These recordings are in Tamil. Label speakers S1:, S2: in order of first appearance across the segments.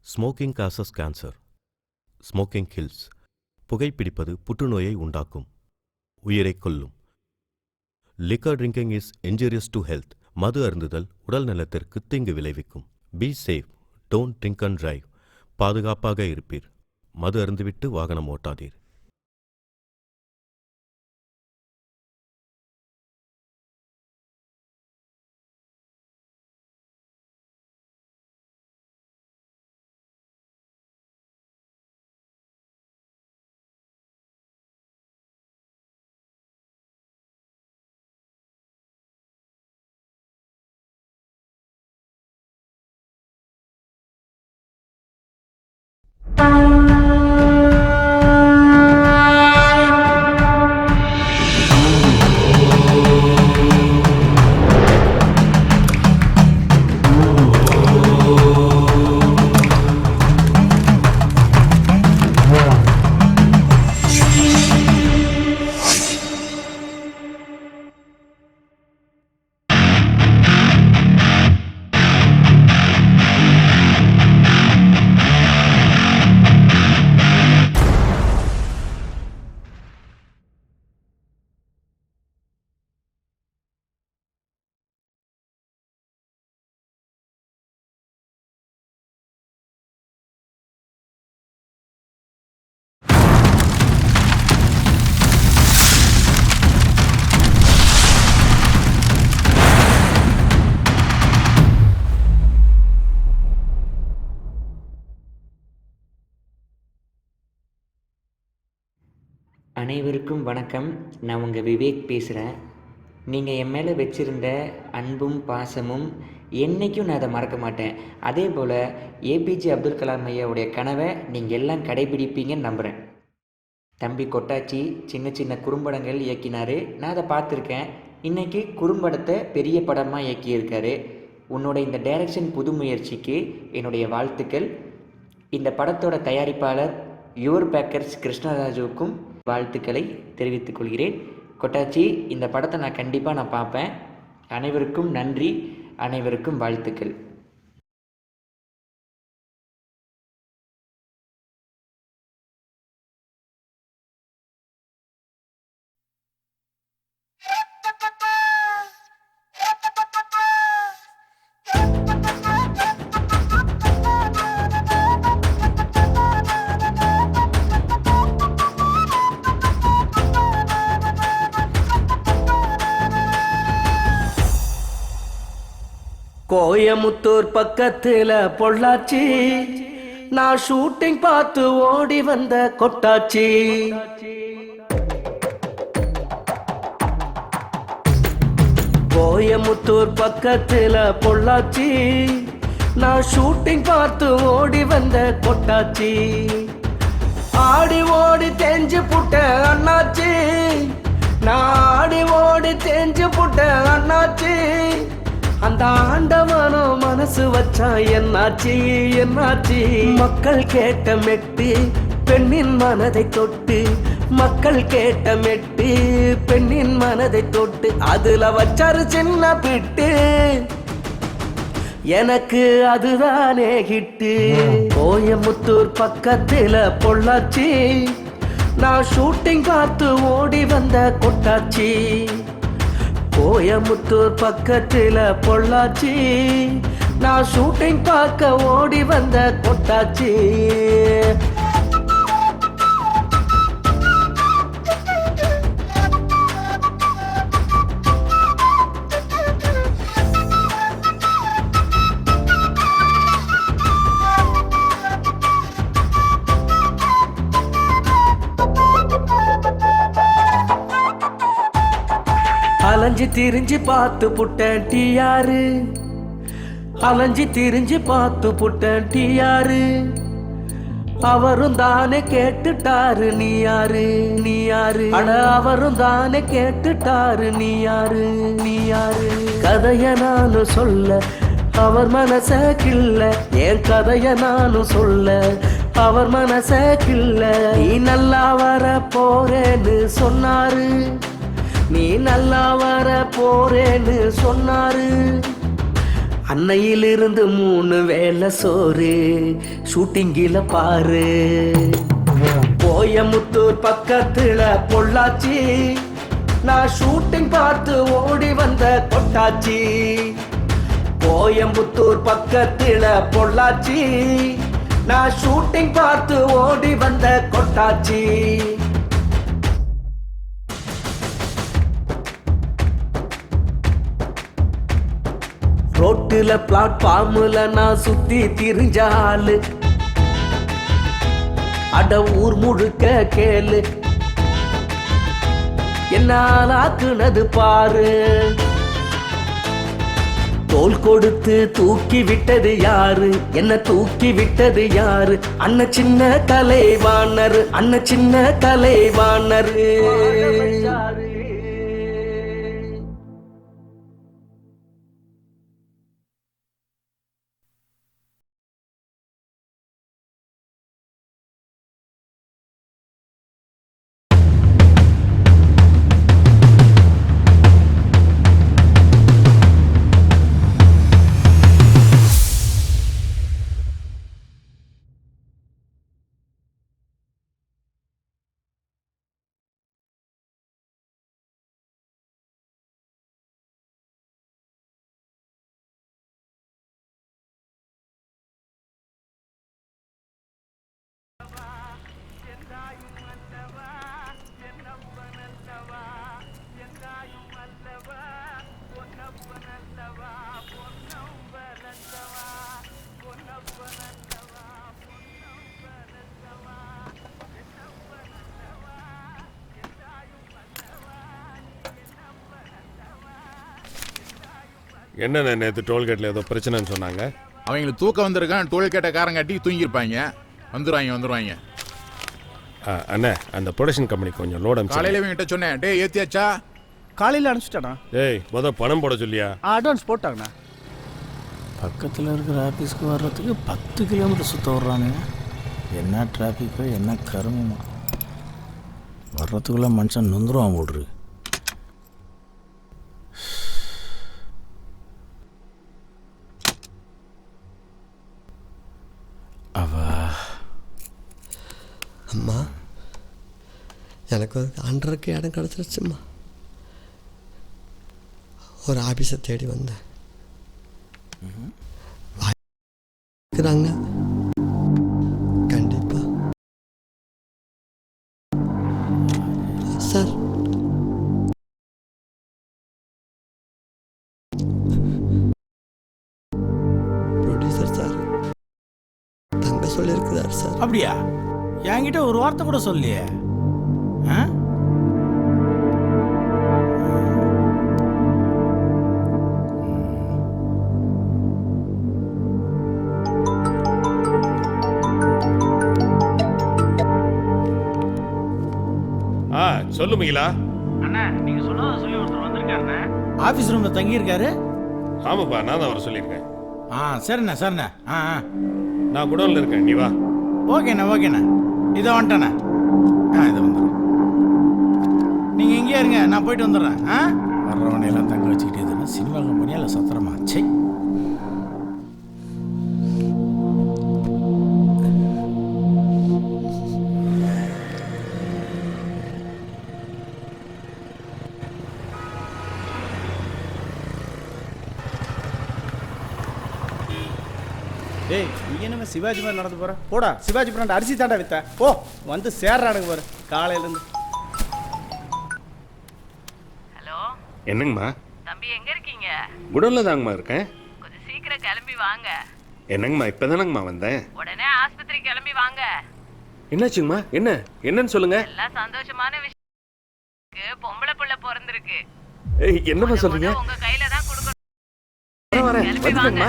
S1: Smoking causes cancer. Smoking kills. புகைப்பிடிப்பது புற்றுநோயை உண்டாக்கும், உயிரை கொல்லும். Liquor drinking is injurious to health. மது அருந்துதல் உடல் நலத்திற்கு தீங்கு விளைவிக்கும். Be safe, don't drink and drive. பாதுகாப்பாக இருப்பீர். மது அருந்துவிட்டு வாகனம் ஓட்டாதீர்.
S2: அனைவருக்கும் வணக்கம். நான் உங்கள் விவேக் பேசுகிறேன். நீங்கள் என் மேலே வச்சுருந்த அன்பும் பாசமும் என்றைக்கும் நான் அதை மறக்க மாட்டேன். அதே போல் ஏபிஜே அப்துல் கலாம் ஐயாவுடைய கனவை நீங்கள் எல்லாம் கடைபிடிப்பீங்கன்னு நம்புகிறேன். தம்பி கொட்டாச்சி சின்ன சின்ன குறும்படங்கள் இயக்கினார், நான் அதை பார்த்துருக்கேன். இன்றைக்கி குறும்படத்தை பெரிய படமாக இயக்கியிருக்காரு. உன்னோட இந்த டைரக்ஷன் புது முயற்சிக்கு என்னுடைய வாழ்த்துக்கள். இந்த படத்தோட தயாரிப்பாளர் யுவர் பேக்கர்ஸ் கிருஷ்ணராஜுவுக்கும் வாழ்த்துக்களை தெரிவித்துக் கொள்கிறேன். கொட்டாச்சி, இந்த படத்தை நான் கண்டிப்பாக பார்ப்பேன். அனைவருக்கும் நன்றி, அனைவருக்கும் வாழ்த்துக்கள்.
S3: கோயமுத்தூர் பக்கத்துல பொள்ளாச்சி, நான் ஷூட்டிங் பார்த்து ஓடி வந்த கொட்டாச்சி. கோயமுத்தூர் பக்கத்துல பொள்ளாச்சி, நான் ஷூட்டிங் பார்த்து ஓடி வந்த கொட்டாச்சி. ஆடி ஓடி தெரிஞ்சு புட்ட அண்ணாச்சி, நான் ஆடி ஓடி தெரிஞ்சு புட்ட அண்ணாச்சி. அந்த ஆண்டவனோ மனசு வச்சா என்னாச்சு என்னாச்சு. மக்கள் கேட்ட மெட்டு பெண்ணின் மனதை தொட்டு, மக்கள் கேட்ட மெட்டு பெண்ணின் மனதை தொட்டு, அதுல வச்சாரு சின்ன பிட்டு, எனக்கு அதுதானே ஹிட்டு. கோயமுத்தூர் பக்கத்துல பொள்ளாச்சி, நான் ஷூட்டிங் பார்த்து ஓடி வந்த கொட்டாச்சி. கோயமுத்தூர் பக்கத்துல பொள்ளாச்சி, நான் ஷூட்டிங் பார்க்க ஓடி வந்த கொட்டாச்சி. அலைஞ்சி திரிஞ்சு பார்த்து புட்டேன் டியாரு, அலைஞ்சி திரிஞ்சு பார்த்து புட்டேன் டியாரு. அவரும் தானே கேட்டுட்டாரு நீ யாரு நீ யாரு. அட அவரும் தானே கேட்டுட்டாரு நீ யாரு நீ யாரு. கதைய நானும் சொல்ல அவர் மனச கில்ல, என் கதைய நானும் சொல்ல அவர் மனச கில்ல. நீ நல்லா வர போறேன்னு சொன்னாரு, நீ நல்லா வர போறேன்னு சொன்னாரு. அன்னையிலிருந்து 3 வேளை சோறு ஷூட்டிங்கில பாரு. கோயமுத்தூர் பக்கத்துல பொள்ளாச்சி, நான் ஷூட்டிங் பார்த்து ஓடி வந்த கொட்டாச்சி. கோயம்புத்தூர் பக்கத்துல பொள்ளாச்சி, நான் ஷூட்டிங் பார்த்து ஓடி வந்த கொட்டாச்சி. ரோட்டுல பிளாட்ஃபார்ம்ல நான் சுத்தி திரிஞ்சாலு, அட ஊர் முழுக்க கேளு, என்னால் ஆக்குனது பாரு. தோல் கொடுத்து தூக்கி விட்டது யாரு, என்ன தூக்கி விட்டது யாரு? அண்ணன் சின்ன கலைவாணர், அண்ணன் சின்ன கலைவாணர்.
S4: என்னண்ணே நேற்று டோல்கேட்டில் ஏதோ பிரச்சனைன்னு சொன்னாங்க.
S5: அவங்களுக்கு தூக்கம் வந்திருக்கான், டோல்கேட்டை காரங்காட்டி தூங்கியிருப்பாங்க. வந்துடுவாங்க.
S4: அண்ணே அந்த ப்ரொடக்ஷன் கம்பெனி கொஞ்சம் லோட் அனுப்பிச்சு.
S5: காலையில் இவங்கிட்ட சொன்னேன், டே ஏற்றியாச்சா?
S6: காலையில் அனுப்பிச்சிட்டானா?
S4: டேய் பணம் போட சொல்லியா?
S6: அட்வான்ஸ் போட்டாங்கண்ணா. பக்கத்தில் இருக்கிற ஆஃபீஸ்க்கு வர்றதுக்கு 10 கிலோமீட்டர் சுற்ற வர்றானுங்க. என்ன டிராஃபிக்கோ என்ன கருமமா, வர்றதுக்குள்ளே மனுஷன் நொந்துருவான் போடுரு.
S7: அம்மா, எனக்கு ஒரு அன்றரைக்கு இடம் கிடச்சிருச்சும்மா. ஒரு ஆஃபீஸை தேடி வந்தேன். வாய்க்கிறாங்க கண்டிப்பா சார். ப்ரொடியூசர் சார் தங்க சொல்லியிருக்கிறார் சார்.
S6: அப்படியா? என்கிட்ட ஒரு வார்த்தை கூட சொல்லியே.
S4: சொல்லு மிகிலா.
S6: அண்ணா, நீங்க சொன்னதை சொல்லி ஒருத்தர் வந்திருக்காருண்ணே. ஆஃபீஸ் ரூம்ல தங்கி இருக்காரு.
S4: ஆமாப்பா, நான் தான் வர சொல்லியிருக்கேன்.
S6: சரிண்ணா.
S4: நான் குடோன்ல இருக்கேன், நீ வா.
S6: ஓகேண்ணா. இதை வந்துட்டேண்ணா. இதை வந்துடுறேன். நீங்கள் எங்கேயா இருங்க, நான் போயிட்டு வந்துடுறேன். வர்றவனையெல்லாம் தங்க வச்சுக்கிட்டே இதுன்னா சினிமா கம்பெனியா இல்லை சத்திரமா? சே.
S8: டேய், நீ என்ன சிவாஜி மாதிரி நடந்து போற? போடா, சிவாஜி பிராண்ட் அரிசி தாண்டா வித்த. ஓ, வந்து சேர்றானுங்க பாரு காலையிலேருந்து.
S9: ஹலோ,
S4: என்னங்கம்மா?
S9: தம்பி எங்க இருக்கீங்க?
S4: குடோன்ல தாங்கம்மா இருக்கேன்.
S9: கொஞ்சம் சீக்கிரம் கிளம்பி வாங்க.
S4: என்னங்கம்மா, இப்பதானங்கம்மா வந்தேன்.
S9: உடனே ஆஸ்பத்திரி கிளம்பி வாங்க.
S4: என்னாச்சுங்கம்மா? என்னன்னு சொல்லுங்க.
S9: எல்லாம் சந்தோஷமான விஷயம். பொம்பளை புள்ள பிறந்திருக்கு.
S4: என்னம்மா சொல்றீங்க?
S9: உங்க கையில தான் கொடுக்கணும்.
S4: கிளம்பி வாங்க.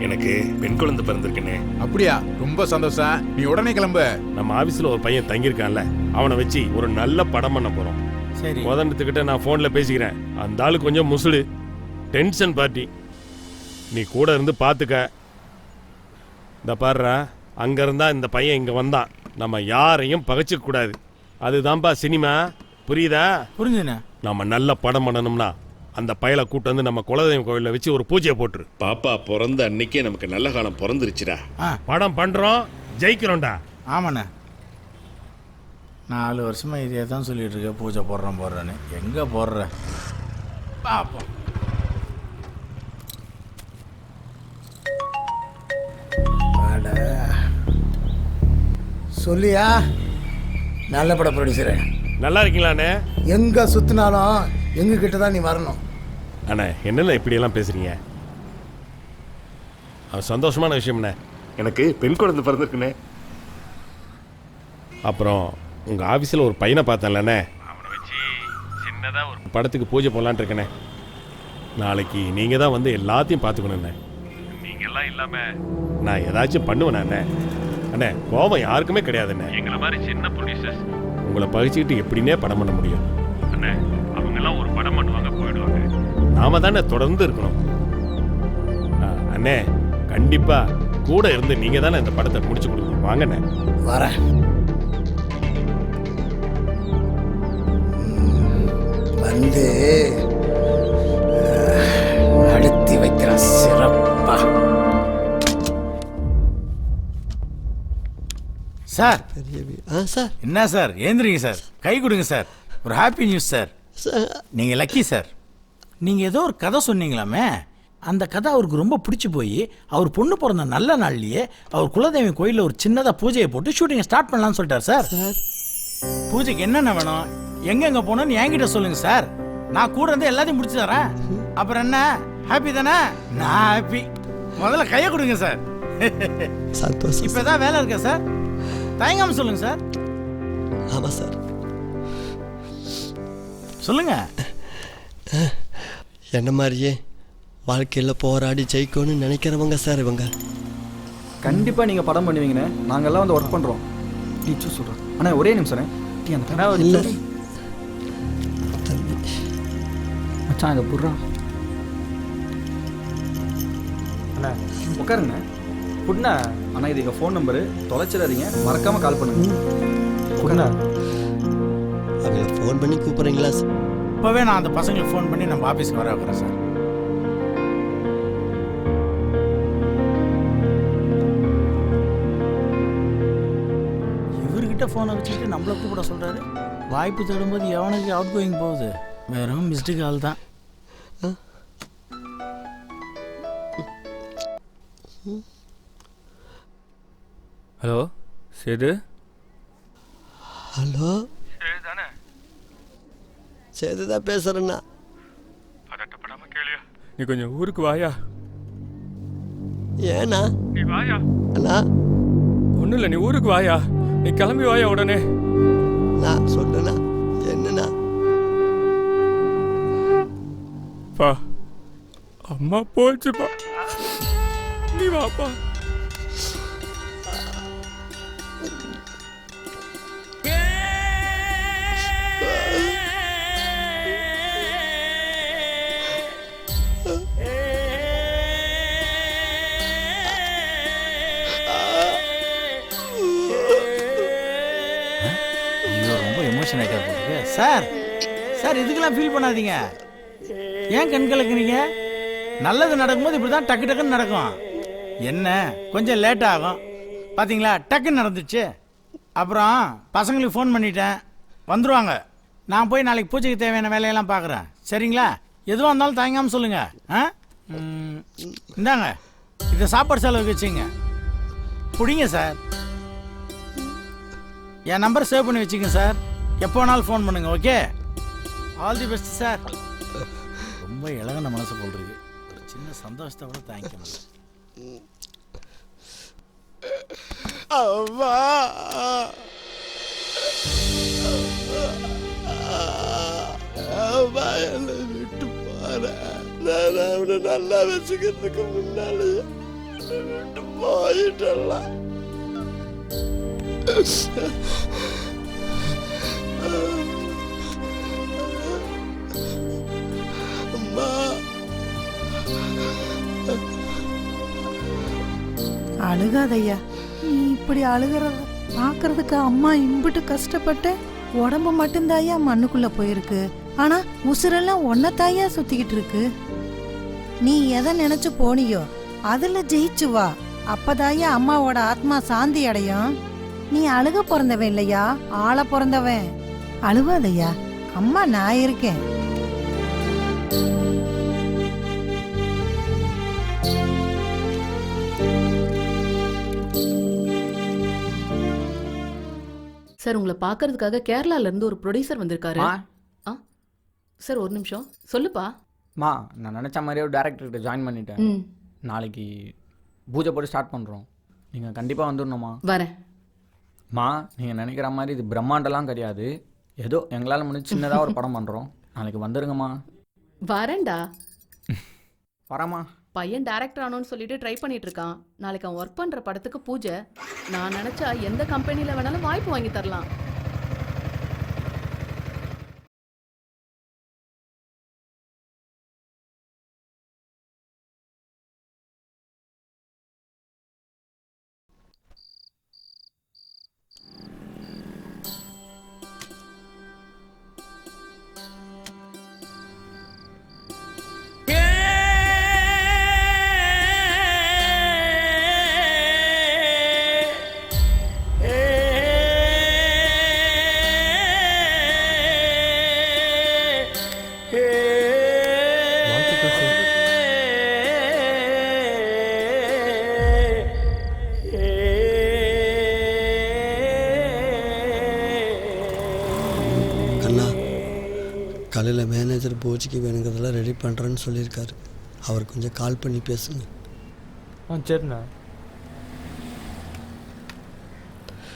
S4: எனக்கு பெண் குழந்தை பிறந்திருக்குன்னு.
S5: அப்படியா? ரொம்ப சந்தோஷம். நீ உடனே கிளம்பு.
S4: நம்ம ஆபீஸ்ல ஒரு பையன் தங்கியிருக்கான்ல, அவனை வச்சு ஒரு நல்ல படம் பண்ண போறோம்.
S6: சரி,
S4: உதனத்துக்கிட்ட நான் போன்ல பேசிக்கிறேன். அந்த ஆளு கொஞ்சம் முசுடு, டென்ஷன் பார்ட்டி. நீ கூட இருந்து பாத்துக்க. இந்த பாருடா, அங்க இருந்தா இந்த பையன் இங்க வந்தான், நம்ம யாரையும் பகைச்சிக்க கூடாது. அதுதான்பா சினிமா, புரியுதா?
S6: புரிஞ்சுண்ணே.
S4: நம்ம நல்ல படம் பண்ணணும்னா அந்த பயலை கூட்டு வந்து நம்ம குலதெய்வம் கோவிலில் வச்சு ஒரு பூஜையை போட்டுரு.
S10: பாப்பா பிறந்த அன்னைக்கே நமக்கு நல்ல காலம் பிறந்துருச்சுடா.
S4: படம் பண்ணுறோம், ஜெயிக்கிறோம்டா.
S6: ஆமாண்ணே, 4 வருஷமா இதே தான் சொல்லிட்டு இருக்க, பூஜை போடுறேன்னு. எங்கே போடுற பாப்போம்.
S11: சொல்லியா நல்ல பட ப்ரொடியூசரு.
S4: நல்லா இருக்கீங்களாண்ணே?
S11: எங்கே சுற்றினாலும் எங்ககிட்ட தான் நீ வரணும்.
S4: அண்ணே என்னண்ணே இப்படியெல்லாம் பேசுகிறீங்க? அது சந்தோஷமான விஷயம்ண்ணே.
S10: எனக்கு பெண் குழந்தை பிறந்திருக்குண்ணே.
S4: அப்புறம் உங்கள் ஆஃபீஸில் ஒரு பையனை பார்த்தேன்லண்ணே, அவனை வச்சு சின்னதாக ஒரு படத்துக்கு பூஜை போடலான்ட்டு இருக்கண்ணே. நாளைக்கு நீங்கள் தான் வந்து எல்லாத்தையும் பார்த்துக்கணுண்ணே. நீங்கள்லாம் இல்லாமல் நான் ஏதாச்சும் பண்ணுவேண்ணே. அண்ணே அண்ணே கோபம் யாருக்குமே கிடையாதுண்ணே. எங்களை மாதிரி சின்ன ப்ரொடியூசர்ஸ் உங்களை பகிச்சுக்கிட்டு எப்படின்னே படம் பண்ண முடியும் அண்ணே? அவங்கெல்லாம் ஒரு படம் பண்ணுவாங்க, போயிடுவாங்க. நாம தானே தொடர்ந்து இருக்கணும். அண்ணே கண்டிப்பாக கூட இருந்து நீங்கள் தானே இந்த படத்தை முடிச்சு கொடுக்கணும். வாங்கண்ணே.
S11: வரேன். வந்து அழுத்தி வைக்கிற சிறப்பா.
S6: சார்
S7: சார்
S6: என்ன சார், ஏந்திரிங்க சார், கை கொடுங்க சார். ஒரு ஹாப்பி நியூஸ் சார். நீங்கள் லக்கி சார். நீங்கள் ஏதோ ஒரு கதை சொன்னீங்களாமே, அந்த கதை அவருக்கு ரொம்ப பிடிச்சி போய் அவர் பொண்ணு பிறந்த நல்ல நாள்லயே அவர் குலதெய்வ கோயிலில் ஒரு சின்னதாக பூஜையை போட்டு ஷூட்டிங்கை ஸ்டார்ட் பண்ணலான்னு சொல்லிட்டார் சார். பூஜைக்கு என்னென்ன வேணும், எங்கெங்கே போகணும்னு என்கிட்ட சொல்லுங்கள் சார். நான் கூட இருந்து எல்லாத்தையும் முடிச்சு தரேன். அப்புறம் என்ன, ஹாப்பி தானே? நான் ஹாப்பி. முதல்ல கையை கொடுங்க சார்.
S7: சந்தோஷம்.
S6: இப்போ ஏதாவது வேலை இருக்கா சார்? தயங்காமல் சொல்லுங்க சார்.
S7: ஆமாம் சார்,
S6: சொல்லுங்க.
S7: என்ன மாதிரியே வாழ்க்கையில் போராடி ஜெயிக்கணும்னு நினைக்கிறவங்க சார் இவங்க.
S8: கண்டிப்பாக நீங்கள் படம் பண்ணுவீங்கண்ணே. நாங்கள்லாம் வந்து ஒர்க் பண்ணுறோம். டீச்சர் சொல்கிறேன். ஆனால் ஒரே நிமிஷம் டீ அந்த கடை
S7: இல்லை
S8: மச்சான், இதை புடுறா அண்ணா. உட்காருங்கண்ணே. புட்ண்ணா. ஆனால் இது எங்கள் ஃபோன் நம்பரு, தொலைச்சிடாதீங்க, மறக்காமல் கால் பண்ணுங்க. புட்ண்ணா.
S7: அவங்கள ஃபோன் பண்ணி கூப்பிட்றீங்களா?
S6: இப்போவே நான் அந்த பசங்களுக்கு ஃபோன் பண்ணி நம்ம ஆஃபீஸ்க்கு வர வைக்கிறேன் சார். இவர்கிட்ட ஃபோனை வச்சுக்கிட்டு நம்மளை கூப்பிட சொல்கிறாரு. வாய்ப்பு தேடும்போது எவனுக்கு அவுட் கோயிங் போகுது, வெறும் மிஸ்டு கால் தான்.
S3: ஹலோ சேது.
S7: ஹலோ
S3: தானே?
S7: சேது தான் பேசுகிறேண்ணா.
S3: பதட்டப்படாமல் கேளியா, நீ கொஞ்சம் ஊருக்கு வாயா.
S7: ஏண்ணா?
S3: நீ வாயா.
S7: அண்ணா
S3: ஒன்றும் இல்லை, நீ ஊருக்கு வாயா. நீ கிளம்பி வாயா உடனே.
S7: நான் சொல்லுண்ணா. என்னண்ணா?
S3: பா அம்மா போச்சுப்பா, நீ வாப்பா.
S6: சார் சார் இதுக்கெல்லாம் ஃபீல் பண்ணாதீங்க. ஏன் கண் கலக்குறீங்க? நல்லது நடக்கும்போது இப்படி தான் டக்கு டக்குன்னு நடக்கும். என்ன கொஞ்சம் லேட் ஆகும், பார்த்தீங்களா? டக்குன்னு நடந்துச்சு. அப்புறம் பசங்களுக்கு ஃபோன் பண்ணிட்டேன், வந்துடுவாங்க. நான் போய் நாளைக்கு பூஜைக்கு தேவையான வேலையெல்லாம் பார்க்குறேன். சரிங்களா? எதுவாக இருந்தாலும் தயங்காமல் சொல்லுங்கள். இந்தாங்க, இதை சாப்பாடு செலவுக்கு வச்சுங்க. பிடிங்க சார். என் நம்பர் சேவ் பண்ணி வச்சுங்க சார். எப்போ வேணாலும் ஃபோன் பண்ணுங்க. Okay, all the best sir. ரொம்ப இழகன மனசு போடுறது. ஒரு சின்ன சந்தோஷத்தை கூட தாங்கிக்க முடியல.
S7: அம்மா அம்மா என்னை விட்டு போறேன். நான் அவனை நல்லா வச்சுக்கிறதுக்கு முன்னாலே விட்டு போயிட்டலாம். அம்மா
S12: அழுகாதையா. நீ இப்படி அழுகிறத பார்க்கறதுக்கு அம்மா இம்பிட்டு கஷ்டப்பட்டு உடம்பு மட்டும்தாயா மண்ணுக்குள்ள போயிருக்கு. ஆனா உசுரெல்லாம் ஒன்னத்தாயா சுத்திக்கிட்டு இருக்கு. நீ எதை நினைச்சு போனியோ அதுல ஜெயிச்சு வா. அப்பதாயா அம்மாவோட ஆத்மா சாந்தி அடையும். நீ அழுக பிறந்தவன் இல்லையா, ஆள பிறந்தவன். அழுவாதையா, அம்மா நான் இருக்கேன்.
S13: சார் உங்களை பார்க்கறதுக்காக கேரளால இருந்து ஒரு ப்ரொடியூசர் வந்திருக்காரு. சார் ஒரு நிமிஷம் சொல்லுப்பா.
S14: மா, நான் நினச்ச மாதிரியே ஒரு டேரக்டர்கிட்ட ஜாயின் பண்ணிட்டேன். நாளைக்கு பூஜை போட்டு ஸ்டார்ட் பண்ணுறோம். நீங்கள் கண்டிப்பாக வந்துடணுமா?
S13: வரேன்.
S14: மா, நீங்கள் நினைக்கிற மாதிரி இது பிரம்மாண்டெல்லாம் கிடையாது. ஏதோ எங்களால் முடிஞ்சு சின்னதாக ஒரு படம் பண்ணுறோம். நாளைக்கு வந்துடுங்கம்மா.
S13: வரேன்டா.
S14: வரமா?
S13: பையன் டேரக்டர் ஆனோன்னு சொல்லிட்டு ட்ரை பண்ணிட்டு இருக்கான். நாளைக்கு அவன் ஒர்க் பண்ணுற படத்துக்கு பூஜை. நான் நினச்சா எந்த கம்பெனியில் வேணாலும் வாய்ப்பு வாங்கி தரலாம்.
S7: காலையில் மேனேஜர் பூஜைக்கு வேணுங்கிறதெல்லாம் ரெடி பண்ணுறேன்னு சொல்லியிருக்காரு. அவர் கொஞ்சம் கால் பண்ணி பேசுங்க.
S14: சரிண்ணா.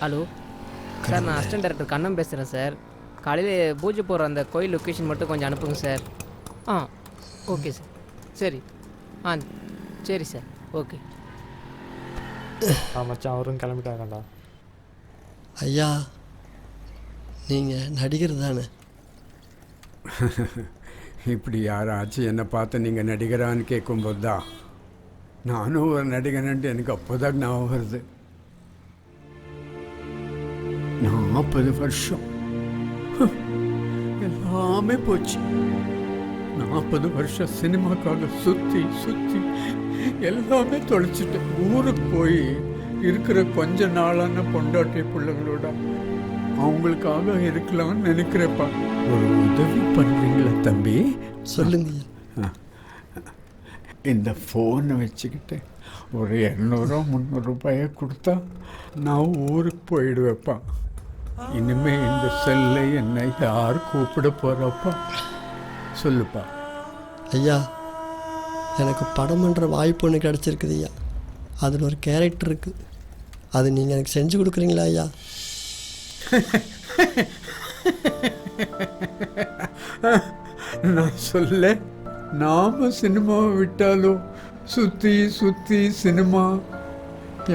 S15: ஹலோ சார், நான் அசிஸ்டன்ட் டைரக்டர் கண்ணன் பேசுகிறேன் சார். காலையில் பூஜை போகிற அந்த கோயில் லொக்கேஷன் மட்டும் கொஞ்சம் அனுப்புங்க சார். Okay sir. சரி. சரி சார். ஓகே.
S14: மச்சான் அவரும் கிளம்பிட்டாங்கடா.
S7: ஐயா, நீங்கள் நடிகர் தானே?
S16: இப்படி யாராச்சும் என்னை பார்த்து நீங்கள் நடிகரான்னு கேட்கும்போது தான் நானும் ஒரு நடிகன்ட்டு எனக்கு அப்போதான் ஞாபகம் வருது. 40 வருஷம் எல்லாமே போச்சு. 40 வருஷம் சினிமாக்காக சுற்றி சுற்றி எல்லாமே தொலைச்சிட்டு ஊருக்கு போய் இருக்கிற கொஞ்ச நாளான பொண்டாட்டி பிள்ளைகளோட அவங்களுக்காக இருக்கலாம்னு நினைக்கிறப்பா. ஒரு உதவி பண்ணுறீங்களா தம்பி?
S7: சொல்லுங்க.
S16: இந்த ஃபோனை வச்சுக்கிட்டு ஒரு 200-300 ரூபாயை கொடுத்தா நான் ஊருக்கு போயிடுவேப்பா. இனிமேல் இந்த செல்லை என்னை யார் கூப்பிட போகிறப்பா? சொல்லுப்பா.
S7: ஐயா, எனக்கு படம் பண்ணுற வாய்ப்பு ஒன்று கிடச்சிருக்குது ஐயா. அதில் ஒரு கேரக்டர் இருக்குது. அது நீங்கள் எனக்கு செஞ்சு கொடுக்குறீங்களா ஐயா?
S16: நான் சொல்ல, நாம சினிமாவை விட்டாலும் சுற்றி சுற்றி சினிமா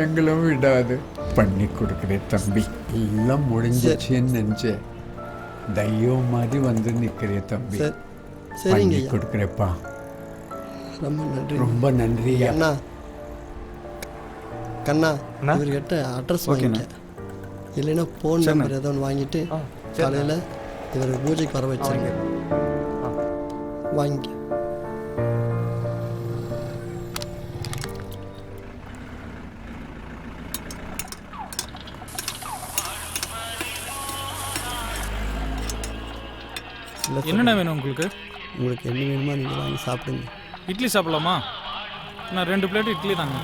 S16: எங்களும் விடாது. பண்ணி கொடுக்குறேன் தம்பி. எல்லாம் முடிஞ்சிச்சுன்னு நினச்சேன். தெய்வம் மாதிரி வந்து நிற்கிறேன் தம்பி. பண்ணி கொடுக்குறேப்பா.
S7: ரொம்ப நன்றி.
S16: ரொம்ப நன்றி
S7: அண்ணா. கண்ணா, இவர்கிட்ட அட்ரஸ் வாங்கிக்க. இல்லைன்னா ஃபோன் நம்பர் ஏதோ ஒன்று வாங்கிட்டு காலையில் இவர் பூஜைக்கு வர வச்சிருங்க. வாங்கிக்க.
S17: என்னென்ன வேணும் உங்களுக்கு?
S7: உங்களுக்கு என்ன வேணுமா நீங்கள் வாங்கி சாப்பிடுங்க.
S17: இட்லி சாப்பிடலாமா? நான் 2 பிளேட் இட்லி தாங்க.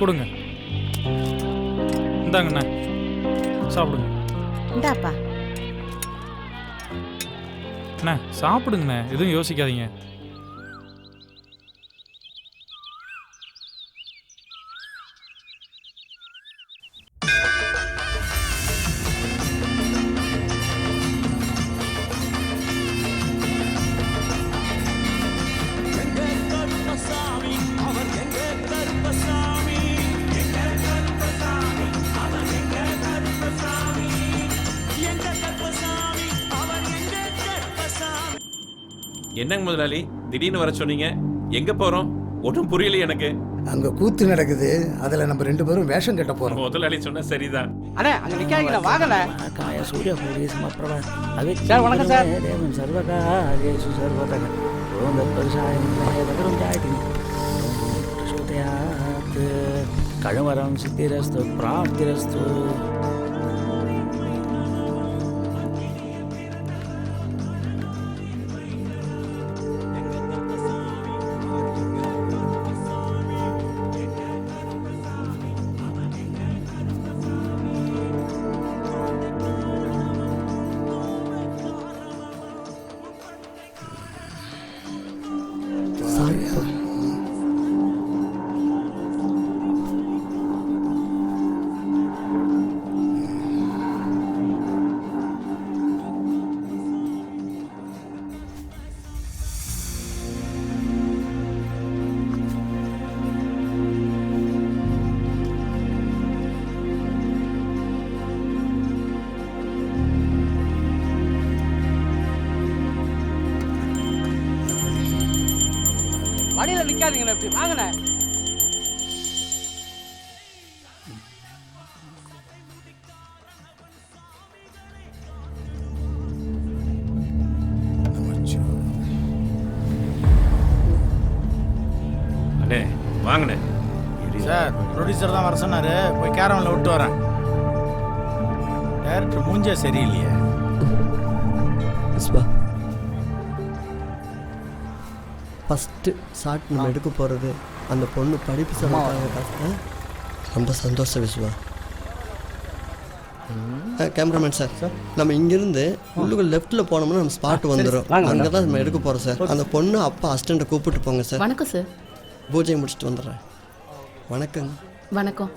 S17: கொடுங்க. இந்தாங்கண்ணா, சாப்பிடுங்க.
S12: இந்தாப்பா.
S17: அண்ணா சாப்பிடுங்கண்ணே, எதுவும் யோசிக்காதீங்க.
S18: என்னங்க முதலாளி, திடீர்னு வர சொன்னீங்க? எங்க போறோம்? ஒன்றும் புரியல எனக்கு.
S11: அங்க கூத்து நடக்குது, அதுல நம்ம 2 பேரும் வேஷம் கட்ட போறோம்.
S18: முதலாளி சொன்னா சரிதான்.
S8: அண்ணே அங்க நிக்காதீங்க, வாங்கண்ணே.
S6: காய சூரிய பூரி சமப்பிரப அது
S8: சார் வணக்கம் சார்.
S6: தேவன் சர்வகாரியேஷு சர்வதக ஓம் தத்பரிசாயம் தகரும் ஜாயதி ஸ்ருதயாத் கழவரம் சித்திரஸ்து பிராப்திரஸ்து.
S8: வழியில நிக்காதீங்கண்ணே, இப்படி வாங்கண்ணே.
S18: அண்ணே வாங்கண்ணே.
S6: சார் ப்ரொடியூசர் தான் வர சொன்னாரு, போய் கேரவனில் விட்டு வரேன். டேரக்டர் மூஞ்சே சரியில்லையே.
S7: விஸ்வா, ஃபஸ்ட்டு ஷாட் நம்ம எடுக்க போகிறது அந்த பொண்ணு படிப்பு சொல்லுவாங்க. ரொம்ப சந்தோஷம் விஸ்வா. கேமராமேன் சார், நம்ம இங்கேருந்து உள்ளுக்கு லெஃப்ட்டில் போனோம்னா நம்ம ஸ்பாட் வந்துடும். அங்கே தான் நம்ம எடுக்க போகிறோம் சார். அந்த பொண்ணு அப்பா அசிஸ்டண்ட்டை கூப்பிட்டு போங்க சார்.
S13: வணக்கம் சார்.
S7: பூஜை முடிச்சுட்டு வந்துடுறேன். வணக்கங்க.
S13: வணக்கம்.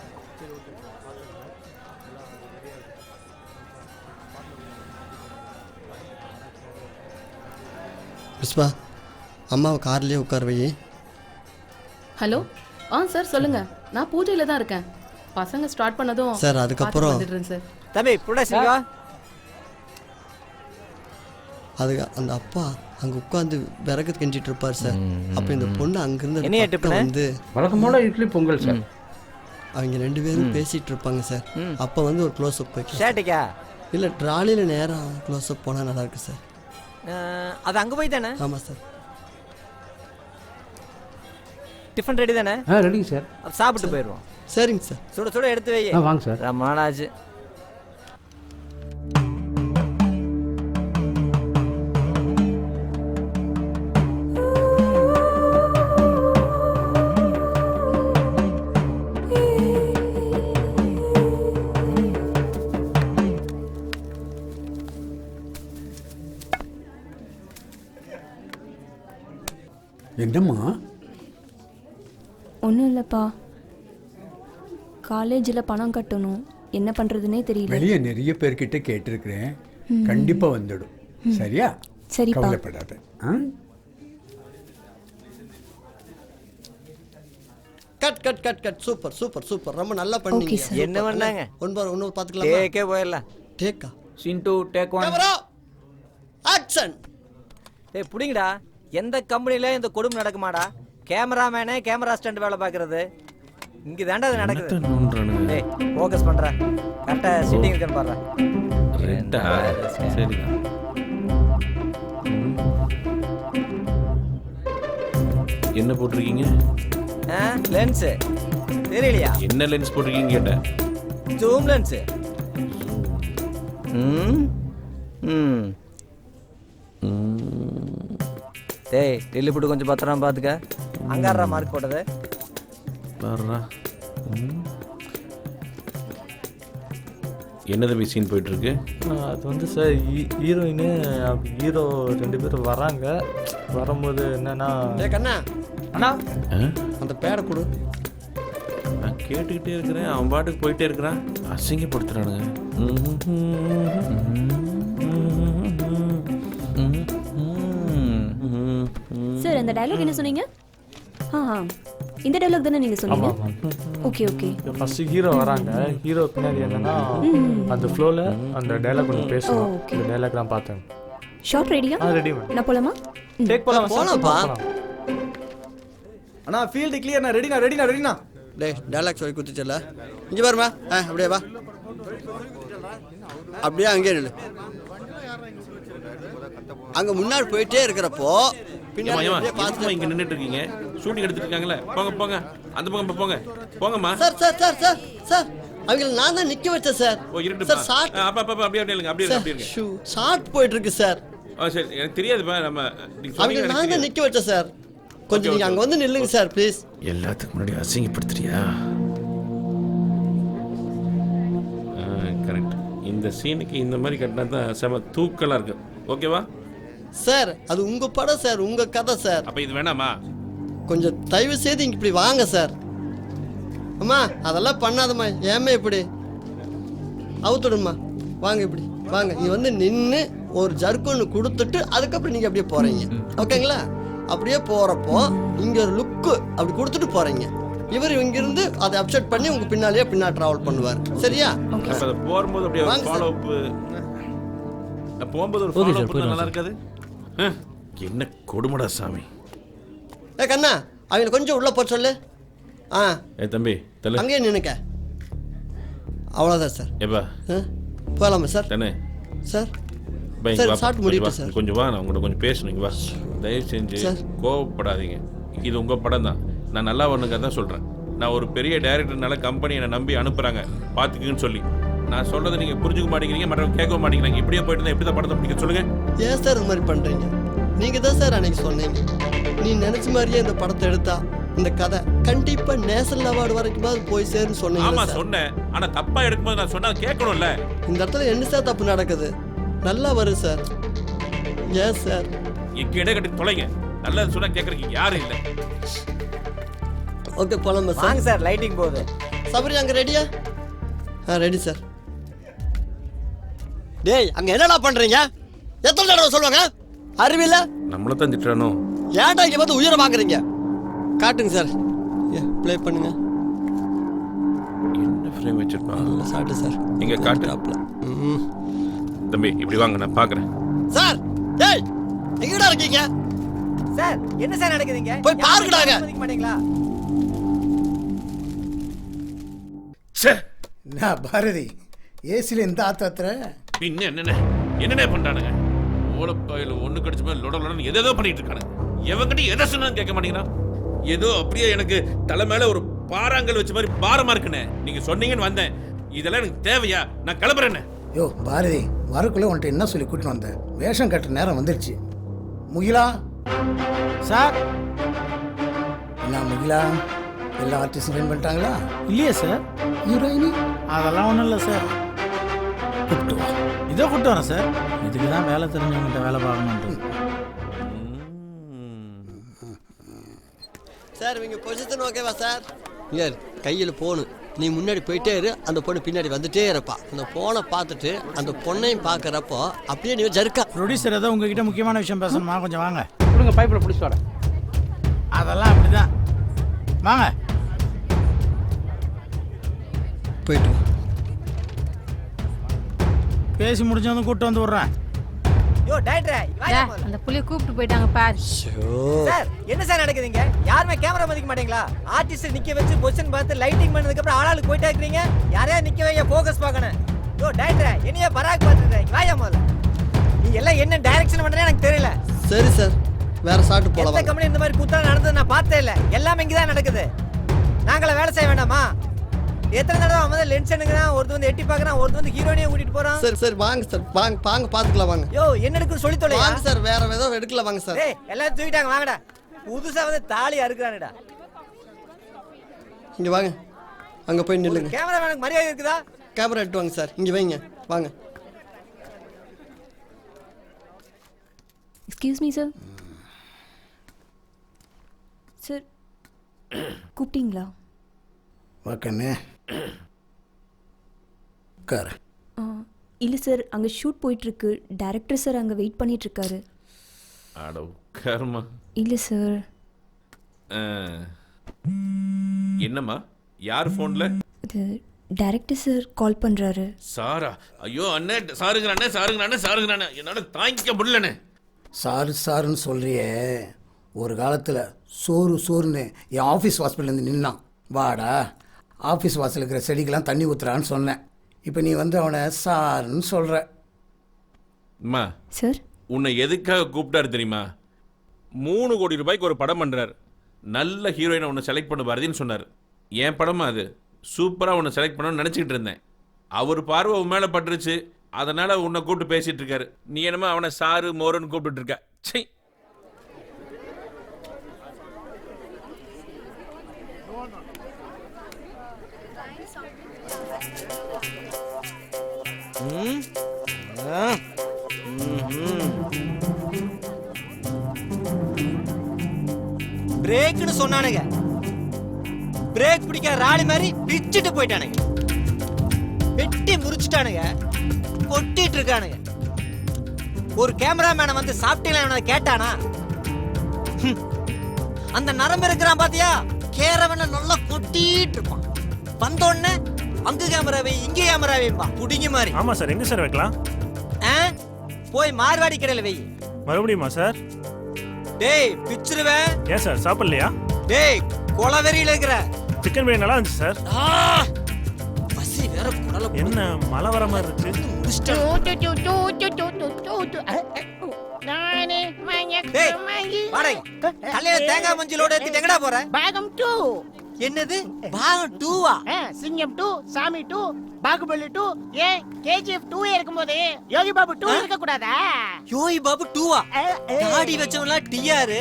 S7: விஸ்வா, அம்மாவை கார்லேயே உட்கார வை.
S13: ஹலோ. சார் சொல்லுங்க. நான் பூஜையில் தான் இருக்கேன். பசங்க ஸ்டார்ட் பண்ணதும்
S7: சார் அதுக்கப்புறம்
S13: வந்துடுறேன் சார்.
S14: தம்பி ப்ரொடக்ஷன் வா.
S7: அது அந்த அப்பா அங்கே உட்காந்து விறகு கெஞ்சிட்டு இருப்பார் சார். அப்போ இந்த பொண்ணு அங்கேருந்து வந்து
S8: வழக்கமான இட்லி பொங்கல் சார்.
S7: அவங்க 2 பேரும் பேசிகிட்டு இருப்பாங்க சார். அப்போ வந்து ஒரு க்ளோஸ்அப் போய்க்கலாம்.
S14: ஷேட்டிக்கா
S7: இல்லை ட்ராலியில் நேராக க்ளோஸ்அப் போனால் நல்லாயிருக்கு சார்.
S14: அது அங்கே போய் தானே?
S7: ஆமாம் சார்.
S14: டிஃபன் ரெடி தானே?
S8: ரெடிங்க சார்.
S14: சாப்பிட்டு போயிடுவோம்.
S7: சரிங்க சார்.
S14: சுட சுட எடுத்து வை.
S8: வாங்க சார்.
S14: ரொம்ப நாளாச்சு.
S16: என்னம்மா?
S19: ஒன்றும் இல்லைப்பா, காலேஜில் பணம் கட்டணும், என்ன பண்ணுறதுனே தெரியல.
S16: வெளியே நிறைய பேர்கிட்ட கேட்டிருக்கிறேன், கண்டிப்பாக வந்துடும். சரியா?
S19: சரிப்பா,
S16: கவலைப்படாத.
S7: Cut cut cut cut. Super super super, ரொம்ப நல்லா பண்ணீங்க.
S14: என்ன பண்ணாங்க?
S7: ஒன்று பார்த்துக்கலாம்.
S14: டேக்கே போயிடலாம்.
S7: டேக்கா
S14: சின்டு டேக் 1
S7: ஆக்ஷன்.
S14: ஏய் புடிங்கடா. எந்த கம்பெனில இந்த கொடுமை நடக்குமாடா? கேமராமேனே கேமரா ஸ்டண்ட் வேலை பார்க்கறது இங்கே தாண்டா அது நடக்குது. ஏய் ஃபோக்கஸ் பண்ற, கரெக்டா சிட்டிங் இருக்கன்னு பாரு.
S18: ரெண்டா சரி. என்ன போட்டிருக்கீங்க?
S14: லென்ஸ் தெரியலையா?
S18: என்ன லென்ஸ் போட்டிருக்கீங்க கேட்டேன்.
S14: Zoom lens. டேய் டெல்லி போட்டு கொஞ்சம் பத்திரமா பார்த்துக்க. அங்காரா மார்க் போட்டது
S18: பாருடா. என்ன தம்பி சீன் போயிட்டு இருக்கு?
S17: அது வந்து சார் ஹீரோயின் ஹீரோ 2 பேரும் வராங்க. வரும்போது என்னன்னா
S7: கண்ணா
S17: அண்ணா
S7: அந்த பேரை கொடு.
S18: நான் கேட்டுக்கிட்டே இருக்கிறேன், அவன் பாட்டுக்கு போயிட்டே இருக்கிறான். அசிங்கப்படுத்துறானுங்க.
S19: சார் அந்த டயலாக் என்ன சொன்னீங்க? இந்த டயலாக் தானே நீங்க சொன்னீங்க? Okay okay.
S17: ஃபர்ஸ்ட் ஹீரோ வராங்க, ஹீரோ பின்னாடி என்னன்னா அந்த ஃப்ளோல அந்த டயலாக் ஒன்று பேசணும். இந்த டயலாக் நான் பார்த்தேன்.
S19: ஷார்ட் ரெடியா?
S17: Ready ma'am.
S19: நான் போலாமா?
S17: டேக் போலாம்.
S7: போலாம்ப்பா.
S8: அண்ணா ஃபீல்டு கிளியர்ண்ணா, ரெடிண்ணா.
S7: டேய் டைலாக் சொல்லி குத்துச்சல இங்கே பாருமா. அப்படியே வா, அப்படியே அங்கேயே நில்லு. அங்கே முன்னாடி போயிட்டே இருக்கிறப்போ பின்னாடி
S18: இங்க நின்றுட்டு இருக்கீங்க, ஷூட்டிங் எடுத்துட்டு இருக்காங்களே, போங்க போங்க அந்த பக்கம் போங்க. போங்கம்மா.
S7: Sir sir sir sir sir அவங்கள நான் தான் நிக்க வச்சேன் சார்.
S18: ஓ இருட்டு
S7: சார் ஷார்ட்
S18: அப்படியே இல்லைங்க, அப்படியே இருங்க.
S7: ஷார்ட் போயிட்டு இருக்கு சார்.
S18: சரி எனக்கு தெரியாதுப்பா, நம்ம
S7: அவங்கள நான் தான் நிக்க வச்சேன் சார். கொஞ்சம் நீங்க அங்க வந்து நில்லுங்க சார் ப்ளீஸ்.
S18: எல்லாத்துக்கும் முன்னாடி அசிங்கப்படுத்துறியா? கரெக்ட். இந்த சீனுக்கு இந்த மாதிரி கட்டினா தான் செம தூக்கலா இருக்கு. ஓகேவா
S7: சார்? அது உங்க படம் சார், உங்க கதை சார்.
S18: அப்ப இது வேணாமா?
S7: கொஞ்சம் தயவு செய்து இங்க இப்படி வாங்க சார். அம்மா அதெல்லாம் பண்ணாதம்மா, ஏமே இப்படி அவுத்துடுமா. வாங்க இப்படி வாங்க. நீ வந்து நின்று ஒரு ஜர்க்கு ஒன்று கொடுத்துட்டு அதுக்கப்புறம் நீங்கள் அப்படியே போகிறீங்க. ஓகேங்களா? அப்படியே போகிறப்போ இங்கே ஒரு லுக்கு அப்படி கொடுத்துட்டு போகிறீங்க. இவர் இங்கிருந்து அதை அப்செட் பண்ணி உங்கள் பின்னாலேயே ட்ராவல் பண்ணுவார். சரியா?
S18: போகும்போது அப்படியே ஃபாலோ அப், போகும்போது ஒரு ஃபாலோ அப் நல்லா இருக்காது. என்ன கொடுமடா சாமி.
S7: கண்ணா அவங்கள கொஞ்சம் உள்ளே போக சொல்லு.
S18: தம்பி தலை
S7: அங்கேயே நினைக்க. அவ்வளோதான் சார்.
S18: ஏப்பா
S7: போகலாமா சார்?
S18: தானே
S7: சார்.
S18: சார் ஷார்ட் முடியுது சார். கொஞ்சம் வா, நான் உங்கள்கிட்ட கொஞ்சம் பேசணும். வா, தயவு செஞ்சு கோவப்படாதீங்க. இது உங்கள் படம் தான். நான் நல்லா ஒன்றுங்க தான் சொல்கிறேன். நான் ஒரு பெரிய டைரக்டர்னால கம்பெனி என்னை நம்பி அனுப்புகிறாங்க பார்த்துக்குன்னு சொல்லி. நான் சொல்கிறத நீங்கள் புரிஞ்சுக்க மாட்டேங்கிறீங்க, மற்றவங்க கேட்க மாட்டேங்கிறாங்க. இப்படியே போயிட்டு இருந்தால் எப்படி தான் படத்தை பிடிக்க சொல்லுங்கள்.
S7: ஏன் சார் இந்த மாதிரி பண்ணுறீங்க? நீங்கள் தான் சார் அன்னைக்கு சொன்னீங்க, நீ நினச்ச மாதிரியே இந்த படத்தை எடுத்தா இந்த கதை கண்டிப்பாக நேஷனல் அவார்டு வரைக்கும் போய் சேருன்னு சொன்னீங்க.
S18: ஆமாம் சொன்னேன், ஆனால் தப்பாக எடுக்கும்போது நான் சொன்னால் கேட்கணும்ல.
S7: இந்த இடத்துல என்ன சார் தப்பு நடக்குது? நல்லா வரும் சார். ஏன் சார்
S18: இங்கே இடம் கட்டி தொலைங்க. நல்லது சொன்னால் கேட்குறீங்க யாரும் இல்லை.
S7: ஓகே போலாமா சார்?
S14: வாங்க சார், லைட்டிங் போகுது.
S7: சபரி அங்கே ரெடியா? Ready sir. டேய் அங்கே என்னடா பண்ணுறீங்க? எத்தனை தடவை சொல்லுவாங்க? அறிவில்லை?
S18: நம்மளை தான் திட்டுறானோ?
S7: ஏன்டா இங்கே வந்து உயிரை வாங்குறீங்க? காட்டுங்க சார், ப்ளே பண்ணுங்க.
S18: என்ன ஃப்ரேம் வச்சிருப்பாங்க?
S7: சாட்டு சார்.
S18: இங்கே காட்டு. தம்பி இப்படி வாங்க, நான் பார்க்குறேன்.
S7: சார் டேய் எங்கடா இருக்கீங்க?
S14: சார் என்ன சார் நடக்குதுங்க?
S7: போய் பாருங்கடாங்க.
S14: மாட்டீங்களா?
S11: நான் பாரதி ஏசில இந்த ஆத்தத்துல
S18: பின்ன என்னென்ன பண்றானுங்க? ஓலப்பாயில ஒண்ணு கடிச்ச மாதிரி லொடலொடன்னு எதோ பண்ணிட்டு இருக்கானுங்க. எவங்கிட்ட எதை சொன்னாலும் கேட்க மாட்டேங்கிறான். ஏதோ அப்படியே எனக்கு தலை மேல ஒரு பாறாங்கல் வச்ச மாதிரி பாரமா இருக்குண்ணே. நீங்க சொன்னீங்கன்னு வந்தேன். இதெல்லாம் எனக்கு தேவையா? நான் கிளம்புறேன்னு.
S11: யோ பாரதி, வரக்குள்ள உன்ட்ட என்ன சொல்லி கூட்டிட்டு வந்தேன்? வேஷம் கட்டுற நேரம் வந்துடுச்சு. முகிலா
S6: சார்.
S11: என்ன முகிலா, எல்லா ஆர்டிஸ்டும் ஜாயின் பண்ணிட்டாங்களா?
S6: இல்லையே சார்.
S11: ஹீரோயினி
S6: அதெல்லாம் ஒன்றும் இல்லை சார்.
S11: கூப்பிட்டு வா.
S6: இதோ கூப்பிட்டு வரேன் சார். இதுக்கு தான் வேலை தெரிஞ்சவங்கிட்ட வேலை பார்க்கணுன்றது.
S7: சார் இவங்க பொசிஷன் ஓகேவா சார்? இல்லை கையில் போனு, நீ முன்னாடி போயிட்டே இரு, அந்த பொண்ணு பின்னாடி வந்துட்டே இருப்பா. அந்த போனை பார்த்துட்டு அந்த பொண்ணையும் பார்க்குறப்போ அப்படியே நீ ஜர்க்கா.
S6: ப்ரொடியூசர் ஏதோ உங்ககிட்ட முக்கியமான விஷயம் பேசணுமா? கொஞ்சம் வாங்க.
S8: கொடுங்க, பைப்பில் பிடிச்சி வர.
S6: அதெல்லாம் அப்படிதான். வாங்க
S7: போயிட்டு
S6: பேசி முடிஞ்சதும் கூப்பிட்டு வந்து விடுறேன்.
S14: யோ டைரக்டர்,
S12: அந்த புள்ளைய கூப்பிட்டு போயிட்டாங்க பார்.
S14: சார் என்ன சார் நடக்குதுங்க? யாருமே கேமரா மதிக்க மாட்டீங்களா? ஆர்டிஸ்ட் நிக்க வச்சு பொசிஷன் பார்த்து லைட்டிங் பண்ணதுக்கு அப்புறம் ஆளாளுக்கு போயிட்டே இருக்கீங்க. யாரையா நிக்க வைக்க ஃபோக்கஸ் பார்க்கணும். யோ டைரக்டர், என்னைய பராக் பார்த்துட்டேன். வாயா முதல்ல. நீ எல்லாம் என்ன டைரக்ஷன் பண்றேன்னு எனக்கு தெரியல.
S7: சரி சார், வேற சாட்டு போலாம்.
S14: எந்த கம்பெனி இந்த மாதிரி குத்தா நடந்தது நான் பார்த்தே இல்லை. எல்லாமே இங்கே தான் நடக்குது. நாங்கள வேலை செய்ய வேண்டாமா? எத்தனை தடவை அவன் வந்து லென்ஸ் எடுக்கிறான், ஒருத்தர் வந்து எட்டி பார்க்கறான், ஒருத்தர் வந்து ஹீரோயினியை கூட்டிட்டு போறான்.
S7: சரி சரி வாங்க சார், வாங்க வாங்க பார்த்துக்கலாம் வாங்க.
S14: யோ என்ன எடுக்குன்னு சொல்லி தொலை.
S7: வாங்க சார், வேற ஏதோ எடுக்கல வாங்க சார்.
S14: ஏய் எல்லாரும் தூக்கிட்டாங்க, வாங்கடா. புதுசா வந்து தாலி அறுக்குறானடா.
S7: இங்க வாங்க, அங்க போய் நில்லுங்க.
S14: கேமராமேனுக்கு மரியாதை இருக்குதா?
S7: கேமரா எடுத்து வாங்க சார், இங்க வைங்க வாங்க.
S19: Excuse me sir. சார் கூப்பிட்டீங்களா?
S11: வாக்கண்ணே கார்.
S19: இல்லை சார், அங்கே ஷூட் போயிட்டுருக்கு. டைரக்டர் சார் அங்கே வெயிட் பண்ணிகிட்ருக்காரு.
S18: அட உட்காருமா.
S19: இல்லை சார்.
S18: என்னம்மா, யார் ஃபோனில்?
S19: இது டைரக்டர் சார் கால் பண்ணுறாரு.
S18: சாரா? ஐயோ அண்ணே, சாருங்கிறானே சாருங்கிறானே சாருங்கிறானே, என்னால் தாங்கிக்க முடியலண்ணே.
S11: சாரு சாருன்னு சொல்றியே, ஒரு காலத்தில் சோறுன்னு என் ஆஃபீஸ் வாசல்லேருந்து நின்னான். வாடா ஆஃபீஸ் வாசல் இருக்கிற செடிக்கெல்லாம் தண்ணி ஊற்றுறான்னு சொன்னேன். இப்போ நீ வந்து அவனை சார்ன்னு சொல்கிற.
S18: அம்மா
S19: சார்,
S18: உன்னை எதுக்காக கூப்பிட்டாரு தெரியுமா? 3 கோடி ரூபாய்க்கு ஒரு படம் பண்ணுறார். நல்ல ஹீரோயினை உன்னை செலக்ட் பண்ண பாரதின்னு சொன்னார். என் படமா அது? சூப்பராக உன்னை செலக்ட் பண்ணணும்னு நினச்சிக்கிட்டு இருந்தேன். அவர் பார்வை உன் மேலே பட்டுருச்சு, அதனால் உன்னை கூப்பிட்டு பேசிகிட்டு இருக்காரு. நீ என்னமோ அவனை சாரு மோரன்னு கூப்பிட்டு இருக்க. சை.
S14: பிரேக்னு சொன்னானுங்க, பிரேக் பிடிக்க ராணி மாதிரி பிச்சுட்டு போயிட்டானுங்க. வெட்டி முறிச்சிட்டானுங்க, கொட்டிட்டு இருக்கானுங்க. ஒரு கேமராமேனை வந்து சாப்பிட்டீங்களா கேட்டானா? அந்த நரம்பு இருக்கிறான் பாத்தியா, கேரவன நல்லா கொட்டிட்டு இருப்பான். வந்தோடனே அங்கு கேமராவை இங்க கேமரா வைப்பா, புடிங்க மாதிரி.
S17: ஆமா சார். எங்க சார் வைக்கலாம்?
S14: போய் மார்வாடி கடையில வை.
S17: மறுபடியுமா சார்?
S14: டேய் பிச்சிருவேன்.
S17: ஏன் சார் சாப்பிடலையா?
S14: டேய் கொலவெறியில இருக்கிற.
S17: சிக்கன் பிரியாணி நல்லா இருந்துச்சு சார்.
S14: பசி வேற குடல.
S17: என்ன மழை வர மாதிரி இருக்கு?
S14: தேங்காய் மஞ்சளோட ஏத்திட்டு எங்கடா போற?
S20: பாகம் 2.
S14: என்னது பாகம் 2வா?
S20: சிங்கம் 2, சாமி 2, பாகுபலி 2, ஏன் கேஜிஎஃப் 2 இருக்கும்போது யோகி பாபு 2 இருக்க கூடாதா?
S14: யோகி பாபு 2வா? தாடி வச்சவனா டிஆர்,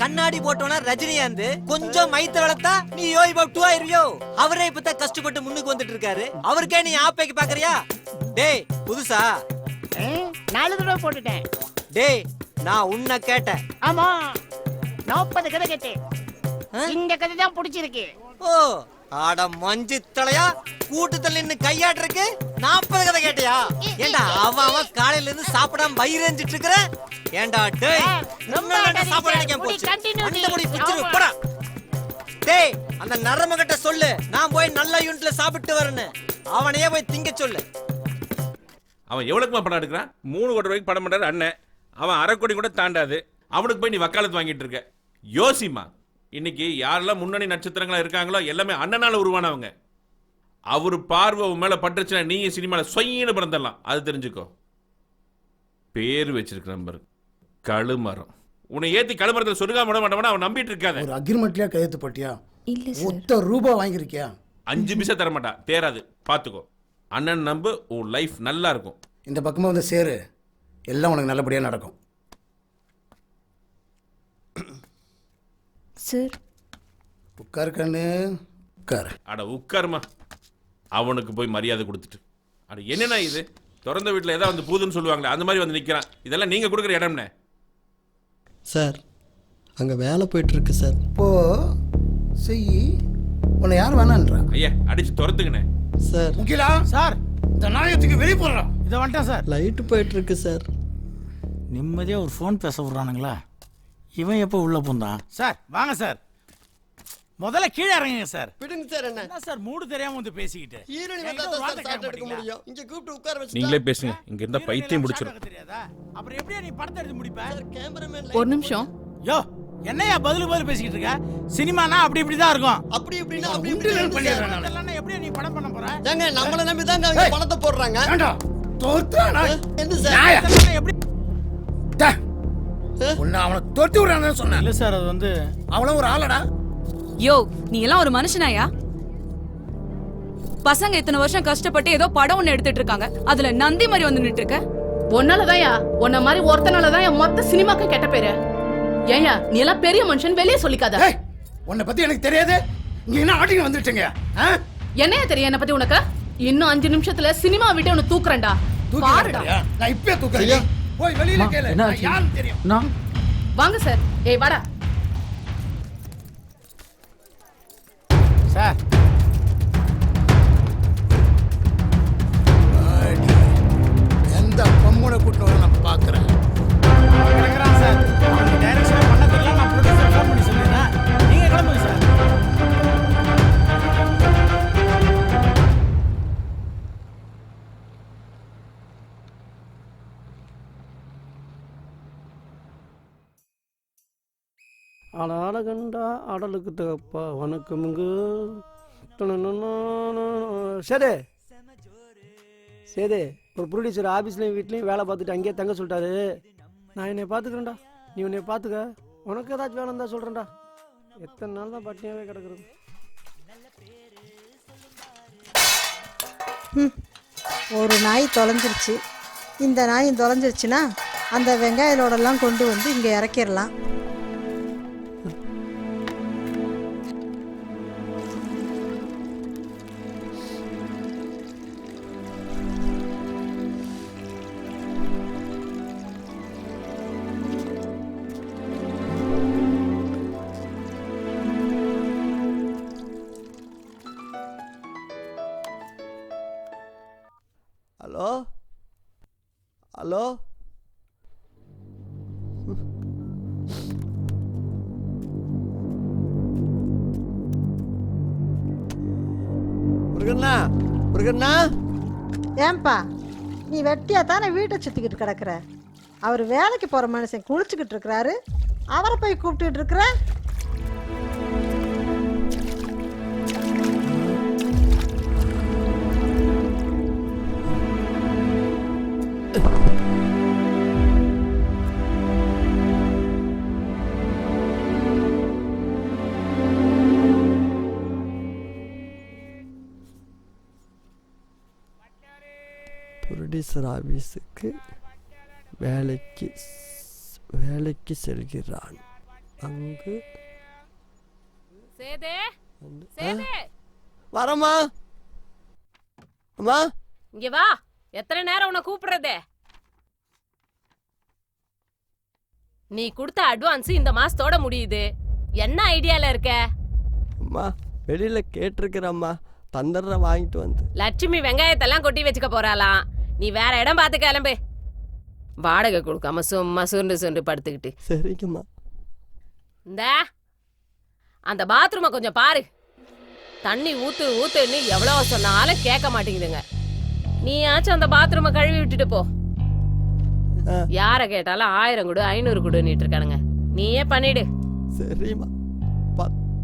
S14: கண்ணாடி போட்டவனா ரஜினிகாந்த், கொஞ்சம் மைத்த வளர்த்தா நீ யோகி பாபு 2 ஆயிருவியோ? அவரே இப்பதான் கஷ்டப்பட்டு முன்னுக்கு வந்துட்டு இருக்காரு, அவருக்கே நீ ஆப்பைக்கு பாக்குறியா? டேய் புதுசா
S20: 4 தடவை போட்டுட்டேன்.
S14: டேய் நான் உன்னை கேட்டேன்.
S20: ஆமா 40 கதை கேட்டேன். இந்த கதை தான் பிடிச்சிருக்கு.
S14: ஓ ஆட மஞ்சு தலையா, கூட்டத்துல நின்னு கையாட்டுறக்கு 40 கதை கேட்டியா? ஏண்டா அவன் காலையில இருந்து சாப்பிடாம வயிறஞ்சிட்டு இருக்கிற? ஏண்டா டேய் சாப்பாடு நினைக்காம போச்சு. அந்த முடி பிச்சிரு போடா. டேய் அந்த நரம கிட்ட சொல்லு, நான் போய் நல்ல யூனிட்ல சாப்பிட்டு வரேன்னு. அவனையே போய் திங்க சொல்லு.
S18: அவன் எவ்வளவுக்குமா படம் எடுக்கிறான்? 3 கோடி ரூபாய்க்கு படம் பண்றாரு அண்ணன். அவன் 1/2 கோடி கூட தாண்டாது. அவனுக்கு போய் நீ வக்காலத்து வாங்கிட்டு இருக்க. யோசிமா, இன்னைக்கு யாரெல்லாம் முன்னணி நட்சத்திரங்களா இருக்காங்களோ எல்லாமே அண்ணனால உருவானவங்க. அவரு பார்வை மேல பட்டுச்சுன்னா நீங்க சினிமால சொயின்னு பிறந்தரலாம். அது தெரிஞ்சுக்கோ. பேர் வச்சிருக்கிற நம்பர் கழுமரம். உன்னை ஏத்தி கழுமரத்தில் சொருகாம விட மாட்டவனா அவன் நம்பிட்டு இருக்காத.
S11: ஒரு அக்ரிமெண்ட்லயா கையெழுத்து போட்டியா?
S19: இல்ல சார்.
S11: ஒத்த ரூபாய் வாங்கியிருக்கியா?
S18: 5 பைசா தர மாட்டா. தேராது, பாத்துக்கோ. அண்ணன் நம்பு, உன் லைஃப் நல்லா இருக்கும்.
S11: இந்த பக்கமா வந்து சேரு, எல்லாம் உனக்கு நல்லபடியா நடக்கும்.
S19: சார்
S11: உட்கார் கண்ணு உட்கார்.
S18: அட உட்காருமா. அவனுக்கு போய் மரியாதை கொடுத்துட்டு அட என்னன்னா இது? திறந்த வீட்டில் ஏதாவது வந்து பூதுன்னு சொல்லுவாங்களே அந்த மாதிரி வந்து நிற்கிறான். இதெல்லாம் நீங்கள் கொடுக்குற இடம்னே.
S7: சார் அங்கே வேலை போயிட்டு இருக்கு சார்.
S11: போ செய், உன்னை யார் வேணான்றா?
S18: ஐயா அடிச்சு துரத்துங்கண்ணே.
S7: சார்
S11: முக்கிலா சார், இந்த நாயத்துக்கு வெளியே போடுறான்.
S6: இதை வந்துட்டேன் சார்.
S7: லைட்டு போயிட்டு இருக்கு சார்.
S6: நிம்மதியாக ஒரு ஃபோன் பேச விட்றானுங்களா? இவன் எப்போ உள்ளே பூந்தான்? சார் வாங்க சார், முதல்ல கீழே இறங்குங்க சார்.
S7: விடுங்க சார். என்ன
S6: சார் மூடு தெரியாம வந்து பேசிக்கிட்டு
S7: ஹீரோனி வந்தா தான் சார் சாப்பிட்டு எடுக்க முடியும். இங்க கூப்பிட்டு உட்கார வச்சு
S18: நீங்களே பேசுங்க. இங்க இருந்தா பைத்தியம் முடிச்சிடும்.
S6: தெரியாதா? அப்புறம் எப்படியா நீ படத்தை எடுத்து முடிப்ப?
S7: கேமராமேன்
S13: ஒரு நிமிஷம்.
S6: யோ என்னையா பதில் பேசிக்கிட்டு இருக்க? சினிமானா அப்படி இப்படி தான் இருக்கும்.
S7: அப்படி இப்படினா அப்படி இப்படி
S6: பண்ணிடுறேன் நான். இதெல்லாம் எப்படியா நீ படம் பண்ண போற?
S7: ஏங்க நம்மள நம்பி தான் அவங்க பணத்தை போடுறாங்க.
S11: ஏண்டா தோத்துறானா?
S7: என்ன சார்
S6: இதெல்லாம் எப்படி
S11: உன்னை அவனை தொட்டு விடுறான்னு சொன்னேன்.
S6: இல்ல சார், அது வந்து
S11: அவனும் ஒரு ஆளடா.
S21: யோ நீ எல்லாம் ஒரு மனுஷனாயா? பசங்க இத்தனை வருஷம் கஷ்டப்பட்டு ஏதோ படம் ஒண்ணு எடுத்துட்டு இருக்காங்க, அதுல நந்தி மாதிரி வந்து நின்று இருக்க.
S13: ஒன்னாலதான்யா, உன்ன மாதிரி ஒருத்தனாலதான் மொத்த சினிமாக்கு கெட்ட பேரு. ஏயா நீ எல்லாம் பெரிய மனுஷன், வெளியே சொல்லிக்காத.
S11: உன்னை பத்தி எனக்கு தெரியாது. இங்க என்ன ஆட்டிங்க வந்துட்டீங்க?
S13: என்னையா தெரியும் என்ன பத்தி உனக்கு? இன்னும் 5 நிமிஷத்துல சினிமா விட்டு உன்னை தூக்குறேன்டா. பாருடா.
S11: நான் இப்பவே தூக்குறேன். போய் வெளியில கேளு. யாருக்கு தெரியும்?
S6: நான்
S13: வாங்க சார். ஏய் வாடா.
S6: சார்
S11: எந்த பொம்முனை கூட்டு வர நான் பாக்குறேன்.
S6: சார் டைரக்ஷன் பண்ணதெல்லாம் நான் ப்ரொடியூசர் ஃபோன் பண்ணி சொல்லிடுறேன். நீங்க கிளம்புங்க சார்.
S3: ஆளால கண்டா ஆடலுக்கு தகப்பா வணக்கமுங்க. சரி சரி, ஒரு ப்ரொடியூசர் ஆஃபீஸ்லேயும் வீட்லேயும் வேலை பார்த்துட்டு அங்கேயே தங்க சொல்லிட்டாரு. நான் என்னை பார்த்துக்கிறேன்டா, நீ உன்னை பார்த்துக்க. உனக்கு ஏதாச்சும் வேலை இருந்தால் சொல்கிறேன்டா. எத்தனை நாள் தான் பட்டினியாகவே கிடக்குறது.
S12: ஒரு நாய் தொலைஞ்சிருச்சு. இந்த நாய் தொலைஞ்சிருச்சுன்னா அந்த வெங்காயலோடெல்லாம் கொண்டு வந்து இங்கே இறக்கிடலாம்.
S7: ஹலோ ஹலோ, முருகண்ணா முருகண்ணா.
S12: ஏன்பா நீ வெட்டியா தானே வீட்டை சுற்றிக்கிட்டு கிடக்குற? அவர் வேலைக்கு போகிற மனுஷன் குளிச்சுக்கிட்டு இருக்கிறாரு, அவரை போய் கூப்பிட்டுக்கிட்டு இருக்கிற.
S7: ப்ரொடியூசர் ஆஃபீஸுக்கு வேலைக்கு செல்கிறான். அங்கு வரமா அம்மா,
S21: இங்க வா. எத்தனை நேரம் உன்னை கூப்பிடுறது? நீ கொடுத்த அட்வான்ஸ் இந்த மாசத்தோட முடியுது. என்ன ஐடியால இருக்க?
S7: அம்மா வெளியில கேட்டிருக்கிறம்மா, தந்துடுற வாங்கிட்டு வந்து.
S21: லட்சுமி வெங்காயத்தெல்லாம் கொட்டி வச்சுக்க போறாளாம். நீ வேற இடம் பார்த்து கிளம்பு. வாடகை கொடுக்காம சும்மா சுண்டு சுண்டு படுத்துக்கிட்டு.
S7: சரிங்கம்மா.
S21: இந்த அந்த பாத்ரூமை கொஞ்சம் பாரு. தண்ணி ஊத்து ஊத்துன்னு எவ்வளவு சொன்னாலும் கேட்க மாட்டேங்குதுங்க. நீயாச்சும் அந்த பாத்ரூமை கழுவி விட்டுட்டு போ. யார கேட்டாலும் 1000 கொடு 500 கொடுன்னுட்டு இருக்கானுங்க. நீயே பண்ணிடு.
S7: சரிம்மா,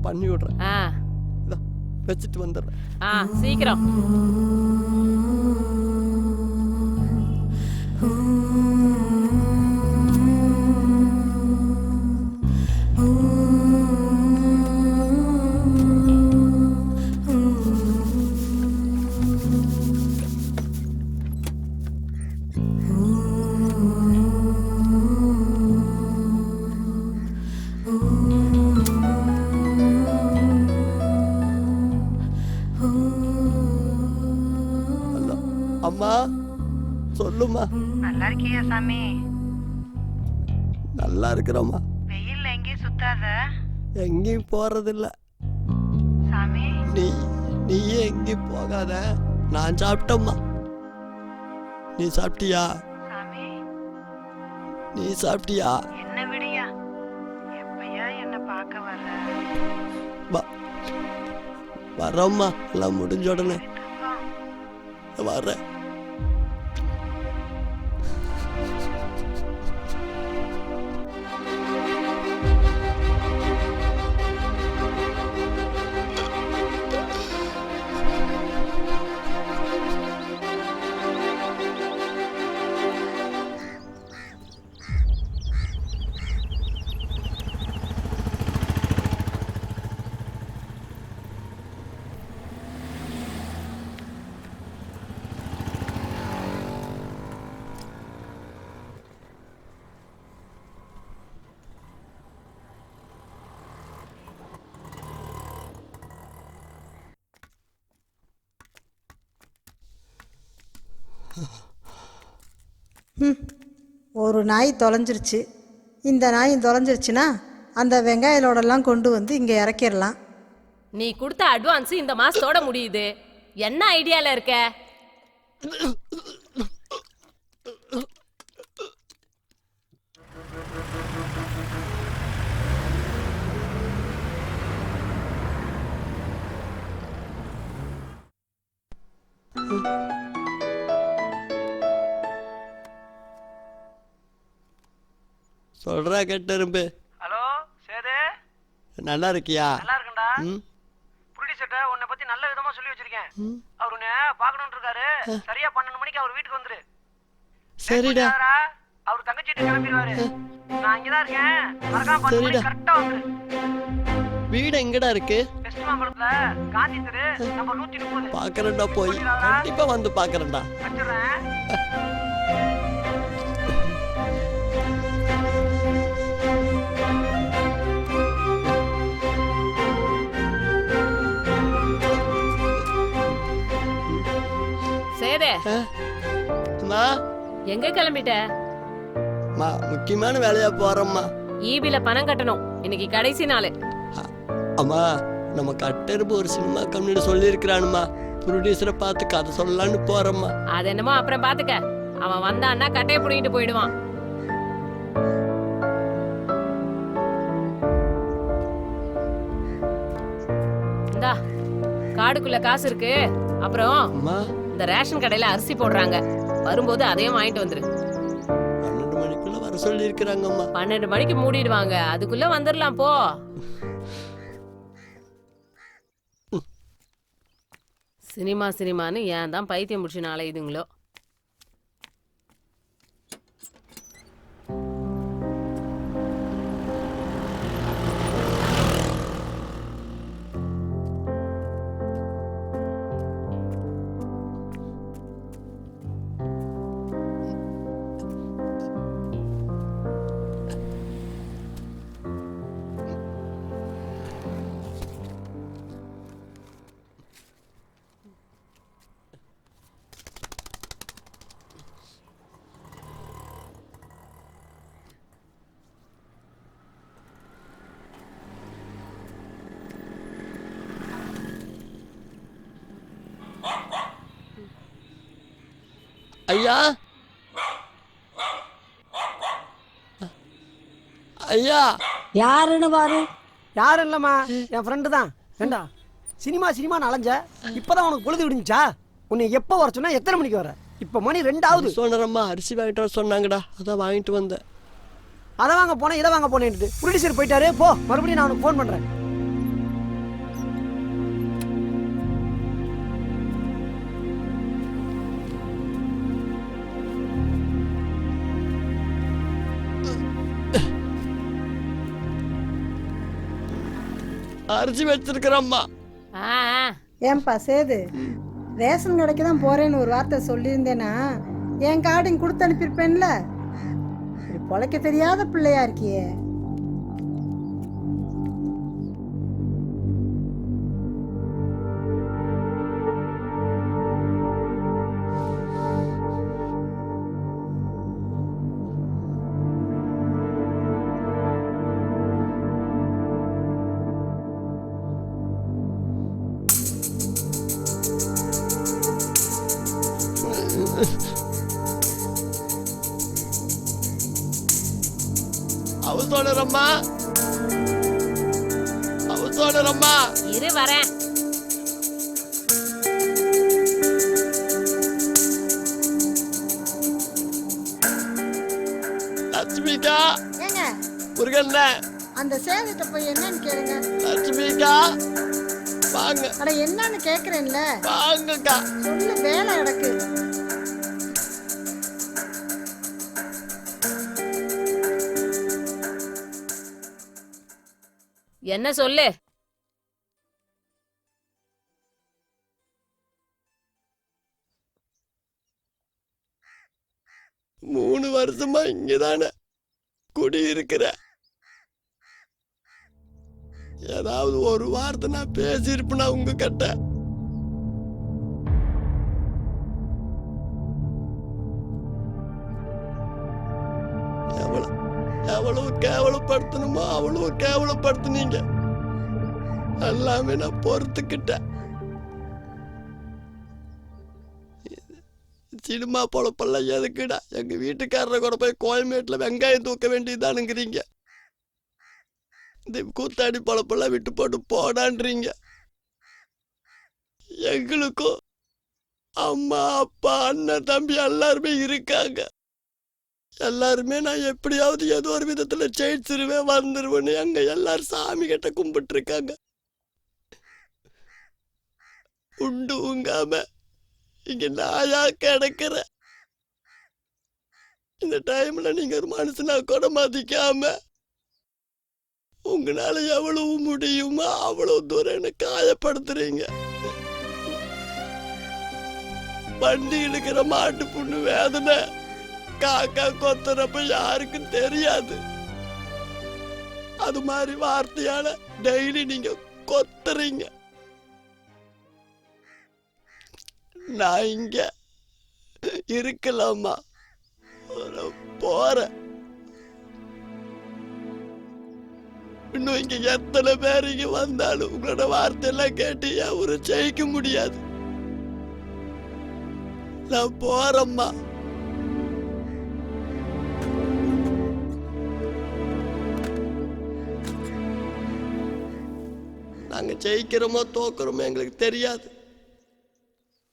S7: பண்ணி விடுறேன். வச்சுட்டு வந்துடுறேன்.
S21: சீக்கிரம்.
S7: அம்மா சொல்லுமா.
S9: நல்லா இருக்கியா சாமி?
S7: நல்லா இருக்கிறோம்மா.
S9: வெயில்ல எங்கேயும் சுத்தாத.
S7: எங்கேயும் போறதில்ல
S9: சாமி.
S7: நீயே எங்கேயும் போகாத. நான் சாப்பிட்டோம்மா. நீ சாப்பிட்டியா?
S9: சாமி.
S7: நீ சாப்பிட்டியா?
S9: என்ன விடியா? எப்பயா என்ன பார்க்க வர்ற?
S7: வரோம்மா, எல்லாம் முடிஞ்ச உடனே வர்றேன்.
S12: ஒரு நாய் தொலைஞ்சிருச்சு. இந்த நாய் தொலைஞ்சிருச்சுன்னா அந்த வெங்காயலோடெல்லாம் கொண்டு வந்து இங்கே இறக்கிடலாம்.
S21: நீ கொடுத்த அட்வான்ஸ் இந்த மாசத்தோட முடியுது. என்ன ஐடியால இருக்க?
S7: சொல்றா கெட்டரும்பு.
S3: ஹலோ சேது.
S7: நல்லா இருக்கியா?
S1: நல்லா இருக்கேன்டா.
S7: ம்.
S1: ப்ரொடியூசர்ட்ட உன்னை பத்தி நல்ல விதமா சொல்லி வச்சிருக்கேன். அவர் உன்னை பார்க்கணும்னு இருக்காரு. சரியா 12 மணிக்கு அவர் வீட்டுக்கு வந்துரு.
S7: சரிடா.
S1: அவர் தங்கச்சி வீட்டுக்கு கிளம்பிடுவாரு. நான் இங்கதான் இருக்கேன். மறக்காம 12 மணிக்கு கரெக்டா வந்துரு.
S7: வீடு எங்கடா இருக்கு?
S1: வெஸ்ட் மாம்பலத்துல காந்தி தெரு நம்பர் 130.
S7: பாக்குறேன்டா, போய் கண்டிப்பா வந்து பாக்குறேன்டா.
S1: வச்சிடுறேன்.
S21: சேதே
S7: அம்மா,
S21: எங்க கிளம்பிட்ட?
S7: முக்கியமான வேலையா போறோம்மா.
S21: ஈபில பணம் கட்டணும். இன்னைக்கு கடைசி நாள்.
S7: அம்மா, நம்ம கட்டருப்பு ஒரு சினிமா கம்பெனியில சொல்லியிருக்கிறானுமா. ப்ரொடியூசரை பார்த்து கதை சொல்லலான்னு போறோம்மா.
S21: அது என்னமோ அப்புறம் பாத்துக்க. அவன் வந்தான்னா கட்டையை புடிங்கிட்டு போயிடுவான். இந்தா காடுக்குள்ள காசு இருக்கு. அப்புறம் இந்த ரேஷன் கடையில அரிசி போடுறாங்க. வரும்போது அதையும் வாங்கிட்டு வந்துரு.
S7: 12 மணிக்குள்ள வர சொல்லி இருக்கிறாங்கம்மா.
S21: 12 மணிக்கு மூடிடுவாங்க. அதுக்குள்ள வந்துடலாம் போ. சினிமான்னு ஏன் தான் பைத்தியம் முடிச்சு நாளையுதுங்களோ.
S7: ஐயா, ஐயா,
S20: யாருன்னு பாரு. யாரும் இல்லம்மா, என் ஃப்ரெண்டு தான். ஏண்டா சினிமான்னு அலைஞ்ச, இப்பதான் உனக்கு பொழுது விடுஞ்சா? உன்னை எப்போ வர சொன்னா எத்தனை மணிக்கு வர? இப்போ மணி 2 ஆகுது.
S7: சொன்னரம்மா, அரிசி வாங்கிட்டு வர சொன்னாங்கடா, அதான் வாங்கிட்டு வந்தேன்.
S20: அதை வாங்க போனேன், இதை வாங்க போனேன்ட்டு ப்ரொடியூசர் போயிட்டாரு. போ, மறுபடியும் நான் உனக்கு ஃபோன் பண்றேன்.
S7: அரிசி வச்சிருக்கிறம்மா.
S12: ஏன்பா சேது, ரேஷன் கடைக்கு தான் போறேன்னு ஒரு வார்த்தை சொல்லியிருந்தேன்னா என் கார்டையும் கொடுத்து அனுப்பியிருப்பேன்ல. இப்படி பொழைக்க தெரியாத பிள்ளையா இருக்கியே.
S7: அவசோனரம்மா,
S21: இரு வரேன்.
S7: லட்சுமிகா,
S12: ஏங்க
S7: முருகண்ண,
S12: அந்த சேதுட்ட போய் என்னன்னு கேளுங்க.
S7: லட்சுமிகா வாங்க.
S12: அட என்னன்னு கேக்குறேன்ல,
S7: வாங்கக்கா.
S12: சொல்லு, வேலை கிடக்கு.
S21: என்ன சொல்லு?
S7: 3 வருஷமா இங்கதானே குடியிருக்கிற. ஏதாவது ஒரு வார்த்தை நான் பேசியிருப்பேனா உங்க கிட்ட? எவ்வளவு கேவலப்படுத்தணுமோ அவ்வளவு கேவலப்படுத்தினீங்க. எல்லாமே நான் பொறுத்துக்கிட்டேன். சினிமா பொழப்பெல்லாம் எதுக்குடா? எங்க வீட்டுக்காரரை கூட போய் கோயம்பேட்டில் வெங்காயம் தூக்க வேண்டியதானுங்கிறீங்க. இந்த கூத்தாடி பொழப்பெல்லாம் விட்டு போட்டு போடான்றீங்க. எங்களுக்கும் அம்மா அப்பா அண்ணன் தம்பி எல்லாருமே இருக்காங்க. எல்லாருமே நான் எப்படியாவது ஏதோ ஒரு விதத்தில் ஜெயிச்சிருவேன் வந்துருவேன்னு அங்கே எல்லாரும் சாமி கிட்ட கும்பிட்டுருக்காங்க. உண்டு உங்காம இங்க நாயா கிடக்கிற இந்த டைம்ல நீங்க ஒரு மனுஷனா கூட மதிக்காம உங்களால எவ்வளவு முடியுமோ அவ்வளவு தூரம் என்ன காயப்படுத்துறீங்க. வண்டி எடுக்கிற மாட்டு புண்ணு வேதனை காக்கா கொத்துறப்ப யாருக்கும் தெரியாது. அது மாதிரி வார்த்தையால டெய்லி நீங்க கொத்துறீங்க. நான் இங்க இருக்கலாமா போறேன். இன்னும் இங்க எத்தனை பேர் இங்க வந்தாலும் உங்களோட வார்த்தையெல்லாம் கேட்டு ஒரு ஜெயிக்க முடியாது. நான் போறேம்மா. நாங்க ஜெயிக்கிறோமோ தோக்குறோமோ எங்களுக்கு தெரியாது.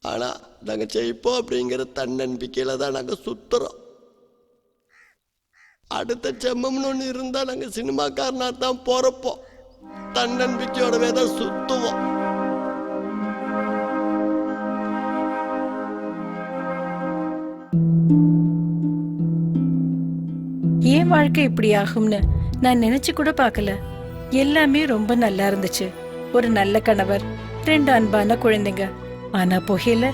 S7: ஆனா நாங்க ஜெயிப்போம் அப்படிங்கிற தன்னம்பிக்கையில தான் நாங்க சுத்துறோம். அடுத்த ஜென்மம்னு ஒன்று இருந்தா நாங்க சினிமாக்காரனா தான் போறப்போம். தன்னம்பிக்கையோடவே தான் சுத்துவோம்.
S2: ஏன் வாழ்க்கை இப்படி ஆகும்னு நான் நினைச்சு கூட பார்க்கல. எல்லாமே ரொம்ப நல்லா இருந்துச்சு. ஒரு நல்ல கணவர், 2 அன்பான குழந்தைங்க. ஆனா புகையில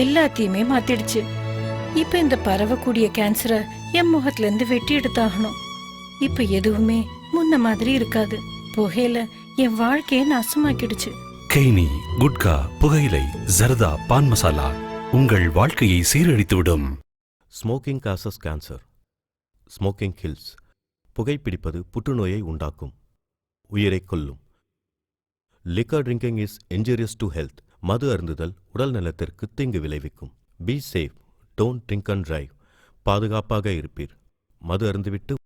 S2: எல்லாத்தையுமே மாத்திடுச்சு. இப்ப இந்த பரவக்கூடிய கேன்சரை என் முகத்துல இருந்து வெட்டி எடுத்தாகணும். இப்ப எதுவுமே முன்ன மாதிரி இருக்காது. புகையில என் வாழ்க்கையை நாசமாக்கிடுச்சு.
S22: கெய்னி, குட்கா, புகையிலை, ஜர்தா, பான் மசாலா உங்கள் வாழ்க்கையை சீரழித்துவிடும்.
S23: Smoking causes cancer. Smoking kills. புகைப்பிடிப்பது புற்றுநோயை உண்டாக்கும், உயிரை கொல்லும். Liquor drinking is injurious to health. மது அருந்துதல் உடல் நலத்திற்கு தீங்கு விளைவிக்கும். Be safe, don't drink and drive. பாதுகாப்பாக இருப்பீர். மது அருந்துவிட்டு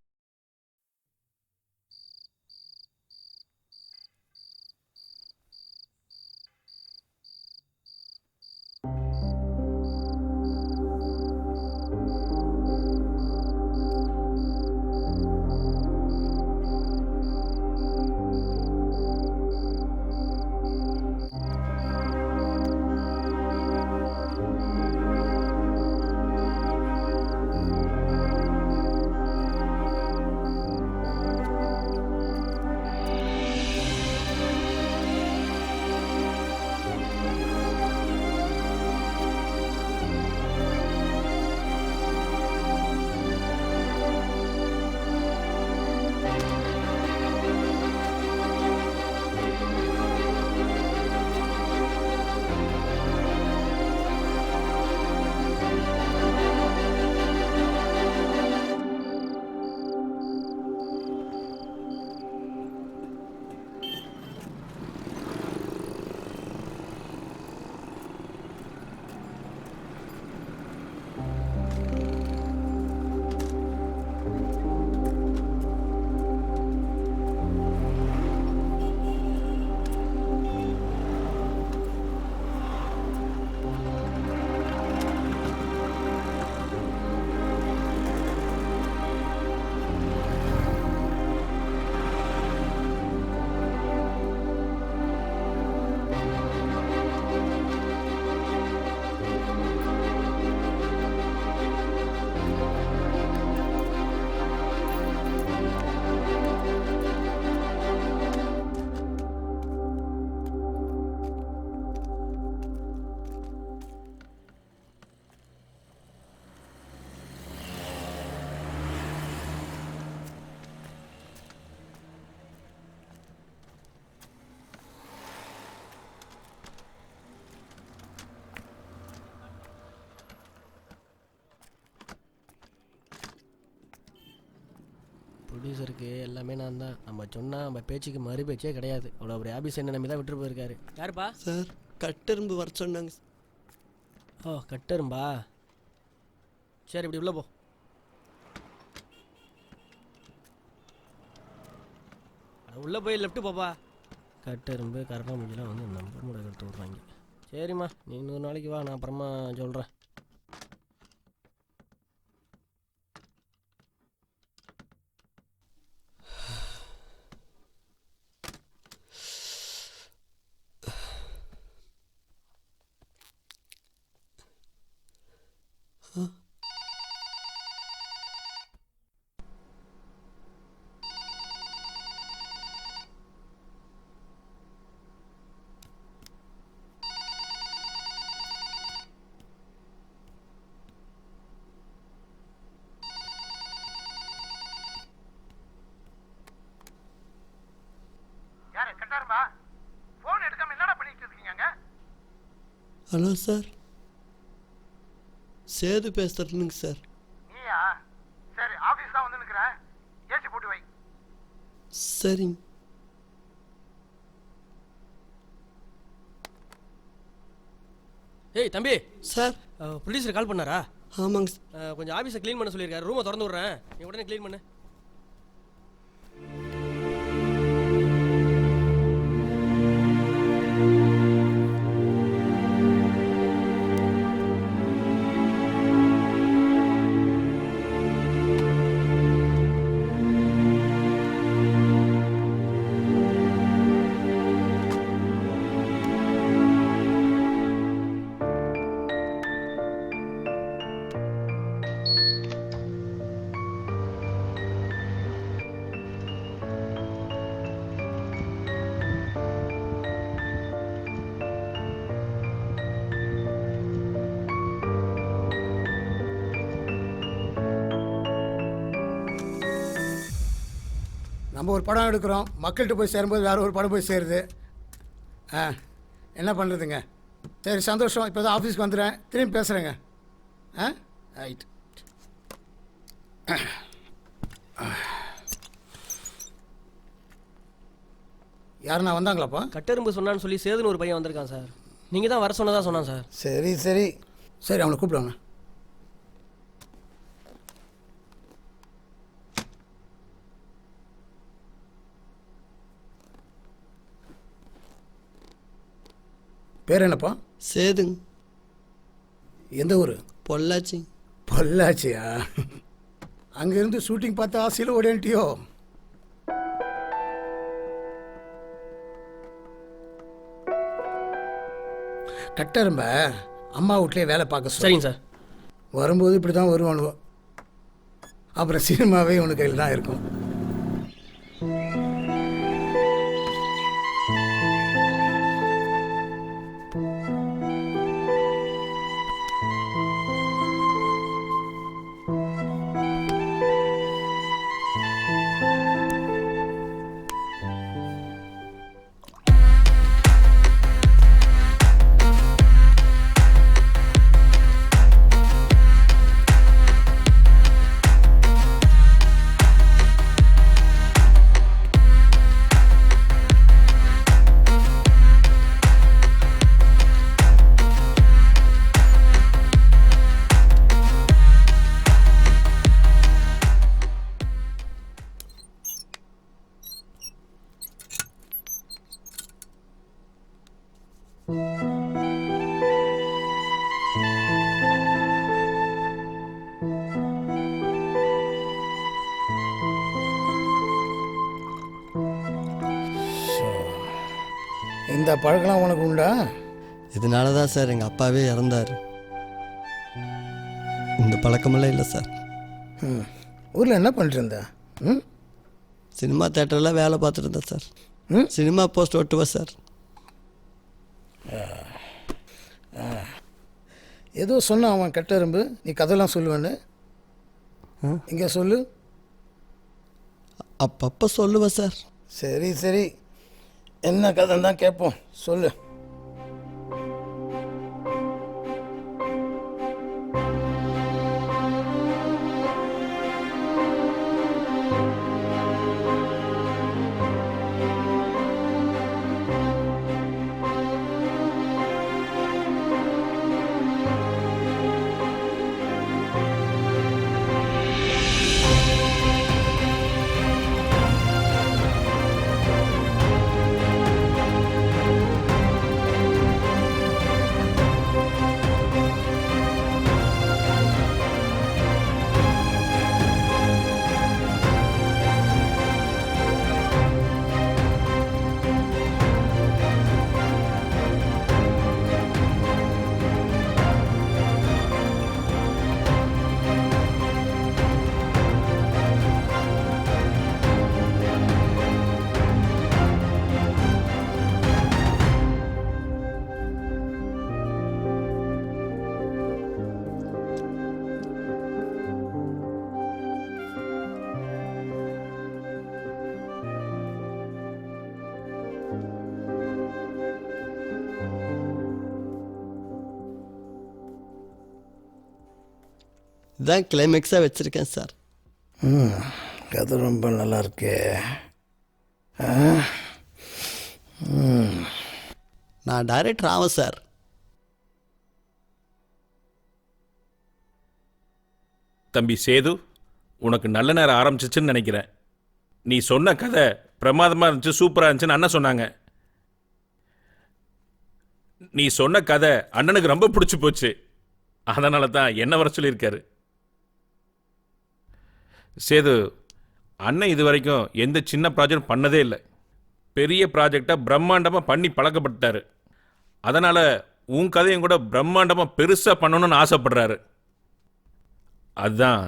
S24: ப்ரொடியூசருக்கு எல்லாமே நான் தான். நம்ம சொன்னால் நம்ம பேச்சுக்கு மறு பேச்சே கிடையாது. அவ்வளோ ஒரு ஆபீஸ் என்ன நம்பி தான் விட்டுட்டு போயிருக்காரு. யாருப்பா?
S7: சார் கட்டெரும்பு வர சொன்னாங்க.
S24: ஓ கட்டெரும்பா, சரி இப்படி உள்ள போ. உள்ளே போய் லெஃப்ட்டு போப்பா. கட்டெரும்பு கரப்பாம்பூச்சிலாம் வந்து நம்பர் மூட எடுத்து விட்றாங்க. சரிம்மா, நீ இன்னொரு நாளைக்கு வா, நான் அப்புறமா சொல்கிறேன்.
S7: ஹலோ சார், சேது பேசுறேனுங்க சார்.
S1: நீயா? சரி, ஆபீஸ் தான் வந்து நிக்கிறேன். ஏசி போட்டு வை.
S7: சரிங்க.
S24: ஏய் தம்பி
S7: சார்,
S24: ப்ரொடியூசர் கால் பண்ணாரா?
S7: ஆமாங்க
S24: கொஞ்சம் ஆஃபீஸை க்ளீன் பண்ண சொல்லியிருக்காரு. ரூமை திறந்து விட்றேன், நீ உடனே க்ளீன் பண்ணு.
S11: நம்ம ஒரு படம் எடுக்கிறோம், மக்கள்கிட்ட போய் சேரும்போது வேறு ஒரு படம் போய் சேருது. என்ன பண்ணுறதுங்க? சரி, சந்தோஷம். இப்போ தான் ஆஃபீஸ்க்கு வந்துடுறேன், திரும்பி பேசுகிறேங்க. ரைட். யாருண்ணா வந்தாங்களாப்பா?
S24: கட்டெரும்பு சொன்னான்னு சொல்லி சேதுன்னு ஒரு பையன் வந்திருக்கான் சார். நீங்கள் தான் வர சொன்னதா சொன்னான் சார்.
S11: சரி சரி சரி, அவனை கூப்பிடுவாங்க. பேர் என்னப்பா?
S7: சேதுங்க.
S11: எந்த ஊர்?
S7: பொள்ளாச்சி.
S11: பொள்ளாச்சியா? அங்கேருந்து ஷூட்டிங் பார்த்து ஆசையில் ஓடியன்ட்டியோ? கட்டரும்ப அம்மா வீட்லேயே வேலை பார்க்க
S24: சரிங்க சார்.
S11: வரும்போது இப்படி தான் வருவானுவோ. அப்புறம் சினிமாவே உனக்கு கையில் தான் இருக்கும். இந்த பழக்கம் உனக்கு உண்டா?
S7: இதனால தான் சார் எங்கள் அப்பாவே இறந்தார். இந்த பழக்கமெல்லாம் இல்லை சார்.
S11: ஊரில் என்ன பண்ணிட்டு இருந்த?
S7: சினிமா தேட்டரில் வேலை பார்த்துட்டு இருந்தேன் சார். சினிமா போஸ்ட் ஒட்டுவேன் சார்.
S11: ஏதோ சொன்னான் அவன் கட்டெரும்பு, நீ கதையெல்லாம் சொல்லுவேன்னு. இங்கே சொல்லு.
S7: அப்பப்போ சொல்லுவேன் சார்.
S11: சரி சரி, என்ன கதை தான் கேட்போம், சொல்லு.
S7: இதுதான் கிளைமேக்ஸாக வச்சுருக்கேன் சார்.
S11: கதை ரொம்ப நல்லா இருக்கே.
S7: நான் டைரக்டர் ஆவேன் சார்.
S18: தம்பி சேது, உனக்கு நல்ல நேரம் ஆரம்பிச்சிச்சுன்னு நினைக்கிறேன். நீ சொன்ன கதை பிரமாதமாக இருந்துச்சு, சூப்பராக இருந்துச்சுன்னு அண்ணன் சொன்னாங்க. நீ சொன்ன கதை அண்ணனுக்கு ரொம்ப பிடிச்சி போச்சு. அதனால தான் என்ன வர சொல்லியிருக்காரு. சேது, அண்ணன் இது வரைக்கும் எந்த சின்ன ப்ராஜெக்ட் பண்ணதே இல்லை. பெரிய ப்ராஜெக்டாக பிரம்மாண்டமாக பண்ணி பழக்கப்பட்டாரு. அதனால் உன் கதையும் கூட பிரம்மாண்டமாக பெருசாக பண்ணணும்னு ஆசைப்படுறாரு. அதுதான்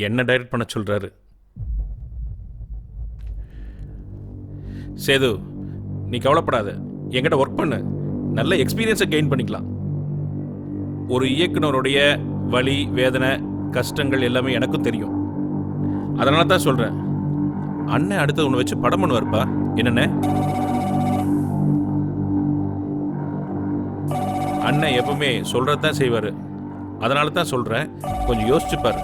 S18: என்ன டைரக்ட் பண்ண சொல்கிறாரு. சேது, நீ கவலைப்படாத, என்கிட்ட ஒர்க் பண்ணு, நல்ல எக்ஸ்பீரியன்ஸை கெயின் பண்ணிக்கலாம். ஒரு இயக்குனருடைய வலி, வேதனை, கஷ்டங்கள் எல்லாமே எனக்கும் தெரியும். அதனால தான் சொல்கிறேன், அண்ணன் அடுத்து ஒன்று வச்சு படம் பண்ணுவார்ப்பா. என்னென்ன? அண்ணன் எப்பவுமே சொல்கிறது தான் செய்வார். அதனால தான் சொல்கிறேன், கொஞ்சம் யோசிச்சுப்பார்.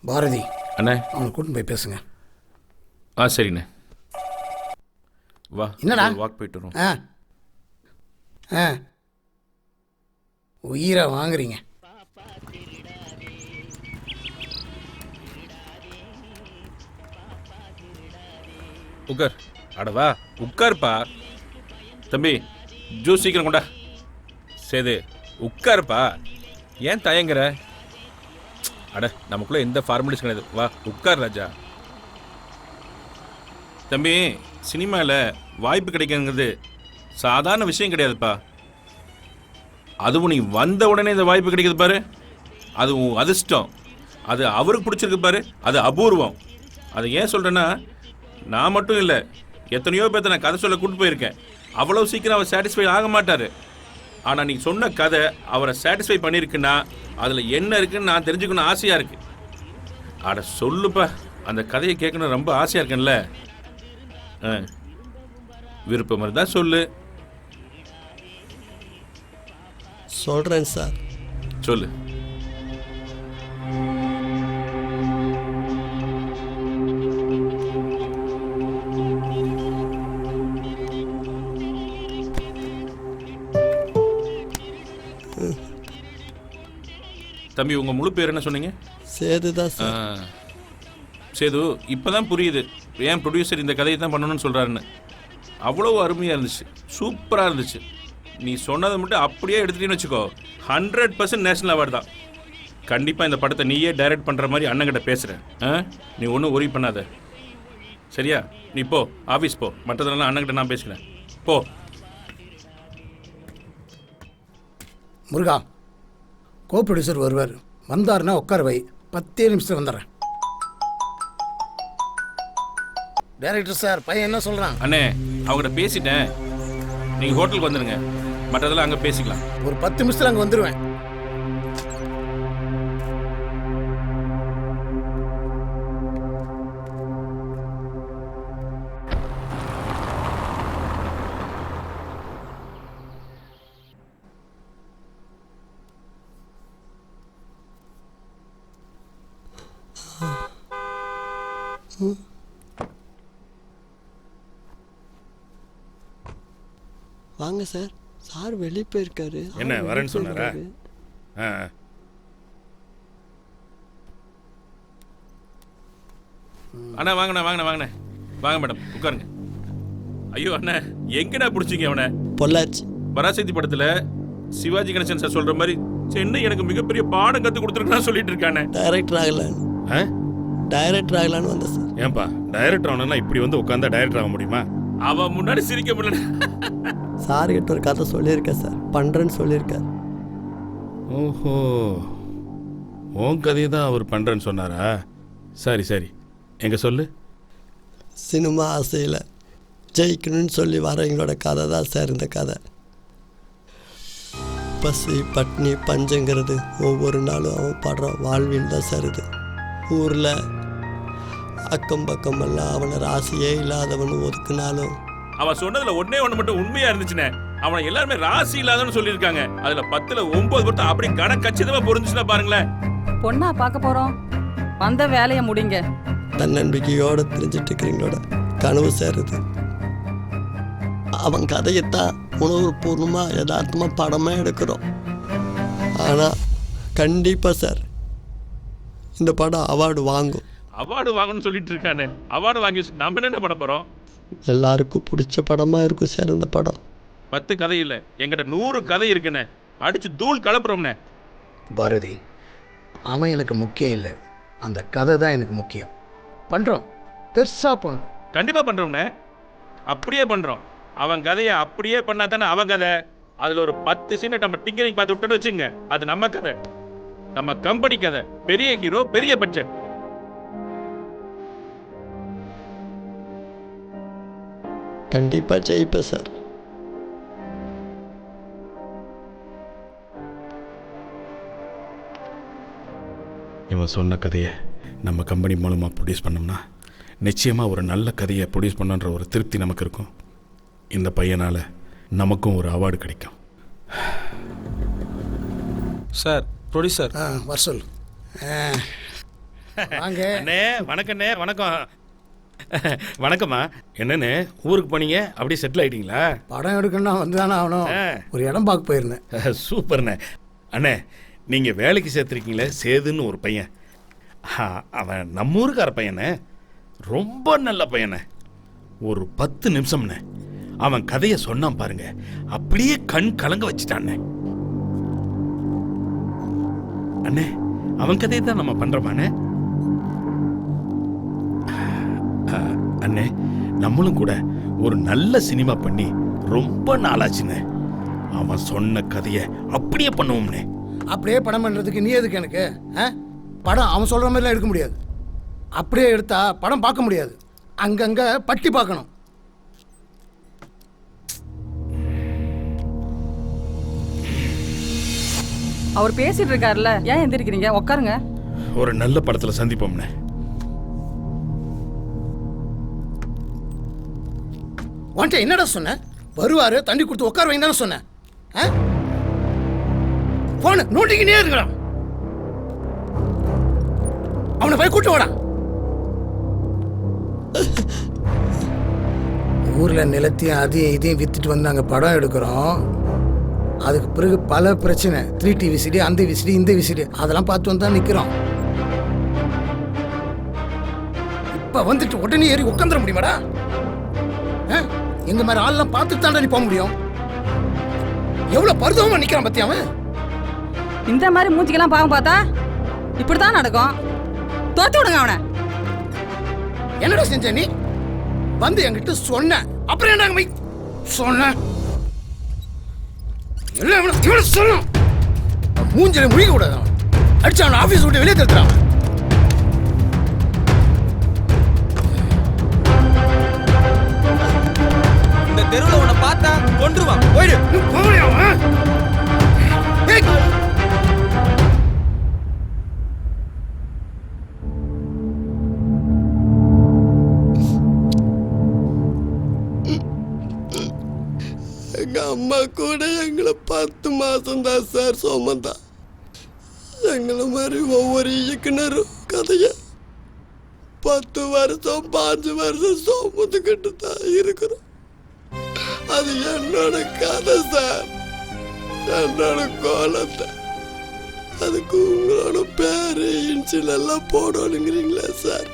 S11: பாரதி
S18: அண்ணே,
S11: அவனை கூட்டின்னு போய் பேசுங்க.
S18: சரிண்ணே. வா,
S11: என்னடா
S18: வாக் போயிட்டு வரோம்.
S11: உயிரை வாங்குறீங்க.
S18: உட்கார். அடவா, உட்காருப்பா. தம்பி, ஜூஸ் சீக்கிரம் கொண்டா. சேது, உட்காருப்பா. ஏன் தயங்குற? அட, நமக்குள்ள எந்த ஃபார்மாலிட்டிஸ் கிடையாது. வா, உட்கார் ராஜா. தம்பி, சினிமாவில் வாய்ப்பு கிடைக்குங்கிறது சாதாரண விஷயம் கிடையாதுப்பா. அதுவும் நீ வந்த உடனே இந்த வாய்ப்பு கிடைக்குது பாரு, அது உன் அதிர்ஷ்டம். அது அவருக்கு பிடிச்சிருக்கு பாரு, அது அபூர்வம். அது ஏன் சொல்கிறேன்னா, நான் மட்டும் இல்லை, எத்தனையோ பேர்த்த நான் கதை சொல்ல கூட்டு போயிருக்கேன். அவ்வளோ சீக்கிரம் அவர் சாட்டிஸ்ஃபை ஆக மாட்டார். ஆனால் நீ சொன்ன கதை அவரை சாட்டிஸ்ஃபை பண்ணியிருக்குன்னா அதில் என்ன இருக்குன்னு நான் தெரிஞ்சுக்கணும் ஆசையாக இருக்கு. அட சொல்லுப்பா, அந்த கதையை கேட்கணும் ரொம்ப ஆசையாக இருக்கேன்ல. விருப்பம் இருந்தால் சொல்லு.
S7: சொல்கிறேன் சார்.
S18: சொல்லு. தம்பி, உங்கள் முழு பேர் என்ன சொன்னீங்க?
S7: சேது தான் சார்.
S18: சேது, இப்போ தான் புரியுது ஏன் ப்ரொடியூசர் இந்த கதையை தான் பண்ணணும்னு சொல்கிறாருன்னு. அவ்வளோ அருமையாக இருந்துச்சு, சூப்பராக இருந்துச்சு. நீ சொன்னதை மட்டும் அப்படியே எடுத்துட்டீங்கன்னு வச்சுக்கோ, 100% நேஷனல் அவார்டு தான். கண்டிப்பாக இந்த படத்தை நீயே டைரக்ட் பண்ணுற மாதிரி அண்ணங்கிட்ட பேசுகிறேன். நீ ஒன்றும் ஒரி பண்ணாத, சரியா? நீ போ, ஆஃபீஸ் போ. மற்றதெல்லாம் அண்ணங்கிட்ட நான் பேசுகிறேன். போ.
S11: முருகா, கோ ப்ரொடியூசர் வருவார். வந்தாருன்னா உட்கார வை. 10 நிமிஷத்தில் வந்துடுறேன். டைரக்டர் சார், பையன் என்ன சொல்கிறான்?
S18: அண்ணே, அவங்ககிட்ட பேசிட்டேன். நீங்கள் ஹோட்டலுக்கு வந்துடுங்க, மற்றதெல்லாம் அங்கே பேசிக்கலாம்.
S11: ஒரு 10 நிமிஷத்தில் அங்கே வந்துடுவேன்.
S7: வாங்க சார். சார் வெளியே போயிருக்காரு.
S18: என்ன வரேன்னு சொன்னாரா? அண்ணா, வாங்கண்ணா வாங்கண்ணா வாங்கண்ணே. வாங்க மேடம், உட்காருங்க. ஐயோ அண்ணா, எங்கடா பிடிச்சிங்க அவனை?
S7: பொள்ளாச்சி
S18: பராசக்தி படத்தில் சிவாஜி கணேசன் சார் சொல்கிற மாதிரி சென்னை எனக்கு மிகப்பெரிய பாடம் கற்றுக் கொடுத்துருக்குன்னு சொல்லிட்டு இருக்கானே.
S7: டைரக்டர் ஆகலான்னு வந்தேன் சார்.
S18: ஏன்பா, டைரக்டர் ஆகணும்னா இப்படி வந்து உட்காந்தா டைரக்டர் ஆக முடியுமா? அவன் முன்னாடி சிரிக்க முடியல.
S7: சார் கிட்ட ஒரு கதை சொல்லியிருக்கேன் சார், பண்ணுறேன்னு சொல்லியிருக்கார்.
S18: ஓஹோ, உன் கதையை தான் அவர் பண்ணுறேன்னு சொன்னாரா? சரி சரி, எங்கே சொல்லு.
S7: சினிமா ஆசையில் ஜெயிக்கணும்னு சொல்லி வரவங்களோட கதை தான் சார் இந்த கதை. பசி பட்னி பஞ்சங்கிறது ஒவ்வொரு நாளும் அவன் படுற வாழ்வில் தான் சார் இது. ஊரில் அக்கம் பக்கமெல்லாம் அவனை ராசியே இல்லாதவனு ஒதுக்குனாலும்
S18: அவன் சொன்னதுல ஒன்னே ஒன்று மட்டும் உண்மையா இருந்துச்சுனே, அவனை எல்லாருமே ராசி இல்லாதன்னு சொல்லியிருக்காங்க. அதுல 10ல 9 பொருத்தம் அப்படி கணக்கச்சிதமா பொருந்துச்சுன்னா பாருங்களேன்.
S4: பொண்ணா பார்க்க போறோம், வந்த வேலையை முடிங்க.
S7: தன்னம்பிக்கையோட தெரிஞ்சிட்டு இருக்கிறீங்களோட கனவு சேருது. அவன் கதையத்தான் உணர்வுபூர்வமாக யதார்த்தமாக படமாக எடுக்கிறோம். ஆனால் கண்டிப்பாக சார் இந்த படம் அவார்டு வாங்கும்.
S18: அவார்டு வாங்கணும்னு சொல்லிட்டு இருக்கானே, அவார்டு வாங்கி நம்ம என்ன பண்ண போறோம்?
S7: எல்லாருக்கும் பிடிச்ச படமாக இருக்கும் சார் இந்த படம்.
S18: 10 கதை இல்லை, எங்கிட்ட 100 கதை இருக்குண்ணே. அடிச்சு தூள் கலப்புறோம்ண்ணே.
S11: பாரதி, அவன் எனக்கு முக்கியம் இல்லை, அந்த கதை தான் எனக்கு முக்கியம். பண்ணுறோம், பெருசாக பண்ணும்.
S18: கண்டிப்பாக பண்ணுறோம்ண்ணே, அப்படியே பண்ணுறோம். அவன் கதையை அப்படியே பண்ணா தானே அவன் கதை. அதில் ஒரு 10 சீனை நம்ம டிங்கரிங் பார்த்து விட்டோன்னு வச்சுங்க, அது நம்ம கதை, நம்ம கம்பெனி கதை. பெரிய ஹீரோ, பெரிய பட்ஜெட்.
S7: கண்டிப்பாக ஜெயிப்பேன் சார்.
S6: இவன் சொன்ன கதையை நம்ம கம்பெனி மூலமாக ப்ரொடியூஸ் பண்ணோம்னா நிச்சயமாக ஒரு நல்ல கதையை ப்ரொடியூஸ் பண்ணுன்ற ஒரு திருப்தி நமக்கு இருக்கும். இந்த பையனால் நமக்கும் ஒரு அவார்டு கிடைக்கும்.
S5: சார், ப்ரொடியூசர்
S11: வர சொல். வாங்க
S6: அண்ணே. வணக்கண்ணே. வணக்கம். வணக்கம்மா. என்னண்ணே ஊருக்கு போனீங்க, அப்படியே செட்டில் ஆகிட்டீங்களா?
S11: படம் எடுக்கணும்னா வந்து தானே ஆகணும். ஒரு இடம் பார்க்க போயிருந்தேன்.
S6: சூப்பர்ண்ணே. அண்ணே, நீங்கள் வேலைக்கு சேர்த்துருக்கீங்களே சேதுன்னு ஒரு பையன், அவன் நம்ம ஊருக்கார பையனே, ரொம்ப நல்ல பையனே. ஒரு 10 நிமிஷம்ண்ணே அவன் கதையை சொன்னான் பாருங்க, அப்படியே கண் கலங்க வச்சுட்டானே. அண்ணே, அவன் கதையை தான் நம்ம பண்றோமாண்ணே. அண்ணே, நம்மளும் கூட ஒரு நல்ல சினிமா பண்ணி ரொம்ப நாளாச்சுண்ணே. அவன் சொன்ன கதையை அப்படியே பண்ணுவோம்ண்ணே.
S11: அப்படியே படம் பண்ணுறதுக்கு நீ எதுக்கு எனக்கு? படம் அவன் சொல்கிற மாதிரிலாம் எடுக்க முடியாது. அப்படியே எடுத்தா படம் பார்க்க முடியாது, அங்கங்கே பட்டி பார்க்கணும்.
S4: அவர் பேசிட்டு இருக்காருல்ல, ஏன் எந்திரிக்கிறீங்க? உட்காருங்க.
S6: ஒரு நல்ல படத்தில் சந்திப்போம்ண்ணே.
S11: உன்ட்ட என்னடா சொன்னேன்? வருவாரு, தண்ணி கொடுத்து உட்கார வைங்க தானே சொன்னேன். போன நோட்டிக்கினே இருக்கிறான். அவனை போய் கூட்டு வாடா. ஊர்ல நிலத்தையும் அதையும் இதையும் வித்துட்டு வந்து நாங்கள் படம் எடுக்கிறோம். அதுக்கு பிறகு பல பிரச்சனை, 3 டிவி விசிடி, அந்த விசிடி, இந்த விசிடி, அதெல்லாம் பார்த்து வந்து தான் நிற்கிறோம். இப்போ வந்துட்டு உடனே ஏறி உட்காந்துட முடியுமாடா? எங்க மாதிரி ஆள்லாம் பார்த்துட்டு தாண்டா நீ போக முடியும். எவ்வளவு பரிதாபமா நிக்கிறான் பத்தி அவன்.
S4: இந்த மாதிரி மூஞ்சிக்கெல்லாம் பாவம் பார்த்தா இப்படித்தான் நடக்கும். தோத்து விடுங்க அவனை.
S11: என்னடா செஞ்ச நீ? வந்து என்கிட்ட சொன்ன, அப்புறம் என்ன சொன்ன? எல்லாம் சொல்லணும். மூஞ்சில முழிக்க கூடாது. அடிச்சு அவன் ஆபீஸ் விட்டு வெளியே தடுத்துறான்.
S5: இந்த தெருவில் உன்னை பார்த்தா கொன்றுவான். போயிடு.
S7: எங்க அம்மா கூட எங்களை 10 மாசம் தான் சார் சுமந்தா. எங்களை மாதிரி ஒவ்வொரு இயக்குனரும் கதைய 10 வருஷம் 5 வருஷம் சுமந்துக்கிட்டு தான் இருக்கிறோம். அது என்னோட கதை சார், என்னோட கோலத்தை. அதுக்கு உங்களோட பேரு இன்சில் எல்லாம் போடணுங்கிறீங்களா சார்?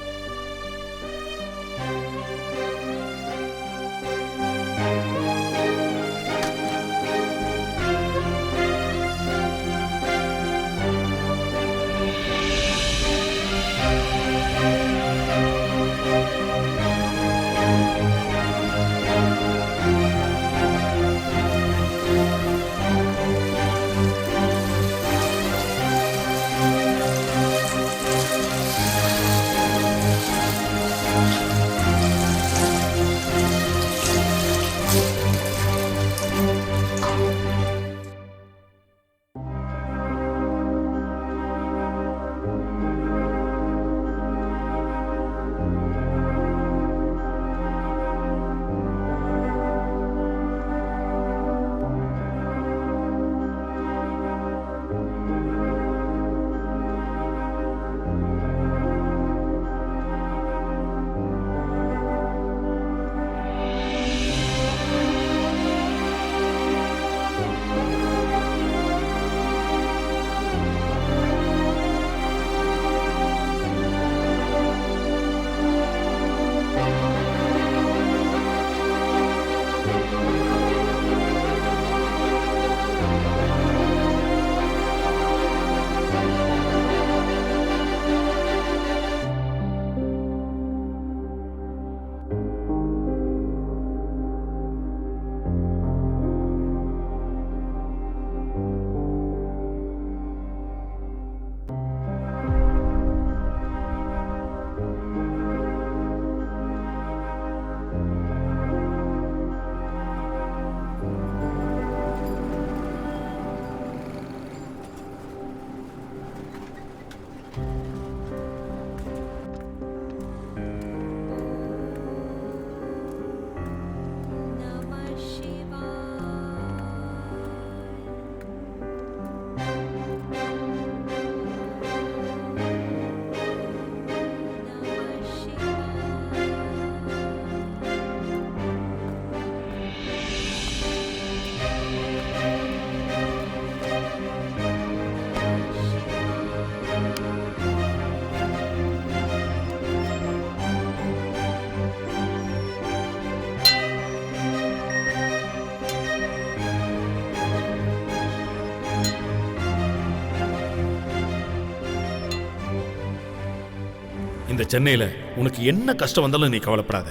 S8: இந்த சென்னையில் உனக்கு என்ன கஷ்டம் வந்தாலும் நீ கவலைப்படாத.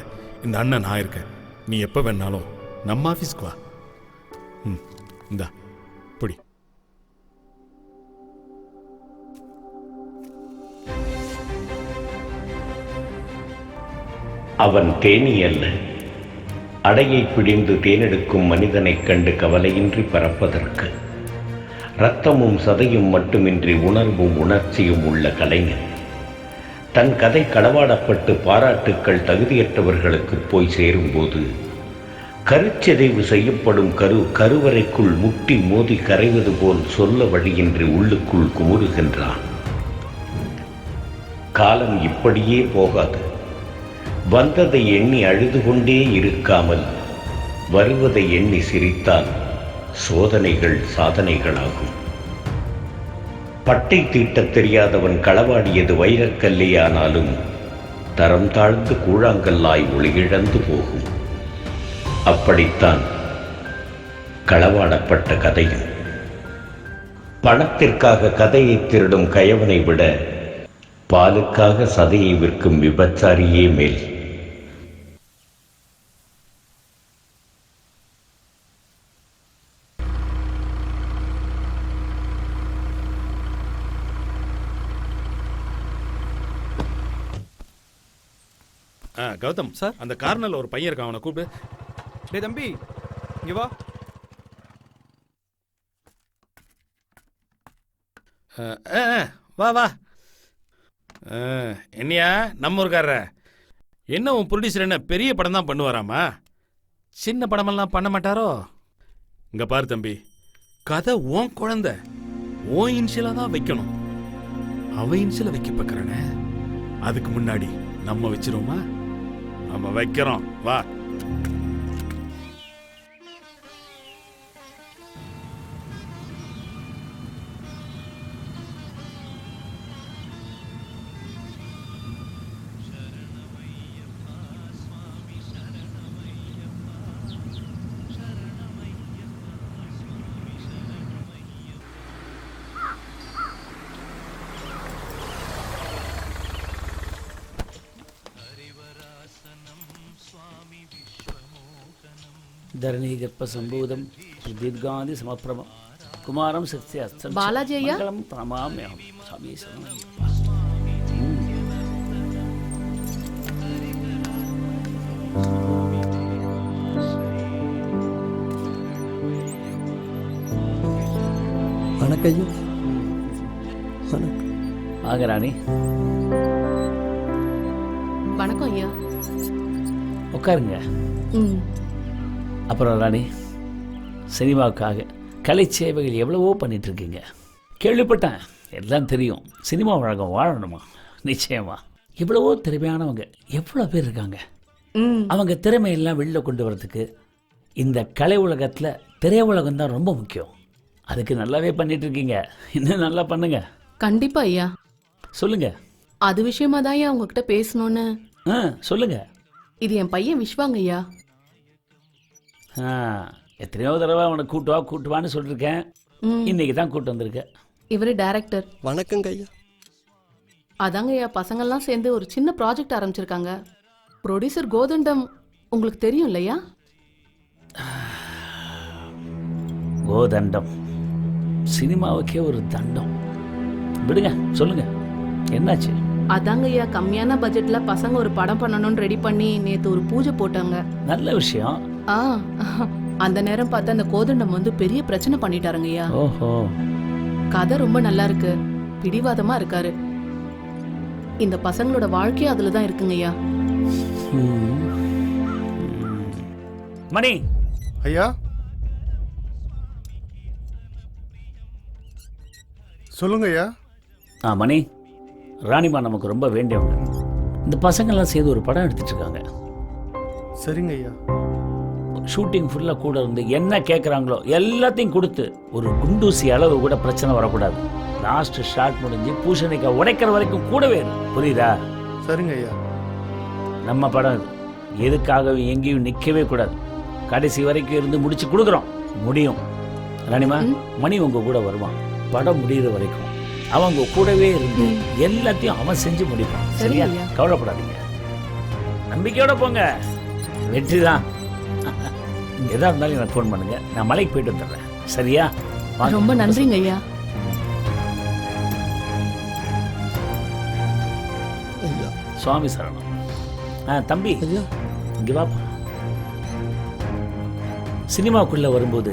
S8: இந்த அண்ணன் நான் இருக்கேன். நீ எப்போ வேணாலும் நம்ம ஆஃபீஸ்க்கு வா. இந்தா புடி.
S10: அவன் தேனி அல்ல, அடையை பிடிந்து தேனெடுக்கும் மனிதனைக் கண்டு கவலையின்றி பறப்பதற்கு இரத்தமும் சதையும் மட்டுமின்றி உணர்வும் உணர்ச்சியும் உள்ள கலைஞன். தன் கதை களவாடப்பட்டு பாராட்டுக்கள் தகுதியற்றவர்களுக்கு போய் சேரும்போது கருச்சிதைவு செய்யப்படும் கருவறைக்குள் முட்டி மோதி கரைவது போல் சொல்ல வழியின்றி உள்ளுக்குள் குமுறுகின்றான். காலம் இப்படியே போகாது. வந்ததை எண்ணி அழுது கொண்டே இருக்காமல் வருவதை எண்ணி சிரித்தால் சோதனைகள் சாதனைகளாகும். பட்டை தீட்டத் தெரியாதவன் களவாடியது வைரக்கல்லையானாலும் தரம் தாழ்ந்து கூழாங்கல்லாய் ஒளியிழந்து போகும். அப்படித்தான் களவாடப்பட்ட கதையும். பணத்திற்காக கதையை திருடும் கயவனை விட பாலுக்காக சதையை விற்கும் விபச்சாரியே மேல்.
S8: கௌதம் சார், அந்த கார்னர்ல ஒரு பையன் இருக்கான், அவனை கூப்பிடு.
S5: டேய் தம்பி, இங்க வா.
S8: வா வா. என்னையா நம்ம ஊருக்காரர? என்ன உன் ப்ரொடியூசர் என்ன பெரிய படம் தான் பண்ணுவாராமா? சின்ன படமெல்லாம் பண்ண மாட்டாரோ? இங்க பாரு தம்பி, கதை உன் குழந்தை, உன் இன்சியலா தான் வைக்கணும். அவன் இன்சியல வைக்க பார்க்கறானே, அதுக்கு முன்னாடி நம்ம வச்சிருவோமா? நம்ம வைக்கிறோம், வா.
S15: ధరణీ గర్భ సంభూతం దీర్ఘాది సమప్రభ కుమారం సత్య అస్తం
S13: బాలాజీ అయ్యా
S15: ప్రణమామ్యహం స్వామి శరణమయ్యప్ప.
S7: வணக்கம்.
S15: வாங்க ராணி.
S13: வணக்கம் ஐயா.
S15: உட்காருங்க. அப்புறம் ராணி, சினிமாவுக்காக கலை சேவைகள் எவ்வளவோ பண்ணிட்டு இருக்கீங்க. கேள்விப்பட்டேன், எல்லாம் தெரியும். சினிமா உலகம் வாழணுமா? நிச்சயமா. எவ்வளவோ திறமையானவங்க எவ்வளோ பேர் இருக்காங்க. அவங்க திறமையெல்லாம் வெளியில் கொண்டு வரதுக்கு இந்த கலை உலகத்தில் திரை உலகம் தான் ரொம்ப முக்கியம். அதுக்கு நல்லாவே பண்ணிட்டு இருக்கீங்க. இன்னும் நல்லா பண்ணுங்க.
S13: கண்டிப்பா ஐயா.
S15: சொல்லுங்க.
S13: அது விஷயமா தான் ஐயா உங்ககிட்ட பேசணும்னு.
S15: சொல்லுங்க.
S13: இது என் பையன் விஸ்வாங்க ஐயா.
S15: எத்தனையோ தடவை அவனை கூட்டுவான்னு சொல்லிருக்கேன். இன்னைக்கு தான் கூட்டு வந்திருக்கேன்.
S13: இவரு டைரக்டர்.
S7: வணக்கங்க ஐயா.
S13: அதாங்க ஐயா, பசங்கள்லாம் சேர்ந்து ஒரு சின்ன ப்ராஜெக்ட் ஆரம்பிச்சிருக்காங்க. ப்ரொடியூசர் கோதண்டம் உங்களுக்கு தெரியும் இல்லையா?
S15: கோதண்டம் சினிமாவுக்கே ஒரு தண்டம். விடுங்க, சொல்லுங்க என்னாச்சு?
S13: அதாங்க ஐயா, கம்மியான பட்ஜெட்ல பசங்க ஒரு படம் பண்ணணும்னு ரெடி பண்ணி நேத்து ஒரு பூஜை போட்டாங்க.
S15: நல்ல விஷயம்.
S13: அந்த நேரம் பார்த்து அந்த கோதண்டம் வந்து பெரிய பிரச்சனை பண்ணிட்டாருங்க ஐயா.
S15: ஓஹோ.
S13: கதை ரொம்ப நல்லா இருக்கு, பிடிவாதமா இருக்காரு. இந்த பசங்களோட வாழ்க்கையும் அதுலதான் இருக்குங்க ஐயா.
S15: மணி
S5: ஐயா, சொல்லுங்க ஐயா.
S15: மணி, ராணிமா நமக்கு ரொம்ப வேண்டியவங்க. இந்த பசங்கள்லாம் சேர்ந்து ஒரு படம் எடுத்துட்டு இருக்காங்க.
S5: சரிங்க ஐயா.
S15: ஷூட்டிங் ஃபுல்லாக கூட இருந்து என்ன கேட்குறாங்களோ எல்லாத்தையும் கொடுத்து ஒரு குண்டூசி அளவு கூட பிரச்சனை வரக்கூடாது. லாஸ்ட் ஷாட் முடிஞ்சு பூசணிக்காய் உடைக்கிற வரைக்கும் கூடவே புரியுதா?
S5: சரிங்க ஐயா.
S15: நம்ம படம் இது, எதுக்காகவும் எங்கேயும் நிற்கவே கூடாது. கடைசி வரைக்கும் இருந்து முடிச்சு கொடுக்குறோம். முடியும். ராணிமா, மணி உங்க கூட வருவான் படம் முடிகிற வரைக்கும். அவங்க கூடவே இருந்து எல்லாத்தையும் அவன் செஞ்சு முடிப்பான். சரியா? கவலைப்படாதீங்க, நம்பிக்கையோட போங்க, வெற்றி தான். எதா இருந்தாலும் எனக்கு ஃபோன் பண்ணுங்க, நான் மலைக்கு போயிட்டு வந்துடுறேன். சரியா?
S13: ரொம்ப நன்றிங்க ஐயா.
S15: சுவாமி சரணம். தம்பி இங்க வாப்பா. சினிமாக்குள்ள வரும்போது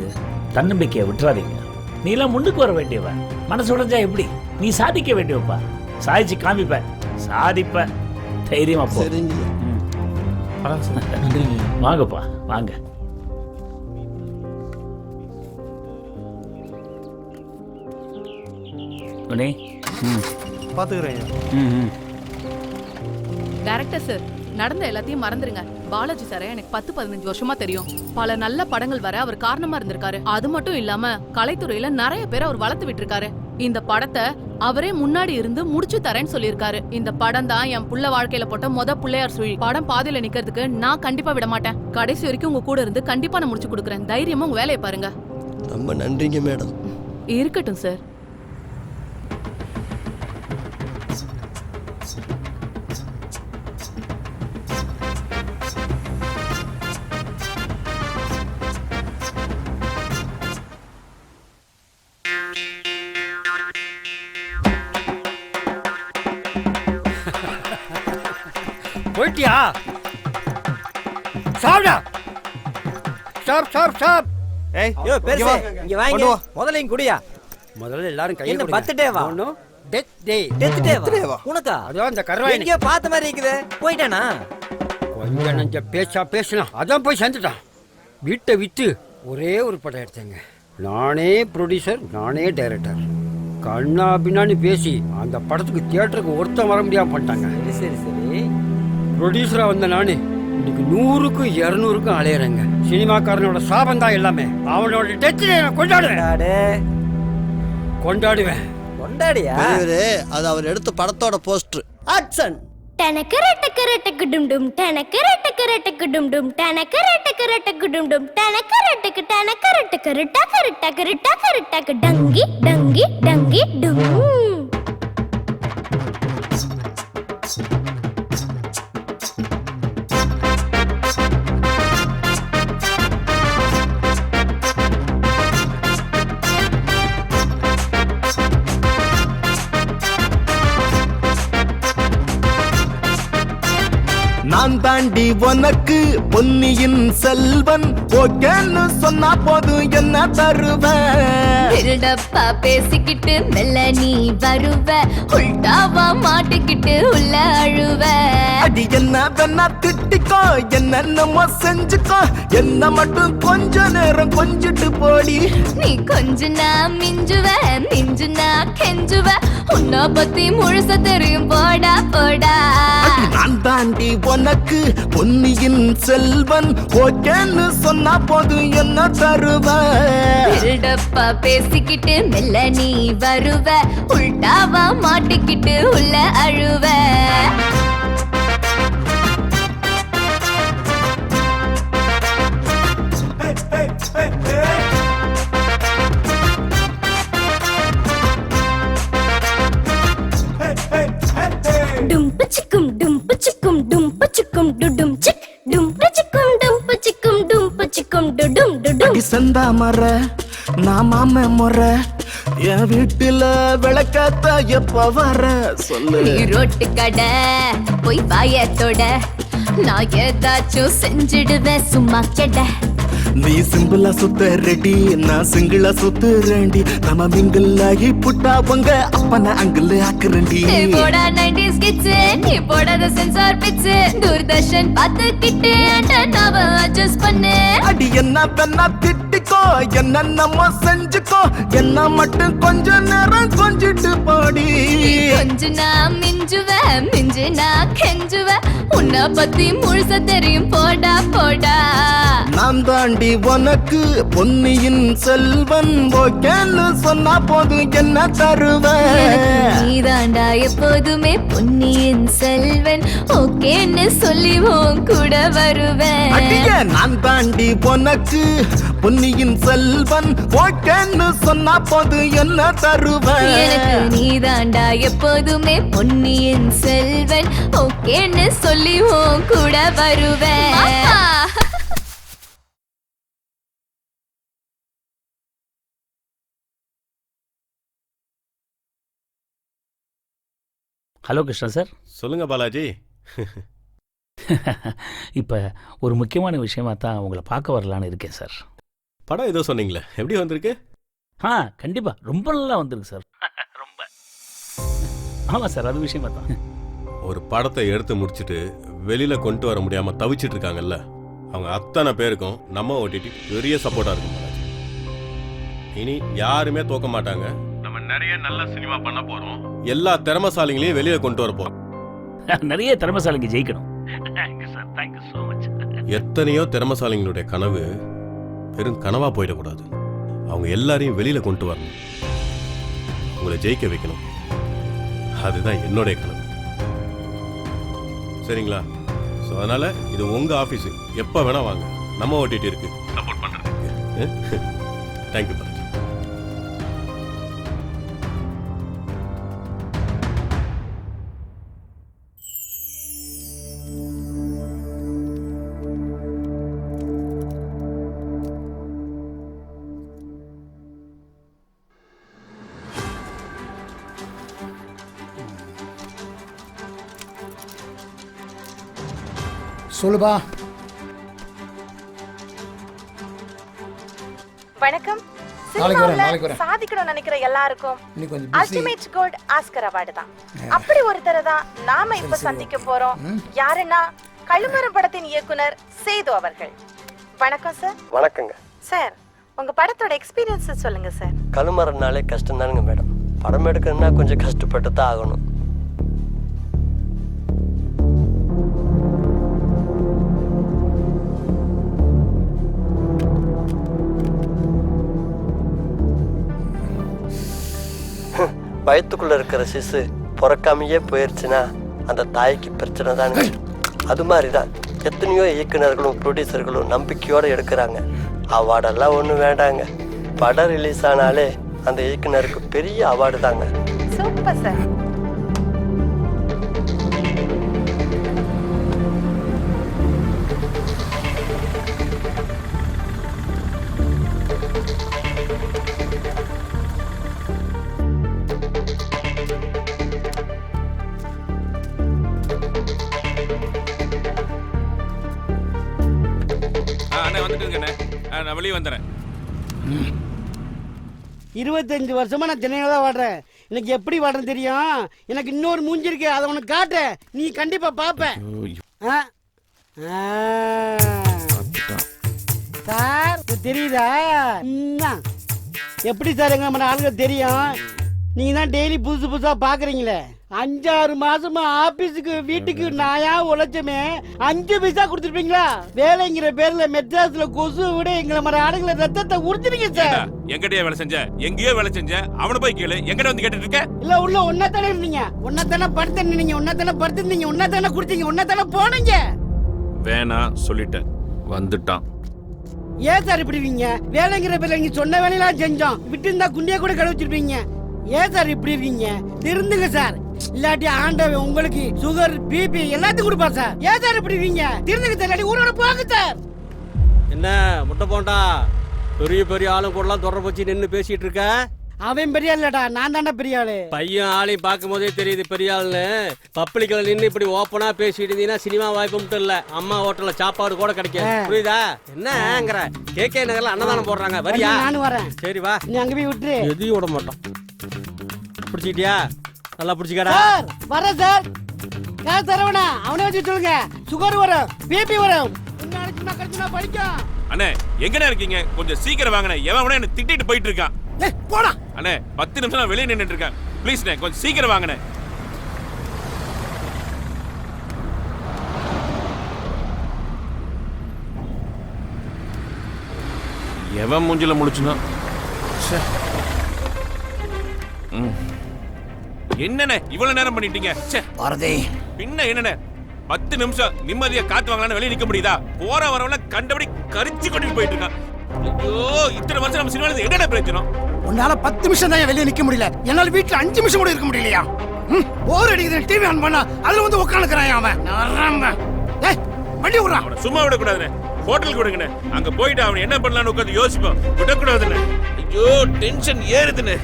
S15: தன்னம்பிக்கையை விட்டுறாதீங்க. நீ எல்லாம் முன்னுக்கு வர வேண்டியவன். மனசு உடைஞ்சா எப்படி? நீ சாதிக்க வேண்டியவப்பா. சாதிச்சு காமிப்ப, சாதிப்ப. தைரியமா போ. வாங்கப்பா, வாங்க.
S5: பாத்துக்கிறேன்.
S13: டைரக்டர் சார், நடந்த எல்லாத்தையும் மறந்துருங்க. பாலாஜி சாரை எனக்கு 10-15 வருஷமா தெரியும். பல நல்ல படங்கள் வர அவர் காரணமா இருந்திருக்காரு. அது மட்டும் இல்லாம கலைத்துறையில நிறைய பேர் அவர் வளர்த்து விட்டுருக்காரு. இந்த படத்தை அவரே முன்னாடி இருந்து முடிச்சு தரேன்னு சொல்லியிருக்காரு. இந்த படம் தான் என் புள்ள வாழ்க்கையில போட்ட பிள்ளையார் சுழி. படம் பாதியில நிக்கிறதுக்கு நான் கண்டிப்பா விட மாட்டேன். கடைசி வரைக்கும் உங்க கூட இருந்து கண்டிப்பா நான் முடிச்சு கொடுக்குறேன். தைரியமா உங்க வேலையை பாருங்க.
S7: ரொம்ப நன்றிங்க மேடம்.
S13: இருக்கட்டும் சார்.
S20: போயிட்டியா? சாப்பிடா. Stop stop stop.
S14: ஏய் யோ பெருசே இங்க வாங்க. முதல்ல இங்க குடியா.
S20: முதல்ல எல்லாரும் கையை
S14: என்ன பர்த்டே வா?
S20: டெத் டே.
S14: டெத் டே வா. உனக்கா?
S20: அதோ அந்த கர்வாய்
S14: எங்க பார்த்த மாதிரி இருக்குது. போய்டானா?
S20: கொஞ்சம் நஞ்ச பேசினா அதான் போய் சேர்ந்துட்டான். வீட்டை விட்டு ஒரே ஒரு படம் எடுத்தேங்க. நானே ப்ரொடியூசர், நானே டைரக்டர். கண்ணா பின்னான்னு பேசி அந்த படத்துக்கு தியேட்டருக்கு ஒருத்தன் வர முடியாம பண்ணிட்டாங்க.
S14: சரி சரி.
S20: ப்ரொடியூசரா வந்த நானு இன்னைக்கு 100க்கும் 200க்கும் அலையறேங்க. சினிமாக்காரனோட சாபம் தான் எல்லாமே. அவனோட டெத் நான் கொண்டாடுவேன்.
S14: கொண்டாடியா?
S7: அது அவர் எடுத்த படத்தோட போஸ்டர். ஆக்ஷன்.
S16: டனக்கர டக்கர டக்கு டும் டும் டனக்கர டக்கர டக்கு டும் டும் டனக்கர டக்கர டக்கு டும் டும் டனக்கர டக்கு டனக்கர டக்கர டக்கர டக்கர டக்கர டக்கு டங்கி டங்கி டங்கி டும்.
S3: நான் தாண்டி உனக்கு பொன்னியின் செல்வன். ஓகேன்னு சொன்னா போதும், என்ன தருவேன்?
S16: திருடப்பா பேசிக்கிட்டு மெல்ல நீ வருவ, உள்டாவா மாட்டிக்கிட்டு உள்ள அழுவ.
S3: அடி என்ன வேணா திட்டிக்கோ, என்னென்னமோ செஞ்சுக்கோ, என்ன மட்டும் கொஞ்ச நேரம் கொஞ்சிட்டு போடி.
S16: நீ கொஞ்சனா மிஞ்சுவ, மிஞ்சுனா கெஞ்சுவ, உன்னை பத்தி முழுச தெரியும் போடா போடா.
S3: நான் தாண்டி உனக்கு பொன்னியின் செல்வன். ஓகேன்னு சொன்னா போதும், என்ன தருவேன்?
S16: திருடப்பா பேசிக்கிட்டு மெல்ல நீ வருவ, உள்டாவா மாட்டிக்கிட்டு உள்ள அழுவ. டும் பச்சிக்கும் டும் பச்சிக்கும் டும் பச்சிக்கும் டுடும் சிக் டும் பச்சிக்கும் டும் பச்சிக்கும் டும் பச்சிக்கும் டுடும் டுடும்.
S3: அடி சந்தா மர நான் மாம முறை, என் வீட்டுல விளக்காத்தா எப்ப வர சொல்லு.
S16: நீ ரோட்டு கடை போய் வாயத்தோட, நான் ஏதாச்சும் செஞ்சிடுவேன் சும்மா கெட.
S3: நீ சிம்பிளா சுத்த ரெடி, நான் சிங்கிளா சுத்து ரெடி. நம்ம மிங்கிள் ஆகி புட்டா உங்க அப்பன அங்கிள் ஆக்குறண்டி.
S16: போடா 90s கிட்ஸ், நீ போடாத சென்சார் பிட்ஸ். தூர்தர்ஷன் பார்த்துக்கிட்டு நாவ அட்ஜஸ்ட் பண்ணு.
S3: அடி என்ன பெண்ணா திட்டிக்கோ, என்னென்னமோ செஞ்சுக்கோ, என்ன மட்டும் கொஞ்ச நேரம் கொஞ்சிட்டு போடி.
S16: கொஞ்சனா மிஞ்சுவ, மிஞ்சுனா கெஞ்சுவ, உன்னை பத்தி முழுச தெரியும் போடா போடா.
S9: நான் தாண்டி உனக்கு பொன்னியின் செல்வன் ஓகேன்னு சொன்னா போது என்ன தருவேன்
S16: நீதாண்டா எப்போதுமே பொன்னியின் செல்வன் ஓகேன்னு சொல்லி உன் கூட வருவேன்
S9: அடியே நான் தாண்டி உனக்கு பொன்னியின் செல்வன் ஓகேன்னு சொன்னா போது என்ன தருவேன்
S16: எனக்கு நீதாண்டா எப்போதுமே பொன்னியின் செல்வன் ஓகேன்னு சொல்லி உன் கூட வருவேன்
S15: ஹலோ கிருஷ்ணா சார்.
S23: சொல்லுங்க பாலாஜி.
S15: இப்போ ஒரு முக்கியமான விஷயமா தான் உங்களை பார்க்க வரலான்னு இருக்கேன் சார்.
S23: படம் ஏதோ சொன்னீங்களே, எப்படி வந்திருக்கு?
S15: கண்டிப்பாக ரொம்ப நல்லா வந்திருக்கு சார். ரொம்ப. ஆமாம் சார், அது விஷயமா தான்.
S23: ஒரு படத்தை எடுத்து முடிச்சுட்டு வெளியில் கொண்டு வர முடியாமல் தவிச்சிட்டு இருக்காங்கல்ல, அவங்க அத்தனை பேருக்கும் நம்ம ஓடிடி பெரிய சப்போர்ட்டாக இருக்கும் பாலாஜி. இனி யாருமே தோக்க மாட்டாங்க. நம்ம நிறைய நல்ல சினிமா பண்ண போகிறோம். எல்லா திறமசாலிங்களையும் வெளியே கொண்டு வர போகிறோம்.
S15: நிறைய திறமசாலிங்க ஜெயிக்கணும். Thank you sir, thank you so much.
S23: எத்தனையோ திறமசாலிங்களுடைய கனவு வெறும் கனவா போயிடக்கூடாது. அவங்க எல்லாரையும் வெளியில கொண்டு வரணும், உங்களை ஜெயிக்க வைக்கணும். அதுதான் என்னுடைய கனவு. சரிங்களா? ஸோ அதனால இது உங்க ஆஃபீஸு, எப்போ வேணா வாங்க, நம்ம ஓட்டிட்டு இருக்கு சப்போர்ட் பண்றதுக்கு. தேங்க்யூ பாலாஜி.
S11: சொல்லுபா.
S12: வணக்கம்.
S11: நாளைக்கு வரேன்.
S12: சாதிக்கணும்னு நினைக்கிற எல்லாருக்கும்
S11: இன்னைக்கு கொஞ்சம்
S12: அல்டிமேட் கோல்ட் ஆஸ்கர் அவார்டு தான். அப்படி ஒருத்தரை தான் நாம இப்ப சந்திக்க போறோம். யாருன்னா கழுமரம் படத்தின் இயக்குனர் சேது அவர்கள். வணக்கம் சார்.
S7: வணக்கங்க
S12: சார். உங்க படத்தோட எக்ஸ்பீரியன்ஸ் சொல்லுங்க சார்.
S7: கழுமரம்னாலே கஷ்டம் தானுங்க மேடம். படம் எடுக்கணும்னா கொஞ்சம் கஷ்டப்பட்டு தான் ஆகணும். வயிற்றுக்குள்ள இருக்கிற சிசு பிறக்காமையே போயிடுச்சுன்னா அந்த தாய்க்கு பிரச்சனை தானுங்க. அது மாதிரி தான் எத்தனையோ இயக்குநர்களும் ப்ரொடியூசர்களும் நம்பிக்கையோடு எடுக்கிறாங்க. அவார்டெல்லாம் ஒன்றும் வேண்டாங்க. படம் ரிலீஸ் ஆனாலே அந்த இயக்குனருக்கு பெரிய அவார்டு தாங்க.
S12: Super sir.
S18: நான் வெளியே வந்துடுறேன்.
S20: 25 வருஷமா நான் சென்னையில தான் வாடுறேன். எனக்கு எப்படி வாடுறேன் தெரியும். எனக்கு இன்னொரு மூஞ்சி இருக்கு, அதை உனக்கு காட்டுறேன். நீ கண்டிப்பா பாப்ப. சார் தெரியுதா? எப்படி சார் எங்க நம்ம ஆளுங்க தெரியும். நீங்க தான் டெய்லி புதுசு புதுசா பாக்குறீங்களே. 5-6 மாசமா ஆபீஸுக்கு வீட்டுக்கு நாயா உழைச்சமே 5 பைசா கொடுத்துருப்பீங்களா? வேலைங்கிற பேர்ல மெட்ராஸ்ல கொசு விட எங்களை மாதிரி ஆளுங்களை ரத்தத்தை உறுத்துறீங்க சார்.
S18: எங்கடையே வேலை செஞ்ச, எங்கேயோ வேலை செஞ்ச, அவனை போய் கேளு. எங்கட வந்து கேட்டுட்டு இருக்க?
S20: இல்ல உள்ள ஒன்னதானே இருந்தீங்க, ஒன்னதானே படுத்துனீங்க, ஒன்னதானே படுத்துனீங்க, ஒன்னதானே குடிச்சீங்க, ஒன்னதானே போனீங்க.
S18: வேணா சொல்லிட்டேன், வந்துட்டான்.
S20: ஏன் சார் இப்படி இருக்கீங்க? வேலைங்கிற பேர்ல நீங்க சொன்ன வேலையெல்லாம் செஞ்சோம், விட்டு இருந்தா குண்டியா கூட கடை வச்சிருப்பீங்க. ஏன் சார் இப்படி இருக்கீங்க? திருந்துங்க சார், இல்லாட்டி ஆண்டவன் உங்களுக்கு சுகர் பிபி எல்லாத்தையும் கொடுப்பா சார். ஏன் சார் இப்படி இருக்கீங்க? திருந்துங்க சார், இல்லாட்டி ஊரோட போங்க சார்.
S24: என்ன முட்டை போண்டா, பெரிய பெரிய ஆளும் கூடலாம் தொடர்பு வச்சு நின்று பேசிட்டு இருக்க?
S20: அவன் பெரிய ஆளுடா, நான் தானே பெரிய ஆளு.
S24: பையன் ஆளையும் பார்க்கும் போதே தெரியுது பெரிய ஆளுன்னு. பப்ளிக்ல நின்று இப்படி ஓப்பனா பேசிட்டு இருந்தீங்கன்னா சினிமா வாய்ப்பு மட்டும் இல்ல, அம்மா ஹோட்டல்ல சாப்பாடு கூட கிடைக்கும். புரியுதா? என்னங்கிற கேகே நகர்ல அன்னதானம் போடுறாங்க, வரியா?
S20: நானும் வரேன்.
S24: சரி வா.
S20: நீ அங்க போய் விட்டுரு.
S24: எதையும் விட மாட்டோம். பிடிச்சிட்டியா? நல்லா பிடிச்சிக்கடா.
S20: சார் வரேன் சார். காசு தரவனா அவனே வச்சு சொல்லுங்க. சுகர் வரும், பிபி வரும். இன்னும் அடிச்சுனா கடிச்சுனா படிக்கும்.
S18: அண்ணே எங்கடா இருக்கீங்க? கொஞ்சம் சீக்கிரம் வாங்கண்ணே. எவன் என்ன திட்டிட்டு போயிட்டு இருக்கான்.
S20: போடா
S18: அண்ணே, 10 நிமிஷம் நான் வெளியே நின்னுட்டு இருக்கேன். ப்ளீஸ்ண்ணே கொஞ்சம் சீக்கிரம் வாங்கண்ணே. எவன் மூஞ்சில முடிச்சுனா என்னண்ணே இவ்வளவு நேரம் பண்ணிட்டீங்க
S11: பாரதி
S18: பின்ன என்னண்ணே 10 நிமிஷம் நிம்மதியா காத்து வாங்கலாம்னு வெளியே நிக்க முடியுதா? போற வரவன கண்டபடி கரிச்சு கொண்டு போயிட்டு இருக்கான். ஐயோ இத்தனை வருஷம் நம்ம சினிமால என்னென்ன பிரச்சனை?
S11: உன்னால 10 நிமிஷம் தான் வெளியே நிக்க முடியல, என்னால வீட்டுல 5 நிமிஷம் கூட இருக்க முடியலையா? போர் அடிக்குது, டிவி ஆன் பண்ணா அதுல வந்து உட்காந்துக்கிறான் அவன். ஏய் வண்டி விடுறான்.
S18: அவனை சும்மா விடக்கூடாதுண்ணே, ஹோட்டலுக்கு விடுங்கண்ணே. அங்க போயிட்டு அவன் என்ன பண்ணலான்னு உட்காந்து யோசிப்போம், விடக்கூடாதுண்ணே. ஐயோ டென்ஷன் ஏறுதுண்ணே.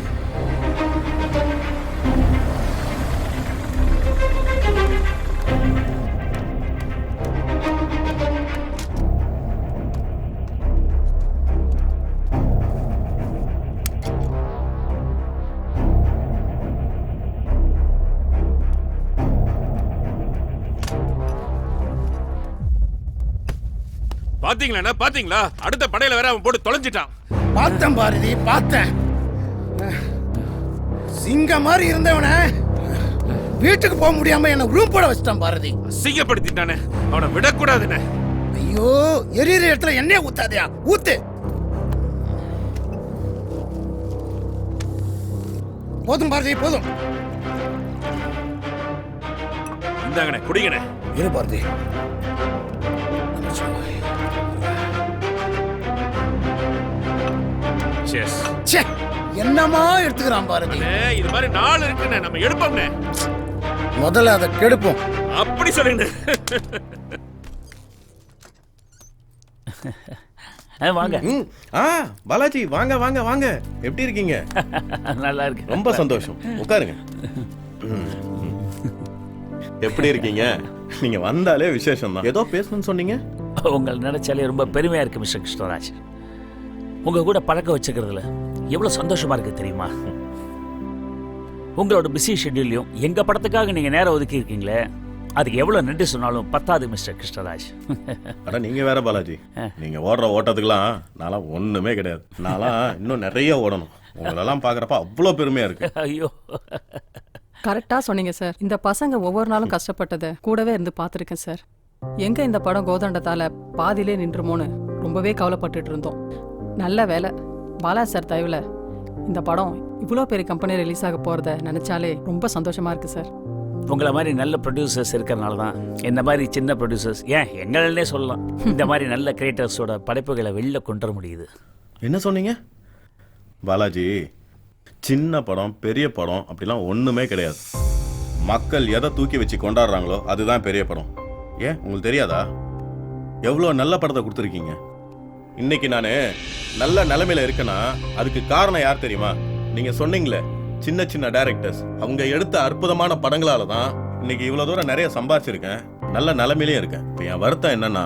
S18: பாத்தீங்களா பாத்தீங்களா? அடுத்த படையில வேற அவன் போட்டு தொலைஞ்சிட்டான்.
S11: பார்த்தேன் பாரதி, பார்த்தேன். சிங்க மாதிரி இருந்தவன வீட்டுக்கு போக முடியாம என்ன ரூம் போட வச்சிட்டான் பாரதி.
S18: அசிங்கப்படுத்திட்டானே, அவனை விடக்கூடாதுண்ணே.
S11: ஐயோ எரியிற இடத்துல எண்ணெய் ஊத்தாதையா, ஊத்து. போதும் பாரதி போதும்.
S18: இந்தாங்கண்ணே குடிங்கண்ணே.
S11: இரு பாரதி. என்னமா எடுத்துக்கிறான் பாரதி.
S18: இது மாதிரி 4 இருக்குண்ணே, நம்ம எடுப்போம்ண்ணே.
S11: முதல்ல அதை கெடுப்போம்.
S18: அப்படி சொல்லுங்க.
S15: வாங்க.
S23: பாலாஜி வாங்க வாங்க வாங்க. எப்படி இருக்கீங்க?
S15: நல்லா இருக்கு.
S23: ரொம்ப சந்தோஷம், உட்காருங்க. எப்படி இருக்கீங்க? நீங்க வந்தாலே விசேஷம் தான். ஏதோ பேசணும்னு சொன்னீங்க.
S15: உங்களை நினைச்சாலே ரொம்ப பெருமையா இருக்கு மிஸ்டர் கிருஷ்ணராஜ். உங்க கூட பழக்க வச்சுக்கிறதுல எவ்வளவு சந்தோஷமா இருக்கு தெரியுமா? உங்களோட பிஸி ஷெட்யூல்லையும் எங்க படத்துக்காக நீங்க நேரம் ஒதுக்கி இருக்கீங்களே, அதுக்கு எவ்வளவு நன்றி சொன்னாலும் பத்தாது மிஸ்டர் கிருஷ்ணராஜ்.
S23: அட நீங்க வேற பாலாஜி, நீங்க ஓடுற ஓட்டத்துக்குலாம் நான்லாம் ஒண்ணுமே கிடையாது. நான்லாம் இன்னும் நிறைய ஓடணும். உங்களெல்லாம் பாக்குறப்ப அவ்வளோ பெருமையா இருக்கு.
S4: ஐயோ கரெக்டா சொன்னீங்க சார். இந்த பசங்க ஒவ்வொரு நாளும் கஷ்டப்பட்டதை கூடவே இருந்து பார்த்துருக்கேன் சார். எங்க இந்த படம் கோதண்டத்தால பாதியிலே நின்றுமோன்னு ரொம்பவே கவலைப்பட்டுட்டு இருந்தோம். நல்ல வேலை, பாலா சார் தயவுல இந்த படம் இவ்வளோ பெரிய கம்பெனி ரிலீஸ் ஆக போறத நினைச்சாலே ரொம்ப சந்தோஷமா இருக்கு சார்.
S15: உங்களை மாதிரி நல்ல ப்ரொடியூசர்ஸ் இருக்கிறனால தான் இந்த மாதிரி சின்ன ப்ரொடியூசர்ஸ், ஏன் எங்களே சொல்லலாம், இந்த மாதிரி நல்ல கிரியேட்டர்ஸோட படைப்புகளை வெளில கொண்டு வர முடியுது.
S23: என்ன சொன்னீங்க பாலாஜி? சின்ன படம் பெரிய படம் அப்படிலாம் ஒண்ணுமே கிடையாது. மக்கள் எதை தூக்கி வச்சு கொண்டாடுறாங்களோ அதுதான் பெரிய படம். ஏன் உங்களுக்கு தெரியாதா? எவ்வளோ நல்ல படத்தை கொடுத்துருக்கீங்க. இன்னைக்கு நான் நல்ல நிலைமையில இருக்கேன்னா அதுக்கு காரணம் யார் தெரியுமா? நீங்க சொன்னீங்களே சின்ன சின்ன டைரக்டர்ஸ், அவங்க எடுத்த அற்புதமான படங்களால தான் இன்னைக்கு இவ்வளவு தூரம் நிறைய சம்பாதிச்சிருக்கேன், நல்ல நிலைமையிலே இருக்கேன். இப்போ என் வருத்தம் என்னன்னா,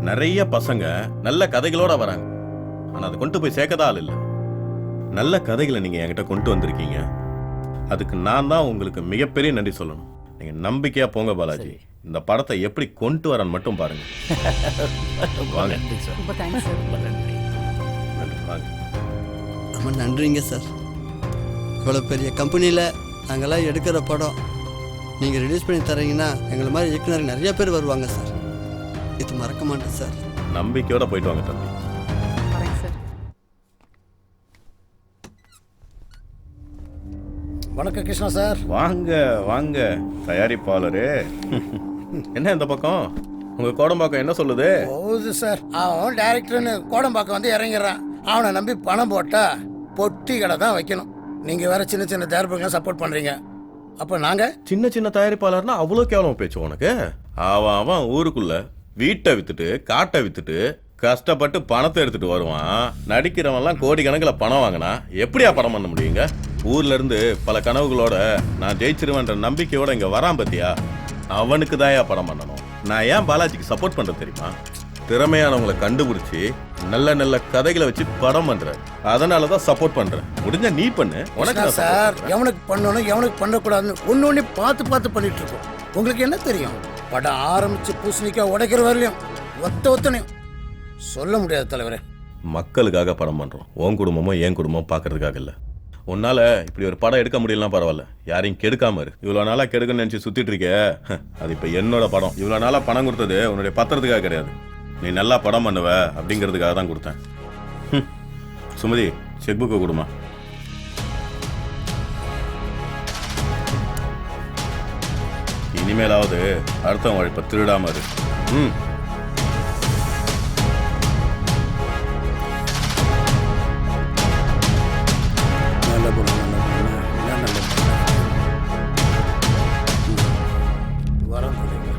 S23: நிறைய பசங்க நல்ல கதைகளோட வராங்க, ஆனா அதை கொண்டு போய் சேர்க்கதா ஆள் இல்லை. நல்ல கதைகளை நீங்க என்கிட்ட கொண்டு வந்திருக்கீங்க, அதுக்கு நான் தான் உங்களுக்கு மிகப்பெரிய நன்றி சொல்லணும். நீங்க நம்பிக்கையா போங்க பாலாஜி. இந்த படத்தை எப்படி கொண்டு வரன்னு மட்டும் பாருங்க.
S7: ரொம்ப நன்றிங்க சார். இவ்வளோ பெரிய கம்பெனியில் நாங்கள்லாம் எடுக்கிற படம் நீங்கள் ரிலீஸ் பண்ணி தரீங்கன்னா எங்களை மாதிரி இயக்குனர் நிறைய பேர் வருவாங்க சார். இது மறக்க மாட்டேன் சார்.
S23: நம்பிக்கையோட போயிட்டு வாங்க தம்பி.
S11: வணக்கம் கிருஷ்ணா சார்.
S23: வாங்க வாங்க தயாரிப்பாளரே. என்ன இந்த பக்கம்? உங்க கோடம்பாக்கம் என்ன சொல்லுது?
S11: போகுது சார். அவன் டைரக்டர்னு கோடம்பாக்கம் வந்து இறங்கிடுறான். அவனை நம்பி பணம் போட்டா பொட்டி கடை தான் வைக்கணும். நீங்க வேற சின்ன சின்ன தயாரிப்புகள் சப்போர்ட் பண்றீங்க. அப்ப நாங்க
S23: சின்ன சின்ன தயாரிப்பாளர்னா அவ்வளோ கேவலமா பேச்சு உனக்கு? அவன் ஊருக்குள்ள வீட்டை வித்துட்டு காட்டை வித்துட்டு கஷ்டப்பட்டு பணத்தை எடுத்துட்டு வருவான். நடிக்கிறவன்லாம் கோடிக்கணக்கில் பணம் வாங்கினா எப்படியா படம் பண்ண முடியுங்க? ஊர்ல இருந்து பல கனவுகளோட நான் ஜெயிச்சிருவேன்ற நம்பிக்கையோட இங்க வரான் பத்தியா, அவனுக்கு தாயா படம் பண்ணணும். நான் ஏன் பாலாஜிக்கு சப்போர்ட் பண்றேன் தெரியுமா? திறமையானவங்களை கண்டுபிடிச்சி நல்ல நல்ல கதைகளை வச்சு படம் பண்றேன், அதனாலதான் சப்போர்ட் பண்றேன். முடிஞ்ச நீ பண்ணு. உனக்கு
S11: சார் எவனுக்கு பண்ணணும் எவனுக்கு பண்ணக்கூடாதுன்னு ஒன்னு ஒன்னு பார்த்து பார்த்து பண்ணிட்டு இருக்கோம். உங்களுக்கு என்ன தெரியும்? படம் ஆரம்பிச்சு பூசணிக்கா உடைக்கிற வரலையும் ஒத்தனையும் சொல்ல முடியாது தலைவரே.
S23: மக்களுக்காக படம் பண்றோம், உன் குடும்பமோ என் குடும்பமோ பாக்குறதுக்காக இல்ல. உன்னால இப்படி ஒரு படம் எடுக்க முடியலாம் பரவாயில்ல, யாரையும் கெடுக்காம இரு. இவ்வளவு நாளா கெடுக்கன்னு நினைச்சு சுத்திட்டு இருக்க, அது இப்ப என்னோட படம். இவ்வளவு நாளா பணம் கொடுத்தது உன்னுடைய பத்திரத்துக்காக கிடையாது, நீ நல்லா படம் பண்ணுவ அப்படிங்கிறதுக்காக தான் கொடுத்தேன். சுமதி செக் புக்கை கொடுமா. இனிமேலாவது அடுத்தவங்க உழைப்ப திருடாம இரு.
S11: நல்ல பொண்ணு, நல்ல பொண்ணு. வரம் சொல்லுங்க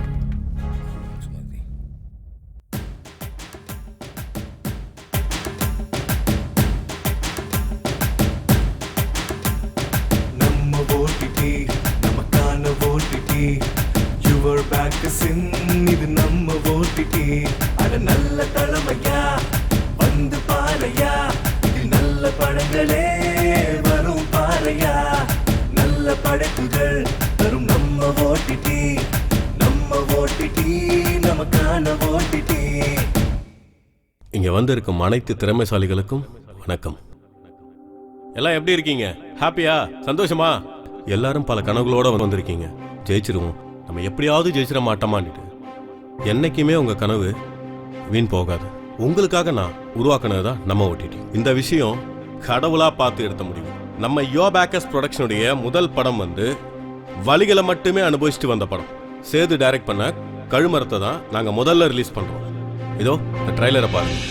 S11: சுமதி.
S2: நம்ம ஓடிடி நமக்கான ஓடிடி யுவர் பேக் சின் இது நம்ம ஓடிடி. அட நல்ல தலைமையா வந்து பாறையா, இது நல்ல படங்களே வரும் பாறையா. நல்ல படைப்புகள் தரும் நம்ம ஓடிடி, நம்ம ஓடிடி நமக்கான ஓடிடி.
S23: இங்க வந்திருக்கும் அனைத்து திறமைசாலிகளுக்கும் வணக்கம். எல்லாம் எப்படி இருக்கீங்க? ஹாப்பியா? சந்தோஷமா? எல்லாரும் பல கனவுகளோட வந்திருக்கீங்க. ஜெயிச்சிருவோம், நம்ம எப்படியாவது ஜெயிச்சிட மாட்டோமான்ட்டு. என்னைக்குமே உங்க கனவு வீண் போகாது. உங்களுக்காக நான் உருவாக்குனதுதான் நம்ம ஓடிடி. இந்த விஷயம் கடவுளா பார்த்து எடுத்த முடிவு. நம்ம யோ பேக்கர்ஸ் ப்ரொடக்ஷனுடைய முதல் படம் வந்து வலிகளை மட்டுமே அனுபவிச்சுட்டு வந்த படம். சேது டைரக்ட் பண்ண கழுமரத்தை தான் நாங்க முதல்ல ரிலீஸ் பண்றோம். இதோ இந்த ட்ரைலரை பாருங்க.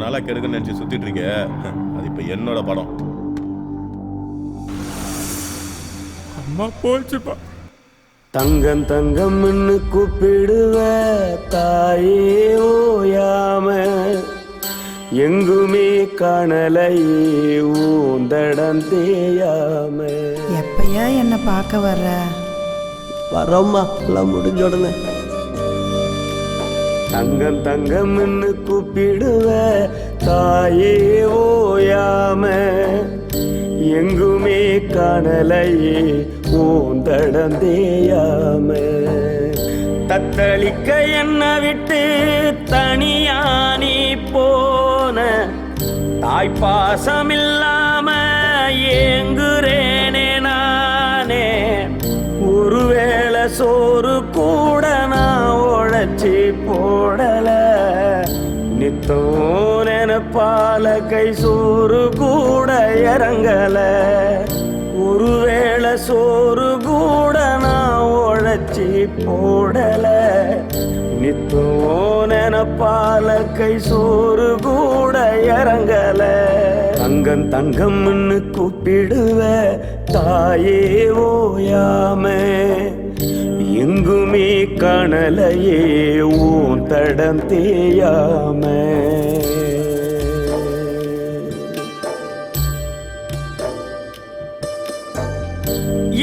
S23: நாளா கெடுக்குன்னு நினைச்சு சுத்திட்டு இருக்க, அது இப்ப என்னோட படம்.
S2: அம்மா போச்சுப்பா.
S3: தங்கம் தங்கம்னு கூப்பிடுவ தாயே ஓயாம, எங்குமே காணலையே ஊந்தடம் தேயாம.
S12: எப்பயா என்ன பார்க்க வர்ற?
S7: வரோம்மா, எல்லாம் முடிஞ்ச உடனே.
S3: தங்கம் தங்கம்னு கூப்பிடுவ தாயே ஓயாம, எங்குமே காணலையே ஊந்தடம் தேயாம. தத்தளிக்க என்ன விட்டு தனியானி போன, தாய்ப்பாசம் இல்லாம ஏங்குறேனே நானே. ஒருவேளை சோறு கூட நான் உழைச்சி போடல, நித்தம் நினைப்பால கை சோறு கூட இறங்கல. ஒருவேளை சோறு கூட நான் உழைச்சி போடல, நித்தம் நினைப்பால கை சோறு கூட இறங்கல. தங்கம் தங்கம்னு கூப்பிடுவ தாயே ஓயாம, எங்குமே காணலையே ஊன் தடம் தேயாம.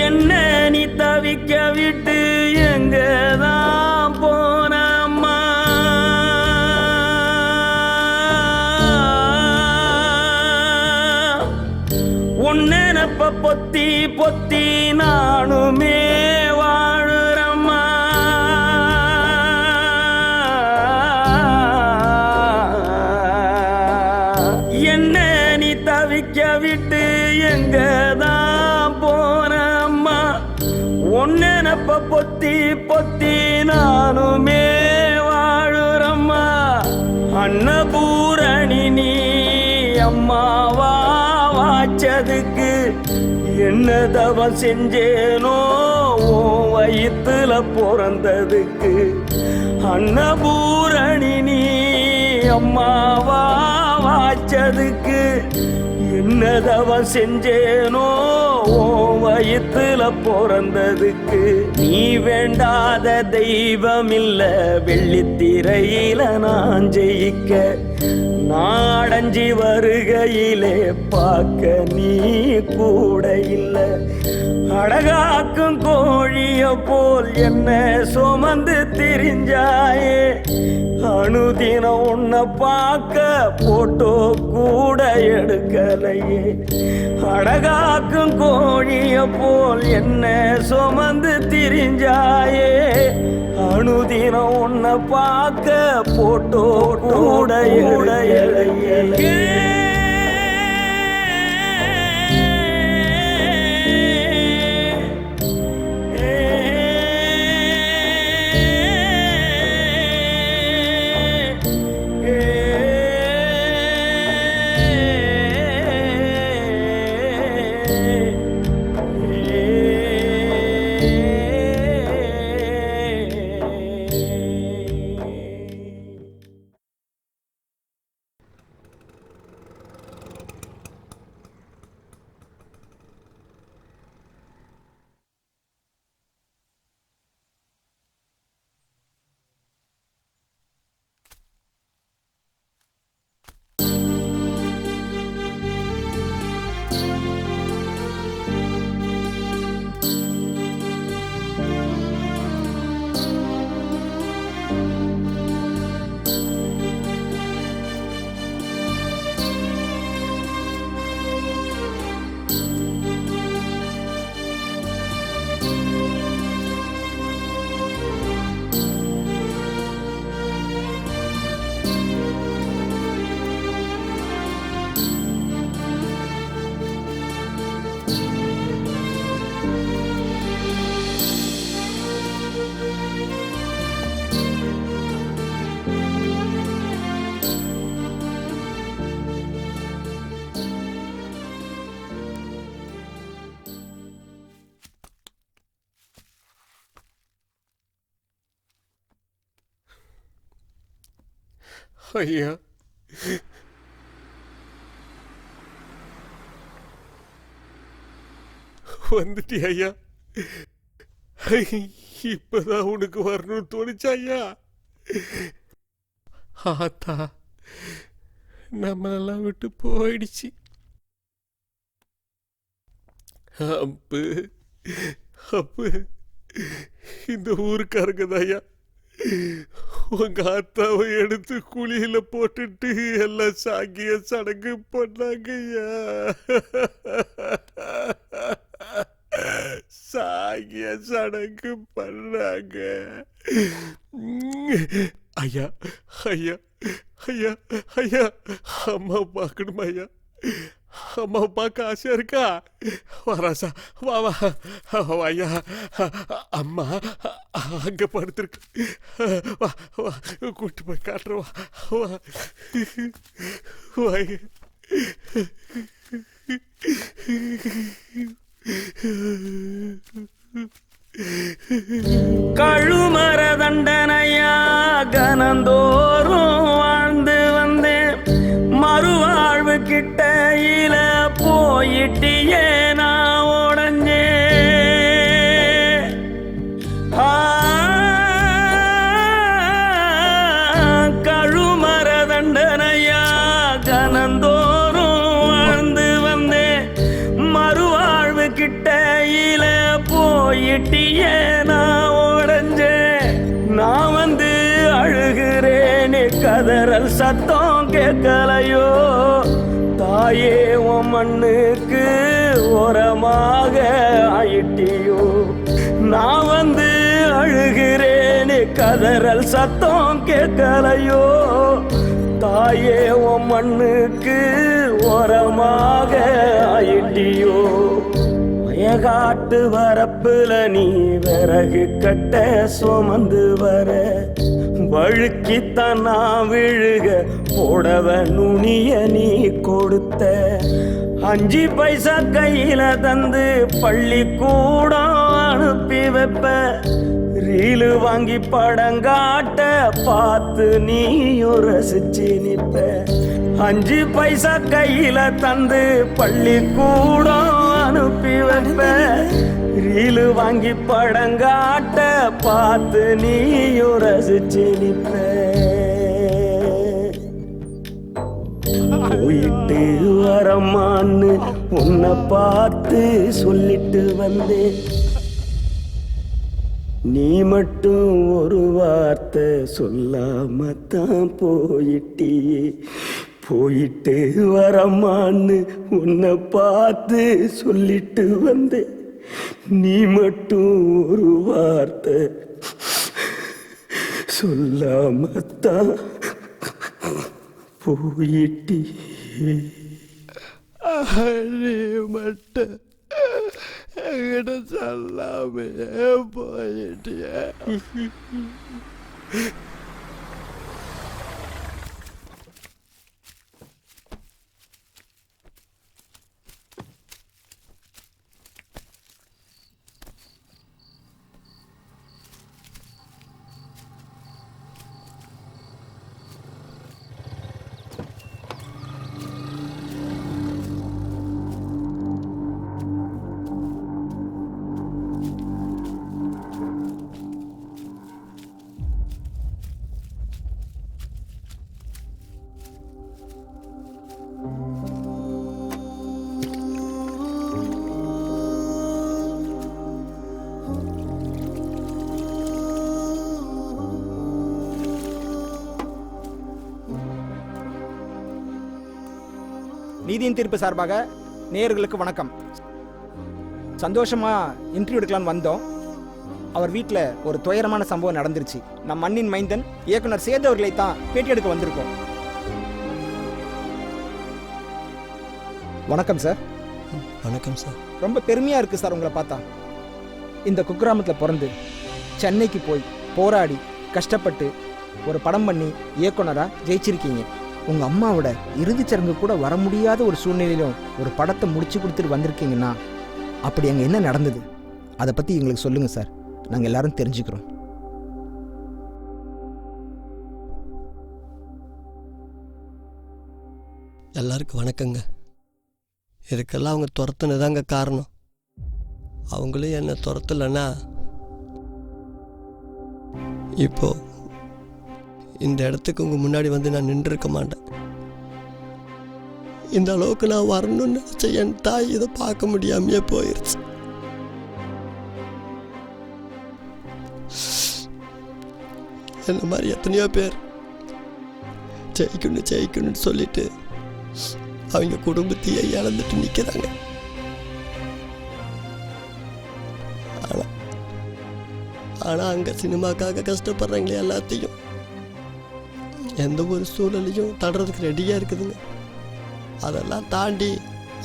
S3: என்ன நீ தவிக்க விட்டு எங்கதான் போனம்மா? உன்னெனப்ப பொத்தி பொத்தி நானுமே வாழுறம்மா. என்ன நீ தவிக்க விட்டு எங்கதான் போனம்மா? உன்னெனப்ப பொத்தி பொத்தி நானுமே வாழுறம்மா. அன்னபூரணி நீ அம்மாவா வாச்சதுக்கு என்ன தவம் செஞ்சேனோ உன் வயித்துல பிறந்ததுக்கு. அன்னபூரணி நீ அம்மாவா வாச்சதுக்கு என்னதவன் செஞ்சேனோ உன் வயித்துல பிறந்ததுக்கு. நீ வேண்டாத தெய்வம் இல்ல, வெள்ளித்திரையில நான் ஜெயிக்க. நான் அடைஞ்சி வருகையிலே பார்க்க நீ கூட இல்ல. அழகாக்கும் கோழிய போல் என்ன சுமந்து திரிஞ்சாயே. அனுதினம் உன்னை பார்க்க போட்டோ கூட எடுக்கலையே. அழகாக்கும் கோழிய போல் என்ன சுமந்து திரிஞ்சாயே. அனுதினம் உன்னை பார்க்க போட்டோ கூட எடுக்கலையே.
S18: ஐயா, வந்துட்டியா ஐயா? இப்பதான் உனக்கு வரணும்னு தோணுச்சா ஐயா? ஆத்தா நம்மளெல்லாம் விட்டு போயிடுச்சு. அப்பு அப்பு இந்த ஊருக்காரங்க தாயா உங்க ஆத்தாவை எடுத்து குழியில போட்டுட்டு எல்லாம் சாங்கிய சடங்கு பண்ணாங்கய்யா. சாங்கிய சடங்கு பண்ணாங்க. ஐயா ஐயா ஐயா ஐயா, அம்மா பார்க்கணுமா ஐயா? அம்மா பார்க்க ஆசையா இருக்கா? வராசா வா வா ஐயா. அம்மா அங்க படுத்திருக்கு. வா வா கூட்டு போய் காட்டுறவா. வா வா.
S3: கழுமர தண்டனையா கனந்தோறும் வாழ்ந்து வந்தேன். மறுவாழ்வு கிட்டையில போயிட்டியே நான் உடஞ்சே. கழுமர தண்டனையா கனந்தோறும் வாழ்ந்து வந்தேன். மறுவாழ்வு கிட்டையில போயிட்டியே நான் உடஞ்சேன். நான் வந்து அழுகிறேனே, கதறல் சத்தம் கேட்கலையோ. தாயே உன் மண்ணுக்கு ஓரமாக ஆயிட்டியோ. நான் வந்து அழுகிறேனே, கதறல் சத்தம் கேட்கலையோ. தாயே உன் மண்ணுக்கு ஓரமாக ஆயிட்டியோ. வயகாட்டு வரப்புல நீ விறகு கட்ட சுமந்து வர. வழுக்கித்தான் நான் விழுக போடவ நுனிய நீ கொடுத்த. 5 பைசா கையில தந்து பள்ளிக்கூடம் அனுப்பி வைப்ப. ரீலு வாங்கி படங்காட்ட பார்த்து நீயும் ரசிச்சு நிற்ப. 5 பைசா கையில தந்து பள்ளிக்கூடம் அனுப்பி வைப்பேன். ரீலு வாங்கி படங்காட்ட பார்த்து நீயும் ரசிச்சு நிப்ப. போயிட்டு வரமான்னு உன்னை பார்த்து சொல்லிட்டு வந்தேன். நீ மட்டும் ஒரு வார்த்தை சொல்லாமத்தான் போயிட்டியே. போயிட்டு வரமான்னு உன்னை பார்த்து சொல்லிட்டு வந்தேன். நீ மட்டும் ஒரு வார்த்தை சொல்லாமத்தான் போயிட்டியே.
S7: நீ மட்டும் என்கிட்ட சொல்லாமே போயிட்டிய.
S17: நீதியின் தீர்ப்பு சார்பாக நேயர்களுக்கு வணக்கம். சந்தோஷமா இன்டர்வியூ எடுக்கலான்னு வந்தோம். அவர் வீட்டில் ஒரு துயரமான சம்பவம் நடந்துருச்சு. நம் மண்ணின் மைந்தன் இயக்குனர் சேது அவர்களை தான் பேட்டி எடுக்க வந்திருக்கோம். வணக்கம் சார்.
S7: வணக்கம் சார்.
S17: ரொம்ப பெருமையா இருக்கு சார் உங்களை பார்த்தா. இந்த குக்கிராமத்தில் பிறந்து சென்னைக்கு போய் போராடி கஷ்டப்பட்டு ஒரு படம் பண்ணி இயக்குனரா ஜெயிச்சிருக்கீங்க. உங்க அம்மாவோட இறுதிச் சடங்கு கூட வர முடியாத ஒரு சூழ்நிலையிலும் ஒரு படத்தை முடிச்சு கொடுத்துட்டு வந்திருக்கீங்கன்னா அப்படி அங்கே என்ன நடந்தது அதை பத்தி எங்களுக்கு சொல்லுங்க சார். நாங்கள் எல்லாரும் தெரிஞ்சுக்கிறோம்.
S7: எல்லாருக்கும் வணக்கங்க. இதுக்கெல்லாம் அவங்க துரத்துனதாங்க காரணம். அவங்களும் என்னை துரத்தலைன்னா இப்போ இந்த இடத்துக்கு உங்க முன்னாடி வந்து நான் நின்றுருக்க மாட்டேன். இந்த அளவுக்கு நான் வரணும்னு நினைச்ச என் தாய் இதை பார்க்க முடியாமையே போயிருச்சு. என்ன மாதிரி எத்தனையோ பேர் ஜெயிக்கணும்னு சொல்லிட்டு அவங்க குடும்பத்தையே இழந்துட்டு நிற்கிறாங்க. ஆனா அங்க சினிமாக்காக கஷ்டப்படுறாங்களே எல்லாத்தையும் எந்த ஒரு சூழலையும் தடுறதுக்கு ரெடியாக இருக்குதுங்க. அதெல்லாம் தாண்டி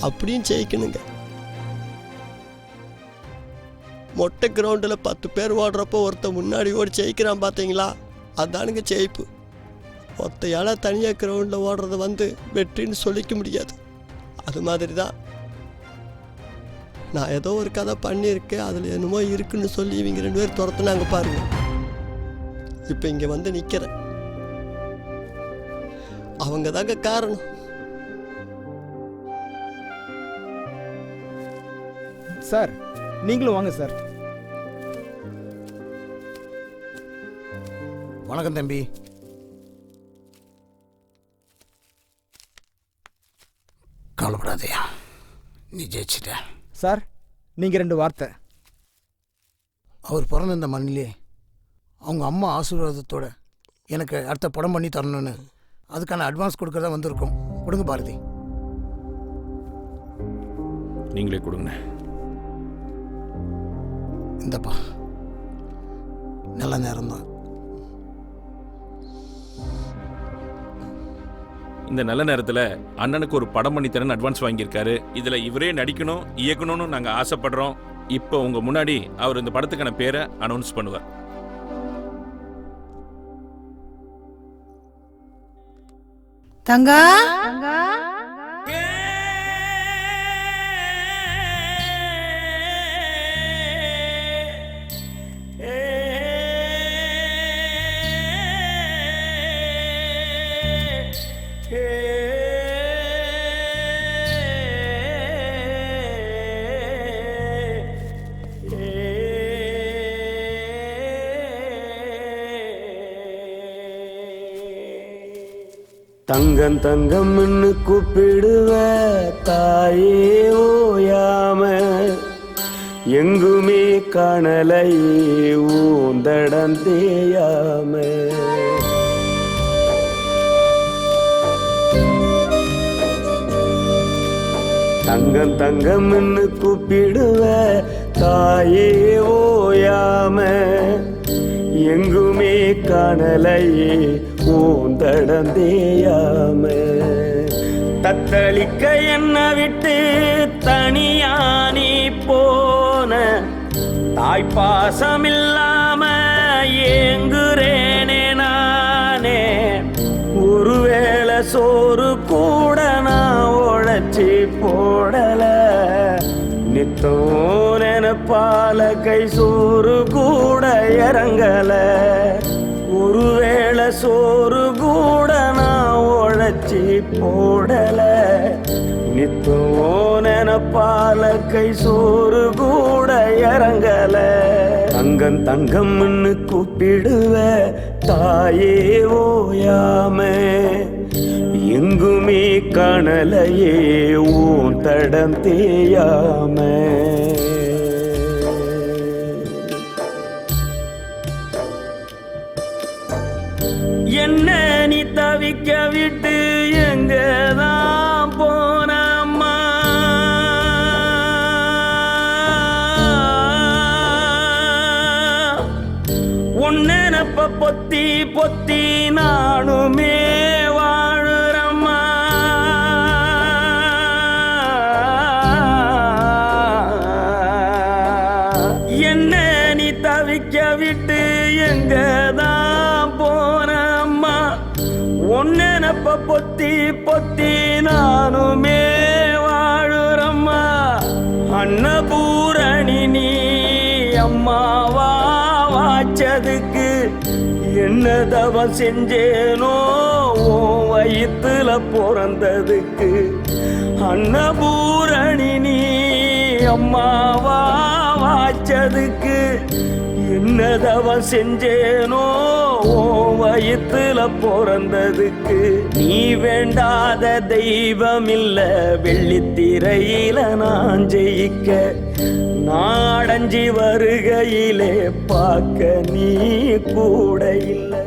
S7: அப்படியும் ஜெயிக்கணுங்க. மொட்டை கிரவுண்டில் 10 பேர் ஓடுறப்போ ஒருத்த முன்னாடி ஓடி ஜெயிக்கிறான் பார்த்தீங்களா, அதானுங்க ஜெயிப்பு. ஒத்தையால் தனியாக கிரவுண்டில் ஓடுறத வெற்றின்னு சொல்லிக்க முடியாது. அது மாதிரி தான் நான் ஏதோ ஒரு கதை பண்ணியிருக்கேன், அதில் என்னமோ இருக்குன்னு சொல்லி இவங்க 2 பேர் துரத்துனாங்க பாருங்க. இப்போ இங்கே வந்து நிற்கிறேன். அவங்க தாங்க காரணம்.
S17: சார் நீங்களும் வாங்க சார்.
S11: வணக்கம் தம்பி. கவலைப்படாதயா, நீ ஜெயிச்சிட்ட.
S17: சார் நீங்கள் 2 வார்த்தை.
S11: அவர் பிறந்த இந்த மண்ணிலே அவங்க அம்மா ஆசீர்வாதத்தோட எனக்கு அடுத்த படம் பண்ணி தரணும்னு அதுக்கான அட்வான்ஸ் கொடுக்கறதா வந்திருக்கோம். கொடுங்க பாரதி.
S18: நீங்களே கொடுங்க.
S11: இந்தப்பா நல்ல நேரம்தான்.
S18: இந்த நல்ல நேரத்தில் அண்ணனுக்கு ஒரு படம் பண்ணி தரேன்னு அட்வான்ஸ் வாங்கியிருக்காரு. இதில் இவரே நடிக்கணும் இயக்கணும்னு நாங்கள் ஆசைப்படுறோம். இப்போ உங்கள் முன்னாடி அவர் இந்த படத்துக்கான பேரை அனௌன்ஸ் பண்ணுவார்.
S19: தங்கா
S3: Hey
S1: தங்கம் தங்கம்னு கூப்பிடுவ தாயே ஓயாம எங்குமே காணலையே ஊந்தடம் தேயாம தங்கம் தங்கம்னு கூப்பிடுவ தாயே ஓயாம எங்குமே காணலையே ஊந்தடம் தேயாம தத்தளிக்க என்ன விட்டு தனியானி போன தாய்ப்பாசம் இல்லாம ஏங்குறேனே நானே ஒருவேளை சோறு கூட நான் உழைச்சி போடல நித்தம் நினைப்பால கை சோறு கூட இறங்கல ஒருவேளை சோறு கூட நான் உழைச்சி போடல நித்தம் நினைப்பால கை சோறு கூட இறங்கல தங்கம் தங்கம்னு கூப்பிடுவ தாயே ஓயாம எங்குமே காணலையே ஊன் தடம் தேயாம என்ன நீ தவிக்க விட்டு எங்கதான் போனம்மா உன்னெனப்ப பொத்தி பொத்தி நானுமே வாழுறம்மா என்ன நீ தவிக்க விட்டு எங்கதான் போனம்மா உன்னெனப்ப பொத்தி பொத்தி நானுமே வாழுறம்மா அன்னபூரணி நீ அம்மாவா வாச்சதுக்கு என்ன தவம் செஞ்சேனோ உன் வயித்துல பிறந்ததுக்கு அன்னபூரணி நீ அம்மாவா வாச்சதுக்கு என்ன தவம் செஞ்சேனோ உன் வயித்துல பிறந்ததுக்கு நீ வேண்டாத தெய்வம் இல்ல வெள்ளித்திரையில நான் ஜெயிக்க நாடஞ்சி வருகையிலே பார்க்க நீ கூட இல்லை